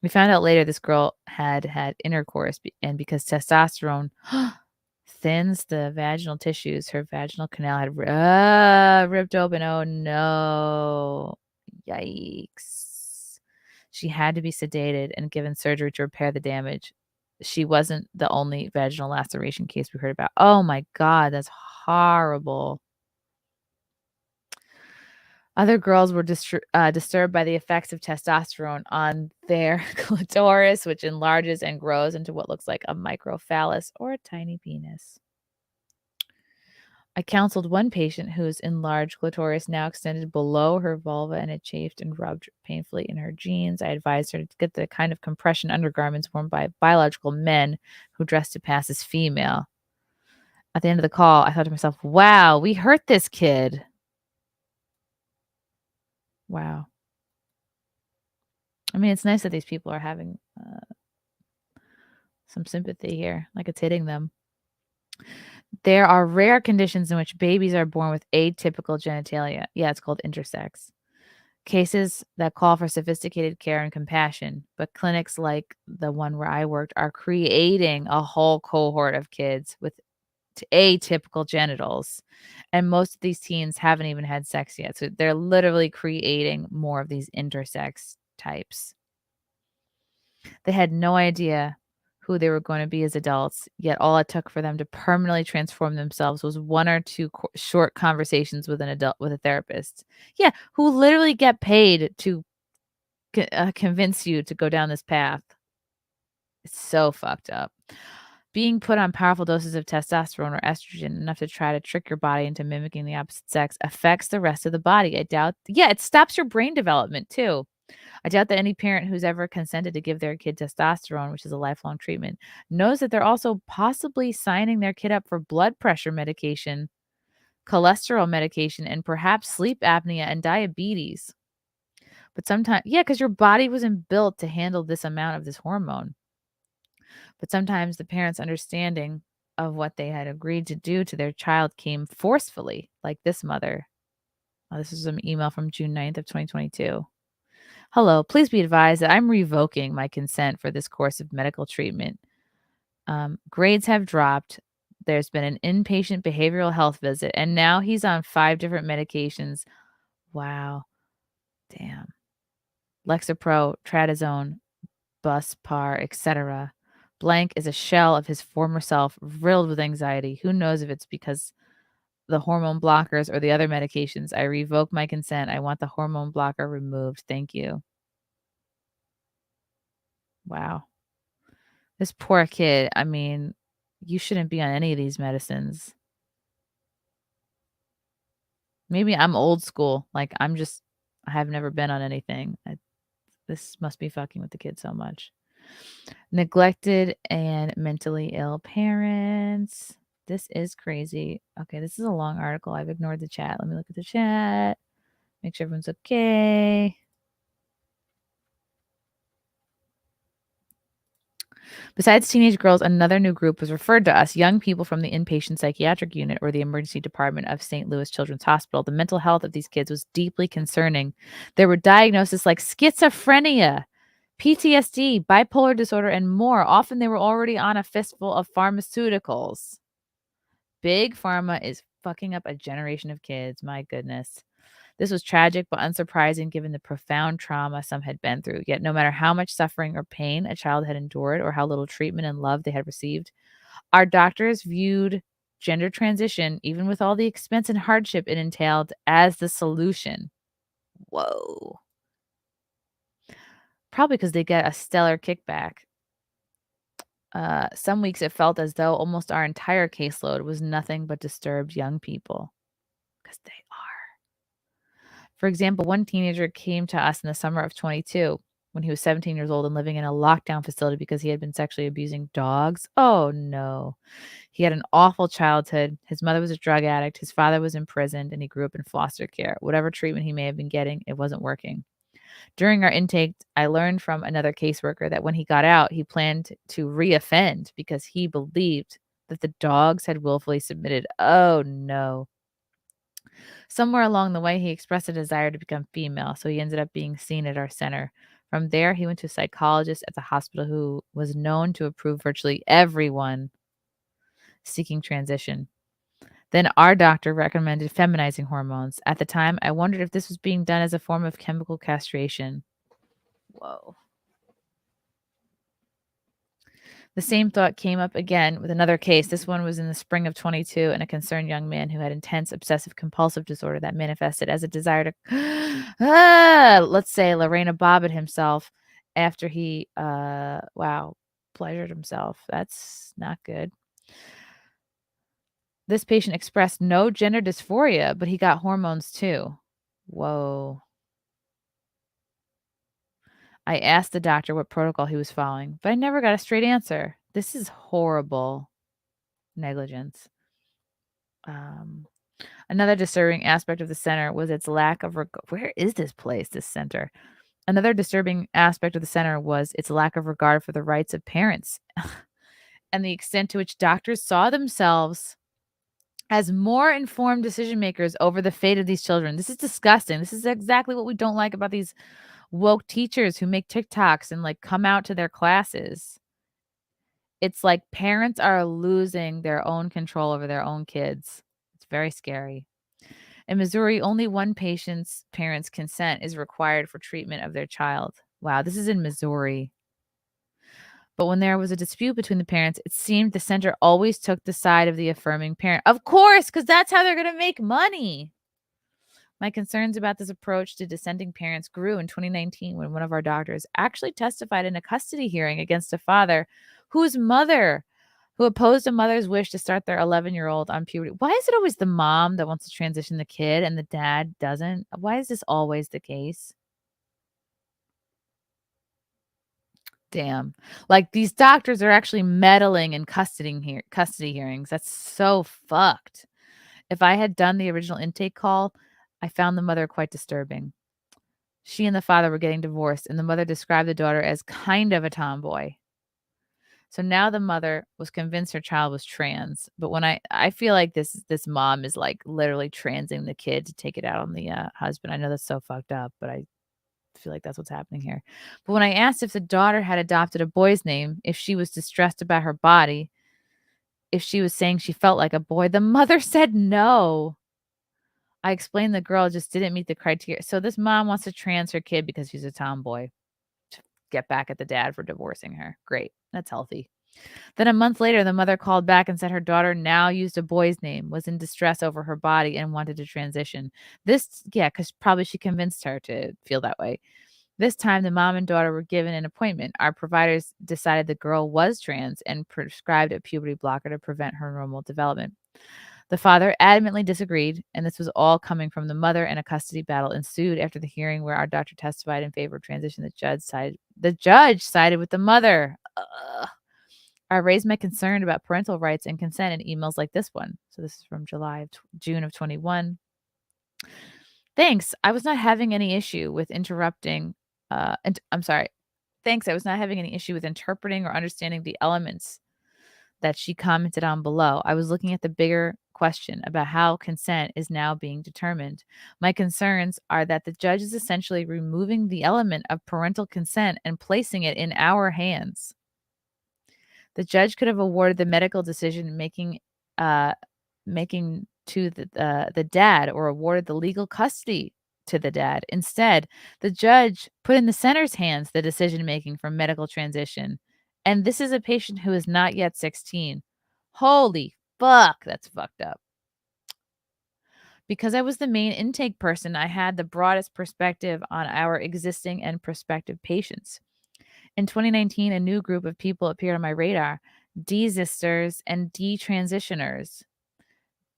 We found out later this girl had intercourse, and because testosterone thins the vaginal tissues, her vaginal canal had ripped open. Oh no. Yikes. She had to be sedated and given surgery to repair the damage. She wasn't the only vaginal laceration case we heard about. Oh my God, that's horrible. Other girls were disturbed by the effects of testosterone on their clitoris, which enlarges and grows into what looks like a microphallus or a tiny penis. I counseled one patient whose enlarged clitoris now extended below her vulva and it chafed and rubbed painfully in her jeans. I advised her to get the kind of compression undergarments worn by biological men who dress to pass as female. At the end of the call, I thought to myself, wow, we hurt this kid. Wow. I mean, it's nice that these people are having some sympathy here, like it's hitting them. There are rare conditions in which babies are born with atypical genitalia. Yeah, it's called intersex. Cases that call for sophisticated care and compassion, but clinics like the one where I worked are creating a whole cohort of kids with atypical genitals. And most of these teens haven't even had sex yet. So they're literally creating more of these intersex types. They had no idea who they were going to be as adults, yet all it took for them to permanently transform themselves was one or two short conversations with a therapist. Yeah, who literally get paid to convince you to go down this path. It's so fucked up. Being put on powerful doses of testosterone or estrogen, enough to try to trick your body into mimicking the opposite sex, affects the rest of the body. It stops your brain development too. I doubt that any parent who's ever consented to give their kid testosterone, which is a lifelong treatment, knows that they're also possibly signing their kid up for blood pressure medication, cholesterol medication, and perhaps sleep apnea and diabetes. But sometimes, because your body wasn't built to handle this amount of this hormone. But sometimes the parents' understanding of what they had agreed to do to their child came forcefully, like this mother. This is an email from June 9th of 2022. Hello, please be advised that I'm revoking my consent for this course of medical treatment. Grades have dropped. There's been an inpatient behavioral health visit, and now he's on 5 different medications. Wow. Damn. Lexapro, Trazodone, Buspar, etc. Blank is a shell of his former self, riddled with anxiety. Who knows if it's because the hormone blockers or the other medications. I revoke my consent. I want the hormone blocker removed. Thank you. Wow. This poor kid. I mean, you shouldn't be on any of these medicines. Maybe I'm old school. Like I have never been on anything. This must be fucking with the kid so much. Neglected and mentally ill parents. This is crazy. Okay, this is a long article. I've ignored the chat. Let me look at the chat. Make sure everyone's okay. Besides teenage girls, another new group was referred to us, young people from the inpatient psychiatric unit or the emergency department of St. Louis Children's Hospital. The mental health of these kids was deeply concerning. There were diagnoses like schizophrenia, PTSD, bipolar disorder, and more. Often they were already on a fistful of pharmaceuticals. Big pharma is fucking up a generation of kids. My goodness. This was tragic but unsurprising given the profound trauma some had been through. Yet, no matter how much suffering or pain a child had endured or how little treatment and love they had received, our doctors viewed gender transition, even with all the expense and hardship it entailed, as the solution. Whoa. Probably because they get a stellar kickback. Some weeks it felt as though almost our entire caseload was nothing but disturbed young people. Because they are. For example, one teenager came to us in the summer of 22 when he was 17 years old and living in a lockdown facility because he had been sexually abusing dogs. Oh, no. He had an awful childhood. His mother was a drug addict. His father was imprisoned, and he grew up in foster care. Whatever treatment he may have been getting, it wasn't working. During our intake, I learned from another caseworker that when he got out, he planned to reoffend because he believed that the dogs had willfully submitted. Oh, no. Somewhere along the way, he expressed a desire to become female, so he ended up being seen at our center. From there, he went to a psychologist at the hospital who was known to approve virtually everyone seeking transition. Then our doctor recommended feminizing hormones. At the time, I wondered if this was being done as a form of chemical castration. Whoa. The same thought came up again with another case. This one was in the spring of 22, and a concerned young man who had intense obsessive compulsive disorder that manifested as a desire to, let's say, Lorena Bobbitt himself after he, pleasured himself. That's not good. This patient expressed no gender dysphoria, but he got hormones too. Whoa. I asked the doctor what protocol he was following, but I never got a straight answer. This is horrible negligence. Another disturbing aspect of the center was its lack of where is this place, this center? Another disturbing aspect of the center was its lack of regard for the rights of parents and the extent to which doctors saw themselves as more informed decision makers over the fate of these children. This is disgusting. This is exactly what we don't like about these woke teachers who make TikToks and like come out to their classes. It's like parents are losing their own control over their own kids. It's very scary. In Missouri, only one patient's parents' consent is required for treatment of their child. Wow, this is in Missouri. But when there was a dispute between the parents, it seemed the center always took the side of the affirming parent. Of course, because that's how they're going to make money. My concerns about this approach to dissenting parents grew in 2019 when one of our doctors actually testified in a custody hearing against a father who opposed a mother's wish to start their 11-year-old on puberty. Why is it always the mom that wants to transition the kid and the dad doesn't? Why is this always the case? Damn. Like these doctors are actually meddling in custody hearings. That's so fucked. If I had done the original intake call, I found the mother quite disturbing. She and the father were getting divorced, and the mother described the daughter as kind of a tomboy. So now the mother was convinced her child was trans. But when I feel like this mom is like literally transing the kid to take it out on the husband. I know that's so fucked up, but I feel like that's what's happening here. But when I asked if the daughter had adopted a boy's name, if she was distressed about her body, if she was saying she felt like a boy, the mother said no. I explained the girl just didn't meet the criteria. So this mom wants to trans her kid because she's a tomboy to get back at the dad for divorcing her. Great. That's healthy. Then a month later, the mother called back and said her daughter now used a boy's name, was in distress over her body, and wanted to transition. Because probably she convinced her to feel that way. This time, the mom and daughter were given an appointment. Our providers decided the girl was trans and prescribed a puberty blocker to prevent her normal development. The father adamantly disagreed, and this was all coming from the mother, and a custody battle ensued after the hearing where our doctor testified in favor of transition. The judge sided with the mother. Ugh. I raised my concern about parental rights and consent in emails like this one. So this is from June of 21. Thanks. I was not having any issue with interpreting or understanding the elements that she commented on below. I was looking at the bigger question about how consent is now being determined. My concerns are that the judge is essentially removing the element of parental consent and placing it in our hands. The judge could have awarded the medical decision making to the dad or awarded the legal custody to the dad. Instead, the judge put in the center's hands the decision-making for medical transition. And this is a patient who is not yet 16. Holy fuck, that's fucked up. Because I was the main intake person, I had the broadest perspective on our existing and prospective patients. In 2019, a new group of people appeared on my radar, D-sisters and D-transitioners.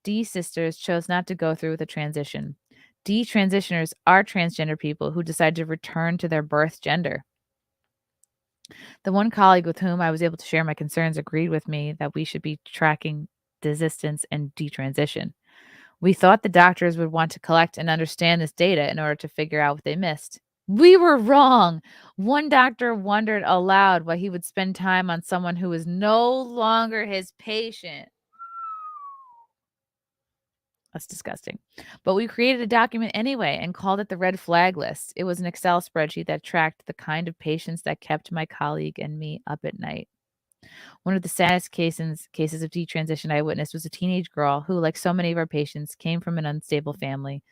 D-sisters chose not to go through with a transition. D-transitioners are transgender people who decide to return to their birth gender. The one colleague with whom I was able to share my concerns agreed with me that we should be tracking desistance and detransition. We thought the doctors would want to collect and understand this data in order to figure out what they missed. We were wrong. One doctor wondered aloud why he would spend time on someone who was no longer his patient. That's disgusting. But we created a document anyway and called it the red flag list. It was an Excel spreadsheet that tracked the kind of patients that kept my colleague and me up at night. One of the saddest cases of detransition I witnessed was a teenage girl who, like so many of our patients, came from an unstable family,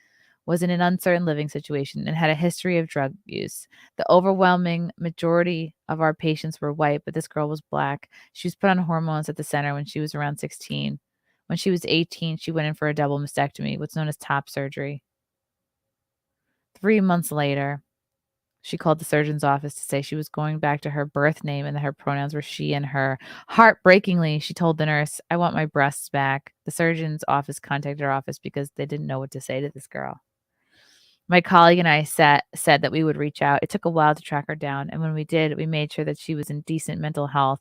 was in an uncertain living situation, and had a history of drug use. The overwhelming majority of our patients were white, but this girl was black. She was put on hormones at the center when she was around 16. When she was 18, she went in for a double mastectomy, what's known as top surgery. 3 months later, she called the surgeon's office to say she was going back to her birth name and that her pronouns were she and her. Heartbreakingly, she told the nurse, "I want my breasts back." The surgeon's office contacted our office because they didn't know what to say to this girl. My colleague and I said that we would reach out. It took a while to track her down, and when we did, we made sure that she was in decent mental health,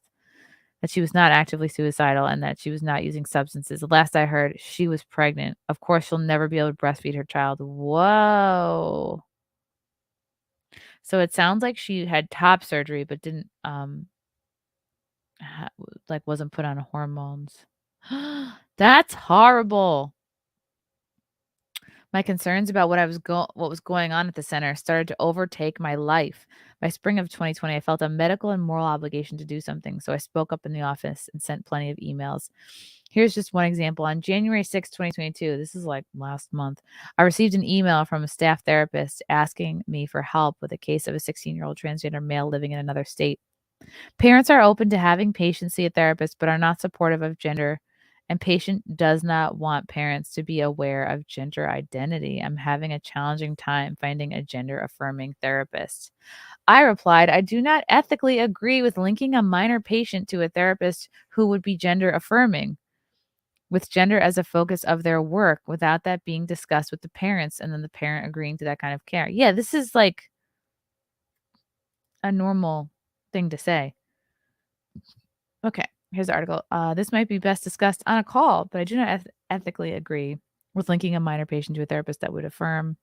that she was not actively suicidal, and that she was not using substances. The last I heard, she was pregnant. Of course, she'll never be able to breastfeed her child. Whoa. So it sounds like she had top surgery, but didn't wasn't put on hormones. That's horrible. My concerns about what was going on at the center started to overtake my life. By spring of 2020, I felt a medical and moral obligation to do something, so I spoke up in the office and sent plenty of emails. Here's just one example. On January 6, 2022, this is like last month, I received an email from a staff therapist asking me for help with a case of a 16-year-old transgender male living in another state. Parents are open to having patients see a therapist, but are not supportive of gender, and patient does not want parents to be aware of gender identity. I'm having a challenging time finding a gender-affirming therapist. I replied, I do not ethically agree with linking a minor patient to a therapist who would be gender-affirming, with gender as a focus of their work, without that being discussed with the parents and then the parent agreeing to that kind of care. Yeah, this is like a normal thing to say. Okay, here's the article. This might be best discussed on a call, but I do not ethically agree with linking a minor patient to a therapist that would affirm.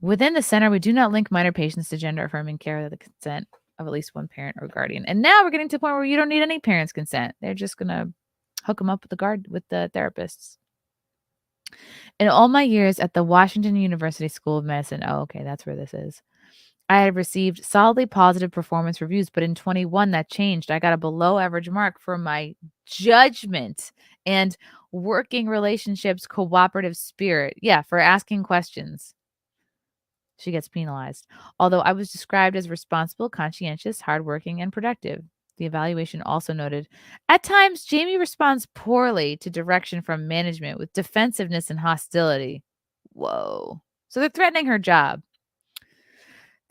Within the center, we do not link minor patients to gender affirming care without the consent of at least one parent or guardian. And now we're getting to the point where you don't need any parents' consent. They're just gonna hook them up with the therapists. In all my years at the Washington University School of Medicine, oh, okay, that's where this is, I had received solidly positive performance reviews, but in 21 that changed. I got a below average mark for my judgment and working relationships cooperative spirit. Yeah, for asking questions. She gets penalized. Although I was described as responsible, conscientious, hardworking, and productive. The evaluation also noted, at times, Jamie responds poorly to direction from management with defensiveness and hostility. Whoa. So they're threatening her job.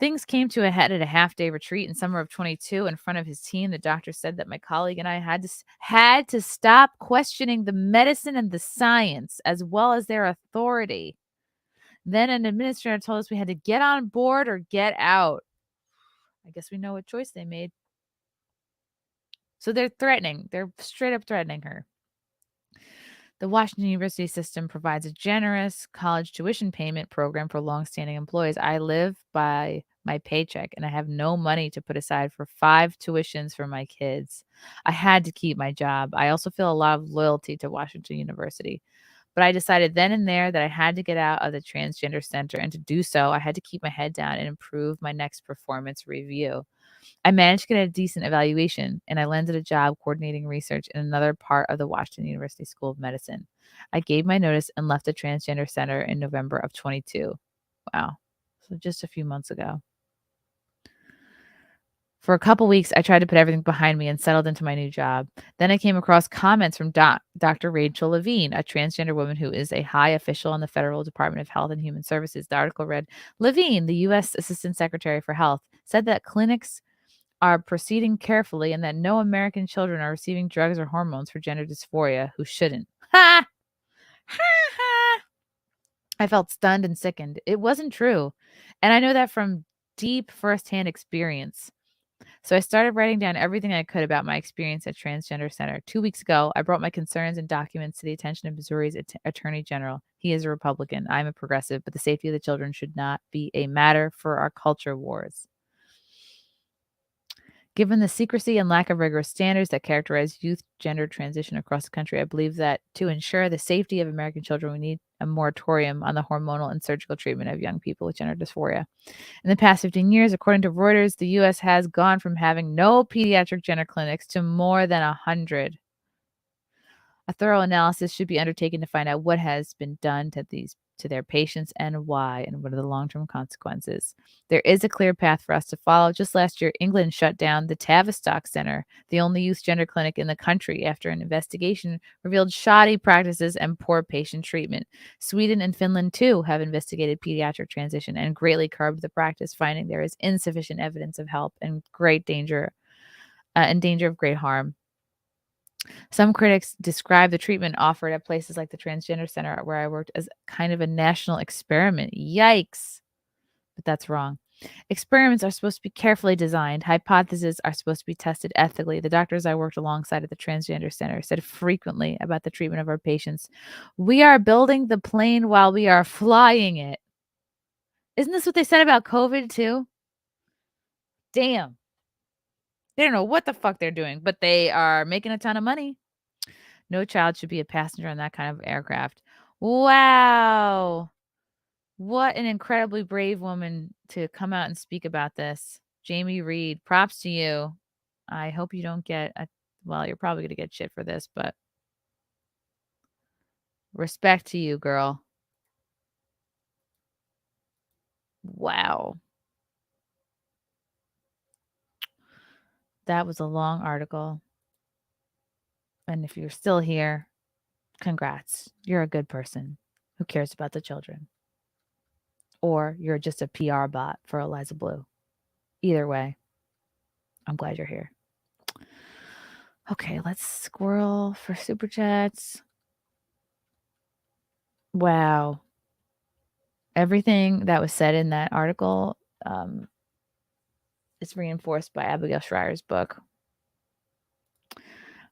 Things came to a head at a half-day retreat in summer of 22 in front of his team. The doctor said that my colleague and I had to stop questioning the medicine and the science as well as their authority. Then an administrator told us we had to get on board or get out. I guess we know what choice they made. So they're threatening. They're straight up threatening her. The Washington University system provides a generous college tuition payment program for longstanding employees. I live by my paycheck, and I have no money to put aside for 5 tuitions for my kids. I had to keep my job. I also feel a lot of loyalty to Washington University. But I decided then and there that I had to get out of the transgender center, and to do so, I had to keep my head down and improve my next performance review. I managed to get a decent evaluation, and I landed a job coordinating research in another part of the Washington University School of Medicine. I gave my notice and left the transgender center in November of 22. Wow. So just a few months ago. For a couple weeks, I tried to put everything behind me and settled into my new job. Then I came across comments from Dr. Rachel Levine, a transgender woman who is a high official in the Federal Department of Health and Human Services. The article read, Levine, the U.S. Assistant Secretary for Health, said that clinics are proceeding carefully and that no American children are receiving drugs or hormones for gender dysphoria who shouldn't. Ha! Ha ha! I felt stunned and sickened. It wasn't true. And I know that from deep firsthand experience. So I started writing down everything I could about my experience at Transgender Center. 2 weeks ago, I brought my concerns and documents to the attention of Missouri's Attorney General. He is a Republican. I'm a progressive, but the safety of the children should not be a matter for our culture wars. Given the secrecy and lack of rigorous standards that characterize youth gender transition across the country, I believe that to ensure the safety of American children, we need a moratorium on the hormonal and surgical treatment of young people with gender dysphoria. In the past 15 years, according to Reuters, the U.S. has gone from having no pediatric gender clinics to more than 100. A thorough analysis should be undertaken to find out what has been done to their patients and why, and what are the long-term consequences. There is a clear path for us to follow. Just last year, England shut down the Tavistock Center, the only youth gender clinic in the country, after an investigation revealed shoddy practices and poor patient treatment. Sweden and Finland, too, have investigated pediatric transition and greatly curbed the practice, finding there is insufficient evidence of help and great danger of great harm. Some critics describe the treatment offered at places like the Transgender Center where I worked as kind of a national experiment. Yikes. But that's wrong. Experiments are supposed to be carefully designed. Hypotheses are supposed to be tested ethically. The doctors I worked alongside at the Transgender Center said frequently about the treatment of our patients, we are building the plane while we are flying it. Isn't this what they said about COVID too? Damn. They don't know what the fuck they're doing, but they are making a ton of money. No child should be a passenger on that kind of aircraft. Wow. What an incredibly brave woman to come out and speak about this. Jamie Reed, props to you. I hope you don't get well, you're probably going to get shit for this, but respect to you, girl. Wow. That was a long article. And if you're still here, congrats. You're a good person who cares about the children. Or you're just a PR bot for Eliza Bleu. Either way, I'm glad you're here. Okay, let's squirrel for super chats. Wow. Everything that was said in that article is reinforced by Abigail Schreier's book.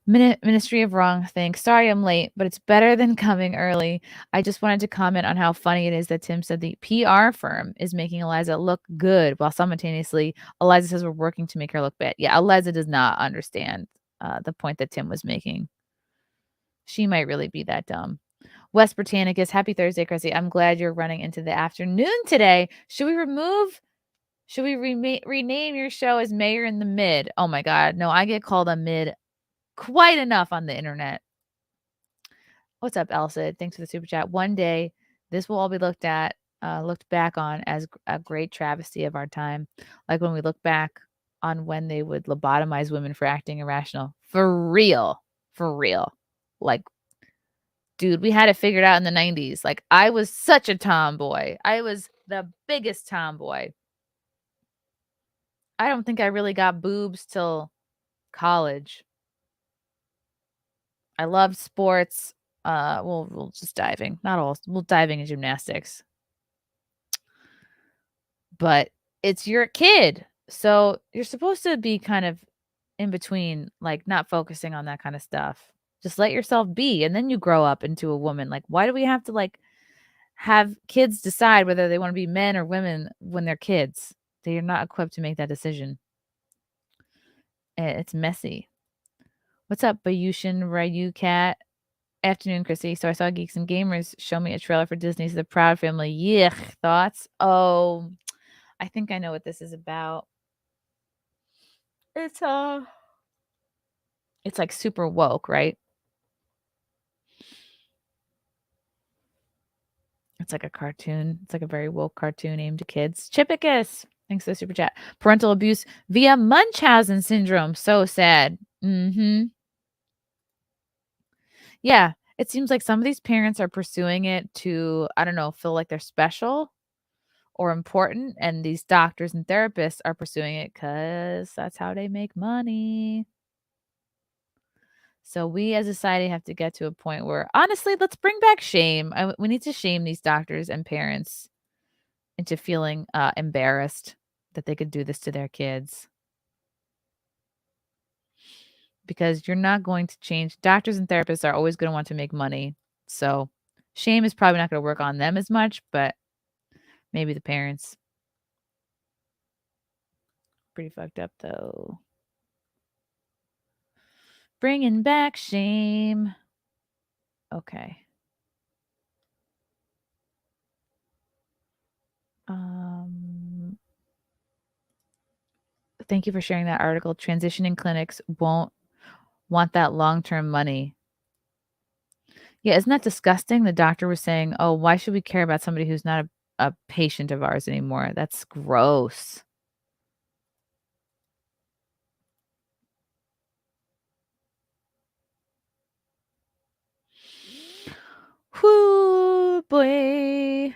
Ministry of Wrong Thing. Sorry I'm late, but it's better than coming early. I just wanted to comment on how funny it is that Tim said the PR firm is making Eliza look good, while simultaneously Eliza says we're working to make her look bad. Yeah, Eliza does not understand the point that Tim was making. She might really be that dumb. West Britannicus, happy Thursday, Chrissy. I'm glad you're running into the afternoon today. Should we rename your show as Mayor in the Mid? Oh my God. No, I get called a mid quite enough on the internet. What's up, Elsa? Thanks for the super chat. One day, this will all be looked back on as a great travesty of our time. Like when we look back on when they would lobotomize women for acting irrational. For real. For real. Like, dude, we had it figured out in the 90s. Like, I was such a tomboy. I was the biggest tomboy. I don't think I really got boobs till college. I loved sports. We'll just diving. Not all. We'll diving and gymnastics. But it's your kid. So you're supposed to be kind of in between, like not focusing on that kind of stuff. Just let yourself be. And then you grow up into a woman. Like, why do we have to like have kids decide whether they want to be men or women when they're kids? They are not equipped to make that decision. It's messy. What's up, Bayushin Ryu Cat? Afternoon, Chrissy. So I saw Geeks and Gamers show me a trailer for Disney's The Proud Family. Yuck. Thoughts? Oh, I think I know what this is about. It's like super woke, right? It's like a cartoon. It's like a very woke cartoon aimed at kids. Chipicus. Thanks for the super chat. Parental abuse via Munchausen syndrome. So sad. Mm-hmm. Yeah. It seems like some of these parents are pursuing it to, I don't know, feel like they're special or important. And these doctors and therapists are pursuing it because that's how they make money. So we as a society have to get to a point where, honestly, let's bring back shame. We need to shame these doctors and parents into feeling embarrassed that they could do this to their kids. Because you're not going to change. Doctors and therapists are always going to want to make money. So shame is probably not going to work on them as much, but maybe the parents. Pretty fucked up, though. Bringing back shame. Okay. Thank you for sharing that article. Transitioning clinics won't want that long-term money. Yeah, isn't that disgusting? The doctor was saying, "Oh, why should we care about somebody who's not a patient of ours anymore?" That's gross. Whoo, boy.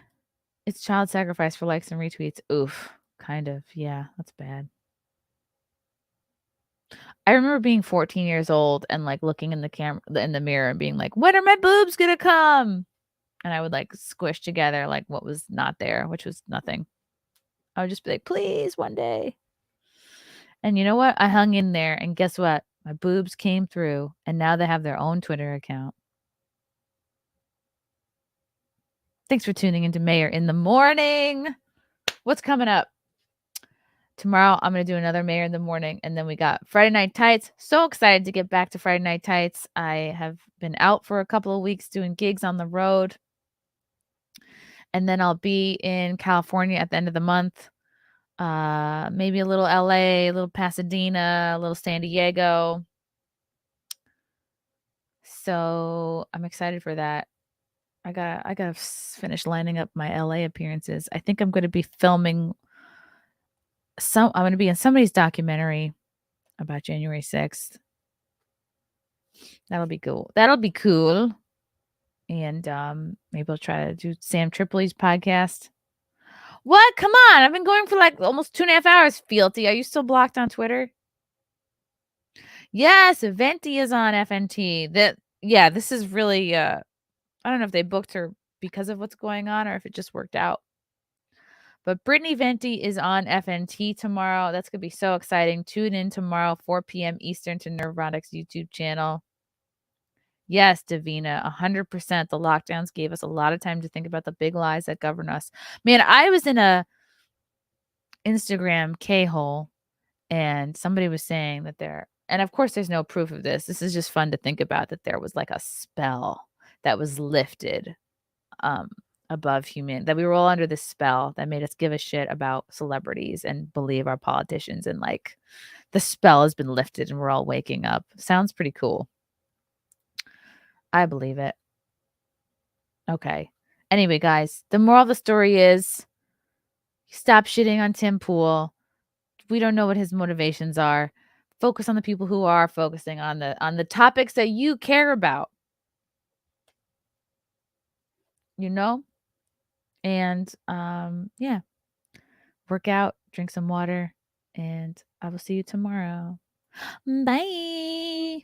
It's child sacrifice for likes and retweets. Oof. Kind of. Yeah, that's bad. I remember being 14 years old and like looking in the mirror and being like, "When are my boobs gonna come?" And I would like squish together like what was not there, which was nothing. I would just be like, "Please, one day." And you know what? I hung in there, and guess what? My boobs came through, and now they have their own Twitter account. Thanks for tuning into Mayor in the Morning. What's coming up? Tomorrow, I'm going to do another Mayor in the Morning, and then we got Friday Night Tights. So excited to get back to Friday Night Tights. I have been out for a couple of weeks doing gigs on the road, and then I'll be in California at the end of the month. Maybe a little LA, a little Pasadena, a little San Diego. So I'm excited for that. I gotta finish lining up my LA appearances. I think I'm gonna be filming I'm gonna be in somebody's documentary about January 6th. That'll be cool. And maybe I'll try to do Sam Tripoli's podcast. What? Come on. I've been going for like almost 2.5 hours, Fealty. Are you still blocked on Twitter? Yes, Venti is on FNT. This is really I don't know if they booked her because of what's going on or if it just worked out. But Brittany Venti is on FNT tomorrow. That's going to be so exciting. Tune in tomorrow, 4 p.m. Eastern to Neurotics YouTube channel. Yes, Davina, 100%. The lockdowns gave us a lot of time to think about the big lies that govern us. Man, I was in a Instagram K-hole and somebody was saying that and of course there's no proof of this. This is just fun to think about that there was like a spell that was lifted above human, that we were all under this spell that made us give a shit about celebrities and believe our politicians, and like the spell has been lifted and we're all waking up. Sounds pretty cool. I believe it. Okay. Anyway, guys, the moral of the story is stop shitting on Tim Pool. We don't know what his motivations are. Focus on the people who are focusing on the topics that you care about. You know? And yeah. Work out, drink some water, and I will see you tomorrow. Bye.